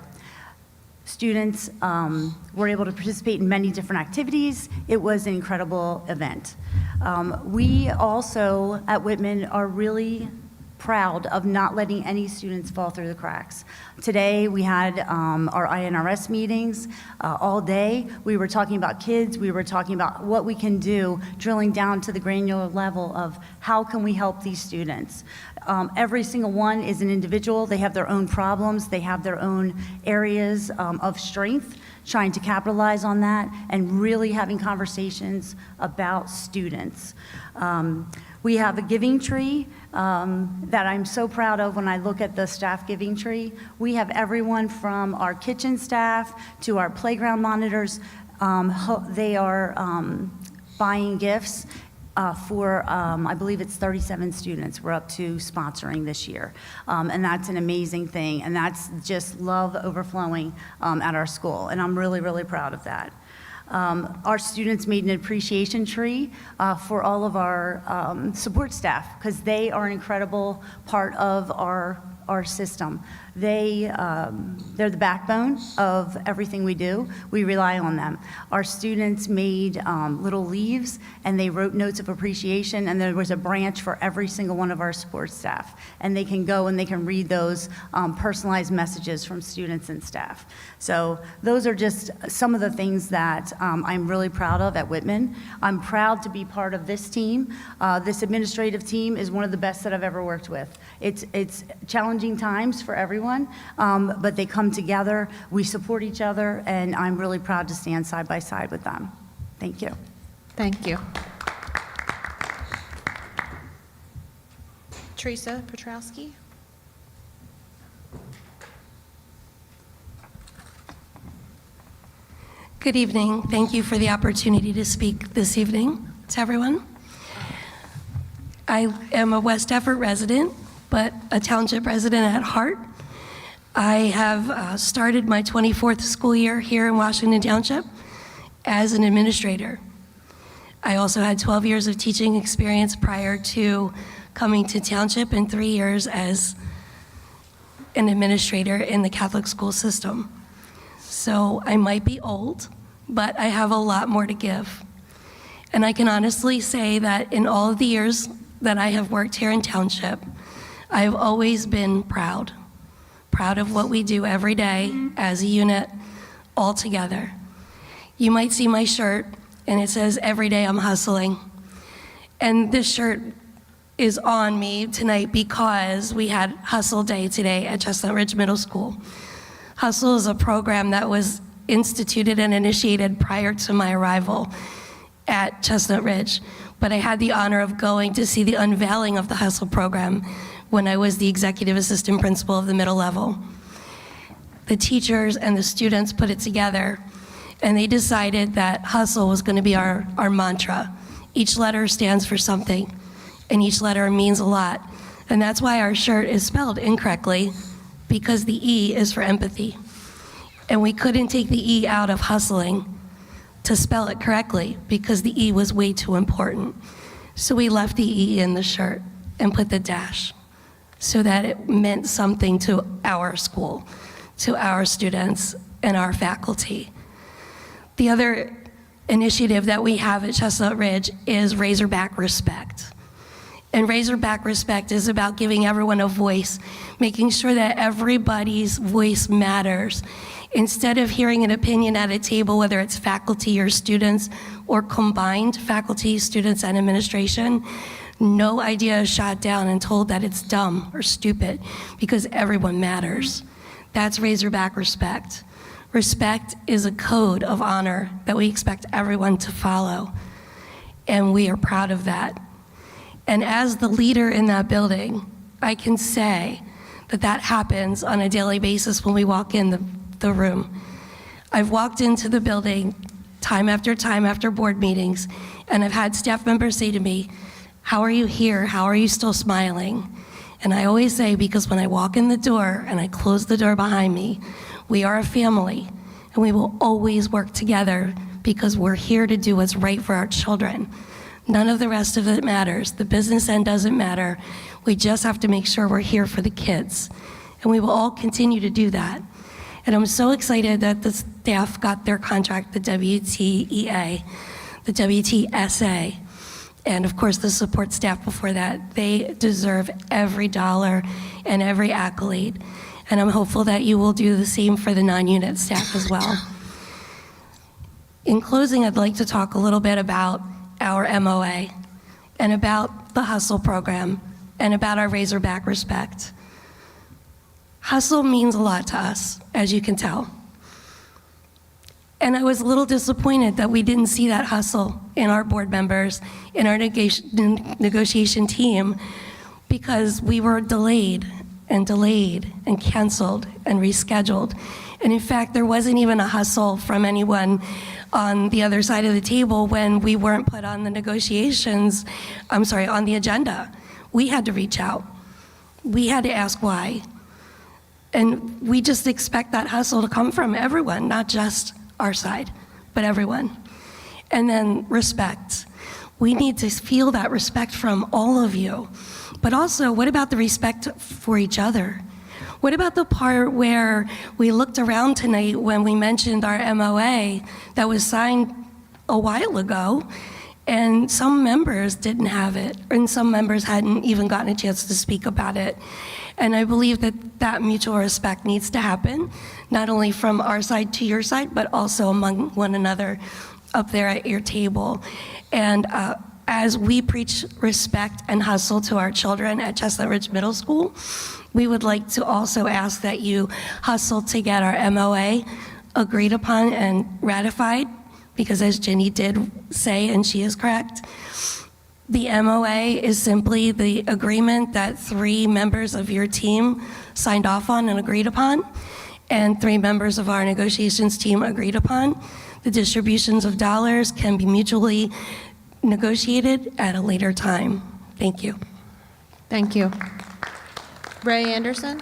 Students were able to participate in many different activities. It was an incredible event. We also at Whitman are really proud of not letting any students fall through the cracks. Today, we had our INRS meetings all day. We were talking about kids. We were talking about what we can do, drilling down to the granular level of how can we help these students. Every single one is an individual. They have their own problems. They have their own areas of strength, trying to capitalize on that and really having conversations about students. We have a giving tree that I'm so proud of when I look at the staff giving tree. We have everyone from our kitchen staff to our playground monitors. They are buying gifts for, I believe it's 37 students we're up to sponsoring this year. And that's an amazing thing. And that's just love overflowing at our school. And I'm really proud of that. Our students made an appreciation tree for all of our support staff because they are an incredible part of our system. They're the backbone of everything we do. We rely on them. Our students made little leaves and they wrote notes of appreciation, and there was a branch for every single one of our support staff. And they can go and they can read those personalized messages from students and staff. So those are just some of the things that I'm really proud of at Whitman. I'm proud to be part of this team. This administrative team is one of the best that I've ever worked with. It's challenging times for everyone, but they come together, we support each other, and I'm really proud to stand side by side with them. Thank you. Thank you. Teresa Petrowski. Good evening. Thank you for the opportunity to speak this evening to everyone. I am a West Effort resident, but a Township resident at heart. I have started my 24th school year here in Washington Township as an administrator. I also had 12 years of teaching experience prior to coming to Township and 3 years as an administrator in the Catholic school system. So I might be old, but I have a lot more to give. And I can honestly say that in all of the years that I have worked here in Township, I've always been proud of what we do every day as a unit, all together. You might see my shirt, and it says, "Every day I'm hustling." And this shirt is on me tonight because we had Hustle Day today at Chestnut Ridge Middle School. Hustle is a program that was instituted and initiated prior to my arrival at Chestnut Ridge, but I had the honor of going to see the unveiling of the Hustle program when I was the executive assistant principal of the middle level. The teachers and the students put it together, and they decided that Hustle was going to be our mantra. Each letter stands for something, and each letter means a lot. And that's why our shirt is spelled incorrectly, because the E is for empathy. And we couldn't take the E out of hustling to spell it correctly, because the E was way too important. So we left the E in the shirt and put the dash, so that it meant something to our school, to our students, and our faculty. The other initiative that we have at Chestnut Ridge is Razorback Respect. And Razorback Respect is about giving everyone a voice, making sure that everybody's voice matters. Instead of hearing an opinion at a table, whether it's faculty or students, or combined faculty, students, and administration, no idea is shot down and told that it's dumb or stupid, because everyone matters. That's Razorback Respect. Respect is a code of honor that we expect everyone to follow, and we are proud of that. And as the leader in that building, I can say that that happens on a daily basis when we walk in the room. I've walked into the building time after board meetings, and I've had staff members say to me, "How are you here? How are you still smiling?" And I always say, because when I walk in the door and I close the door behind me, we are a family, and we will always work together because we're here to do what's right for our children. None of the rest of it matters. The business end doesn't matter. We just have to make sure we're here for the kids. And we will all continue to do that. And I'm so excited that the staff got their contract, the WTEA, the WTSA, and of course the support staff before that. They deserve every dollar and every accolade. And I'm hopeful that you will do the same for the non-unit staff as well. In closing, I'd like to talk a little bit about our MOA, and about the Hustle program, and about our Razorback Respect. Hustle means a lot to us, as you can tell. And I was a little disappointed that we didn't see that hustle in our board members, in our negotiation team, because we were delayed and canceled and rescheduled. And in fact, there wasn't even a hustle from anyone on the other side of the table when we weren't put on the negotiations, on the agenda. We had to reach out. We had to ask why. And we just expect that hustle to come from everyone, not just our side, but everyone. And then respect. We need to feel that respect from all of you. But also, what about the respect for each other? What about the part where we looked around tonight when we mentioned our MOA that was signed a while ago, and some members didn't have it, and some members hadn't even gotten a chance to speak about it? And I believe that that mutual respect needs to happen, not only from our side to your side, but also among one another up there at your table. And as we preach respect and hustle to our children at Chestnut Ridge Middle School, we would like to also ask that you hustle to get our MOA agreed upon and ratified, because as Ginny did say, and she is correct, the MOA is simply the agreement that 3 members of your team signed off on and agreed upon, and 3 members of our negotiations team agreed upon. The distributions of dollars can be mutually negotiated at a later time. Thank you. Thank you. Ray Anderson?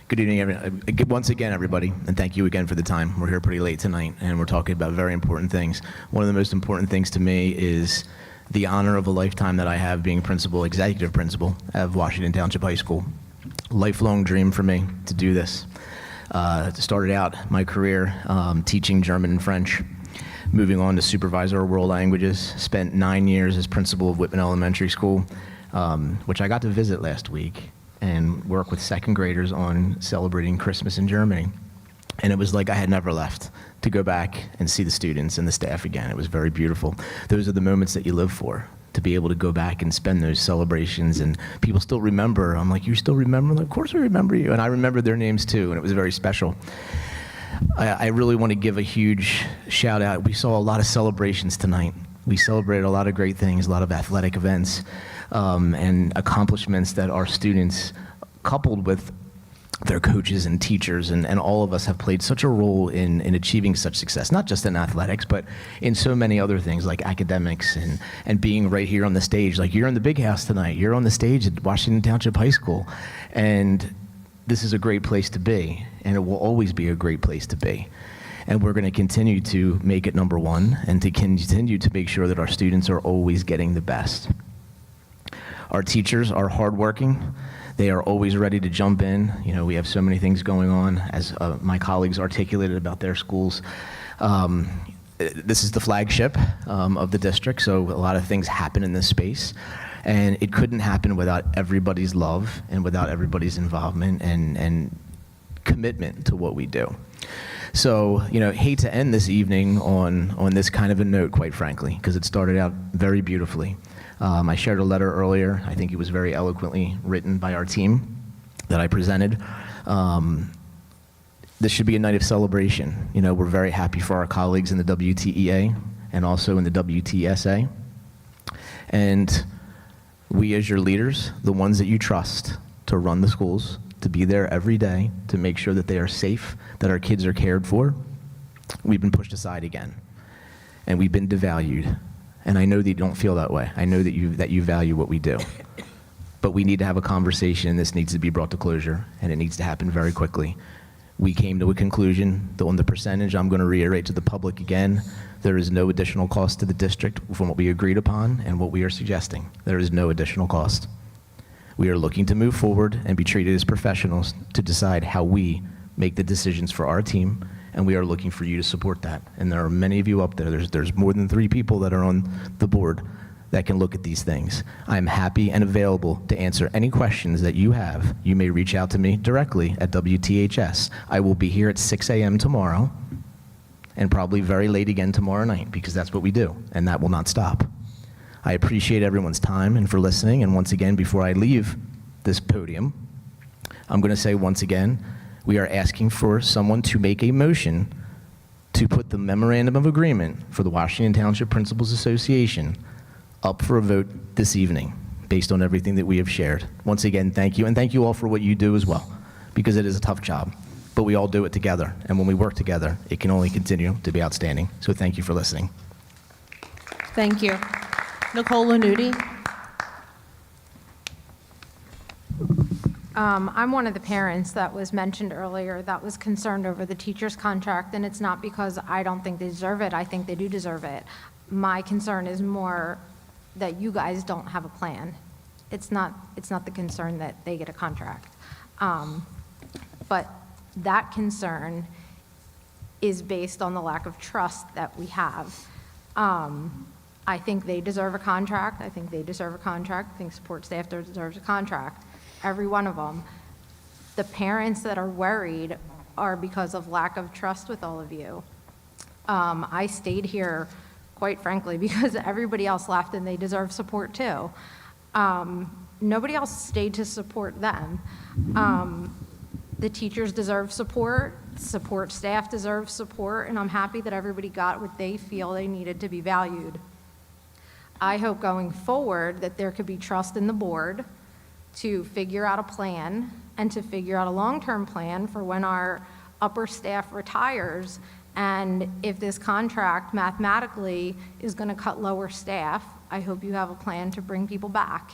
Good evening, once again, everybody, and thank you again for the time. We're here pretty late tonight, and we're talking about very important things. One of the most important things to me is the honor of a lifetime that I have being principal, executive principal of Washington Township High School. Lifelong dream for me to do this. Started out my career teaching German and French, moving on to supervisor of world languages, spent 9 years as principal of Whitman Elementary School, which I got to visit last week, and work with second graders on celebrating Christmas in Germany. And it was like I had never left to go back and see the students and the staff again. It was very beautiful. Those are the moments that you live for, to be able to go back and spend those celebrations, and people still remember. I'm like, you still remember? Like, of course we remember you. And I remember their names too, and it was very special. I really want to give a huge shout out. We saw a lot of celebrations tonight. We celebrated a lot of great things, a lot of athletic events, and accomplishments that our students, coupled with their coaches and teachers and all of us, have played such a role in achieving such success, not just in athletics, but in so many other things like academics and being right here on the stage. Like, you're in the big house tonight. You're on the stage at Washington Township High School. And this is a great place to be, and it will always be a great place to be. And we're going to continue to make it number one and to continue to make sure that our students are always getting the best. Our teachers are hardworking. They are always ready to jump in. You know, we have so many things going on, as my colleagues articulated about their schools. This is the flagship of the district, so a lot of things happen in this space. And it couldn't happen without everybody's love and without everybody's involvement and commitment to what we do. So, you know, hate to end this evening on this kind of a note, quite frankly, because it started out very beautifully. I shared a letter earlier. I think it was very eloquently written by our team that I presented. This should be a night of celebration. You know, we're very happy for our colleagues in the WTEA and also in the WTSA. And we, as your leaders, the ones that you trust to run the schools, to be there every day, to make sure that they are safe, that our kids are cared for, we've been pushed aside again. And we've been devalued. And I know that you don't feel that way. I know that you value what we do. But we need to have a conversation, and this needs to be brought to closure, and it needs to happen very quickly. We came to a conclusion that on the percentage, I'm going to reiterate to the public again, there is no additional cost to the district from what we agreed upon and what we are suggesting. There is no additional cost. We are looking to move forward and be treated as professionals to decide how we make the decisions for our team, and we are looking for you to support that. And there are many of you up there. There's more than 3 people that are on the board that can look at these things. I'm happy and available to answer any questions that you have. You may reach out to me directly at WTHS. I will be here at 6 a.m. tomorrow and probably very late again tomorrow night, because that's what we do, and that will not stop. I appreciate everyone's time and for listening. And once again, before I leave this podium, I'm going to say once again, we are asking for someone to make a motion to put the memorandum of agreement for the Washington Township Principals Association up for a vote this evening, based on everything that we have shared. Once again, thank you, and thank you all for what you do as well, because it is a tough job, but we all do it together, and when we work together, it can only continue to be outstanding. So thank you for listening. Thank you. Nicole Lanuti. I'm one of the parents that was mentioned earlier that was concerned over the teacher's contract, and it's not because I don't think they deserve it. I think they do deserve it. My concern is more that you guys don't have a plan. It's not the concern that they get a contract. But that concern is based on the lack of trust that we have. I think they deserve a contract. I think they deserve a contract. I think support staff deserves a contract. Every one of them. The parents that are worried are because of lack of trust with all of you. I stayed here, quite frankly, because everybody else left and they deserve support too. Nobody else stayed to support them. The teachers deserve support staff deserves support, and I'm happy that everybody got what they feel they needed to be valued. I hope going forward that there could be trust in the board to figure out a plan and to figure out a long-term plan for when our upper staff retires. And if this contract mathematically is going to cut lower staff, I hope you have a plan to bring people back.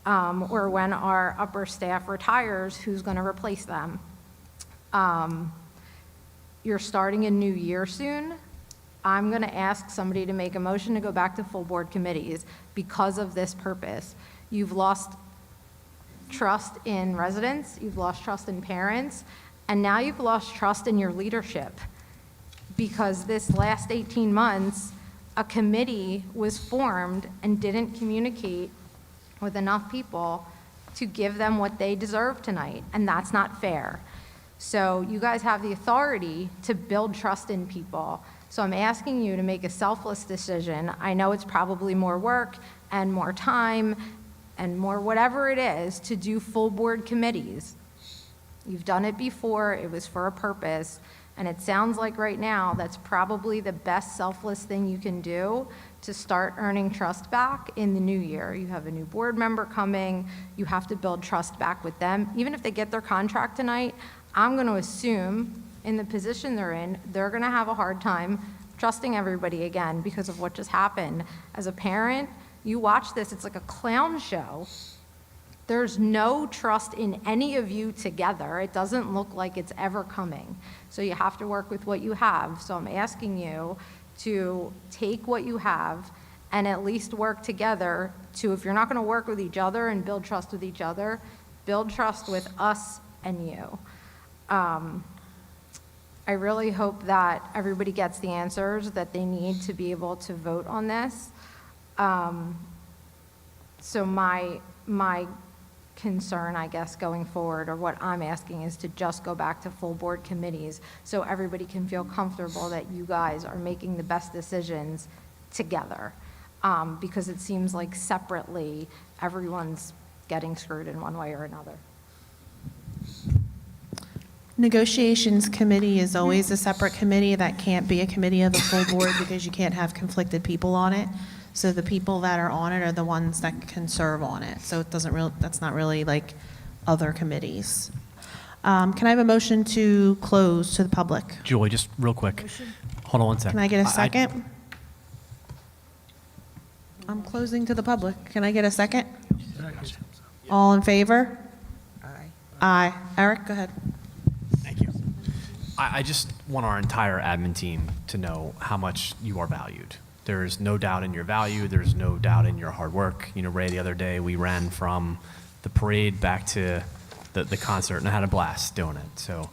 Or when our upper staff retires, who's going to replace them? You're starting a new year soon. I'm going to ask somebody to make a motion to go back to full board committees because of this purpose. You've lost trust in residents, you've lost trust in parents, and now you've lost trust in your leadership, because this last 18 months, a committee was formed and didn't communicate with enough people to give them what they deserve tonight, and that's not fair. So you guys have the authority to build trust in people. So I'm asking you to make a selfless decision. I know it's probably more work and more time and more whatever it is to do full board committees. You've done it before, it was for a purpose, and it sounds like right now that's probably the best selfless thing you can do to start earning trust back in the new year. You have a new board member coming, you have to build trust back with them. Even if they get their contract tonight, I'm going to assume in the position they're in, they're going to have a hard time trusting everybody again because of what just happened. As a parent, you watch this, it's like a clown show. There's no trust in any of you together. It doesn't look like it's ever coming. So you have to work with what you have. So I'm asking you to take what you have and at least work together to, if you're not going to work with each other and build trust with each other, build trust with us and you. I really hope that everybody gets the answers that they need to be able to vote on this. So my concern, I guess, going forward, or what I'm asking, is to just go back to full board committees so everybody can feel comfortable that you guys are making the best decisions together. Because it seems like separately, everyone's getting screwed in one way or another. Negotiations committee is always a separate committee. That can't be a committee of the full board because you can't have conflicted people on it. So the people that are on it are the ones that can serve on it. So it doesn't that's not really like other committees. Can I have a motion to close to the public? Julie, just real quick. Hold on one second. Can I get a second? I'm closing to the public. Can I get a second? All in favor? Aye. Aye. Eric, go ahead. Thank you. I just want our entire admin team to know how much you are valued. There's no doubt in your value. There's no doubt in your hard work. You know, Ray, the other day, we ran from the parade back to the concert and I had a blast doing it. So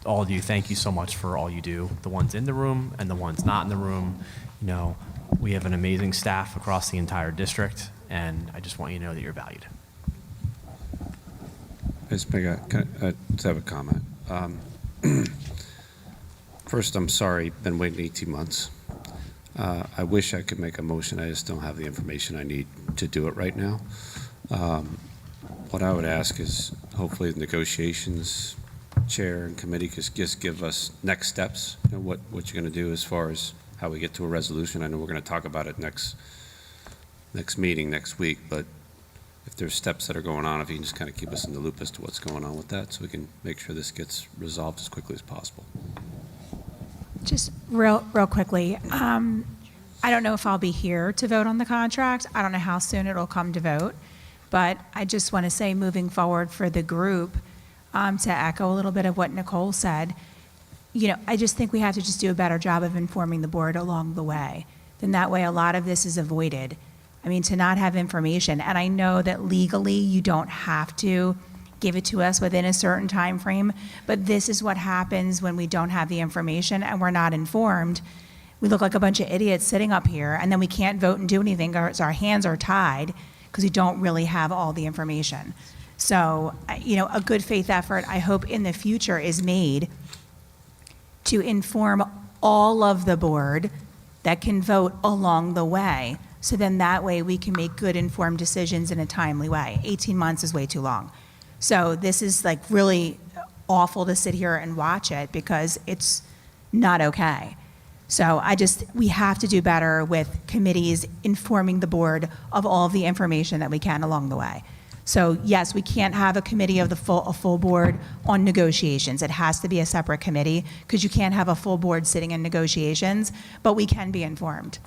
all of you, thank you so much for all you do. The ones in the room and the ones not in the room. You know, we have an amazing staff across the entire district, and I just want you to know that you're valued. I just have a comment. First, I'm sorry, been waiting 18 months. I wish I could make a motion. I just don't have the information I need to do it right now. What I would ask is hopefully the negotiations chair and committee could just give us next steps, you know, what you're going to do as far as how we get to a resolution. I know we're going to talk about it next meeting next week, but if there's steps that are going on, if you can just kind of keep us in the loop as to what's going on with that so we can make sure this gets resolved as quickly as possible. Just real quickly, I don't know if I'll be here to vote on the contract. I don't know how soon it'll come to vote, but I just want to say moving forward for the group, to echo a little bit of what Nicole said, you know, I just think we have to just do a better job of informing the board along the way. Then that way a lot of this is avoided. I mean, to not have information, and I know that legally you don't have to give it to us within a certain time frame, but this is what happens when we don't have the information and we're not informed. We look like a bunch of idiots sitting up here, and then we can't vote and do anything, or our hands are tied because we don't really have all the information. So, you know, a good faith effort, I hope in the future, is made to inform all of the board that can vote along the way. So then that way we can make good informed decisions in a timely way. 18 months is way too long. So this is like really awful to sit here and watch it because it's not okay. So we have to do better with committees informing the board of all of the information that we can along the way. So yes, we can't have a committee of a full board on negotiations. It has to be a separate committee because you can't have a full board sitting in negotiations, but we can be informed.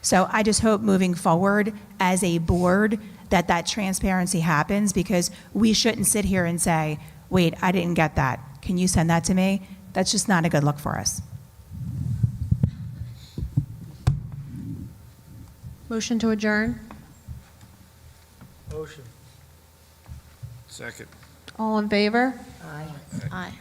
So I just hope moving forward as a board that transparency happens, because we shouldn't sit here and say, wait, I didn't get that. Can you send that to me? That's just not a good look for us. Motion to adjourn? Motion. Second. All in favor? Aye. Aye.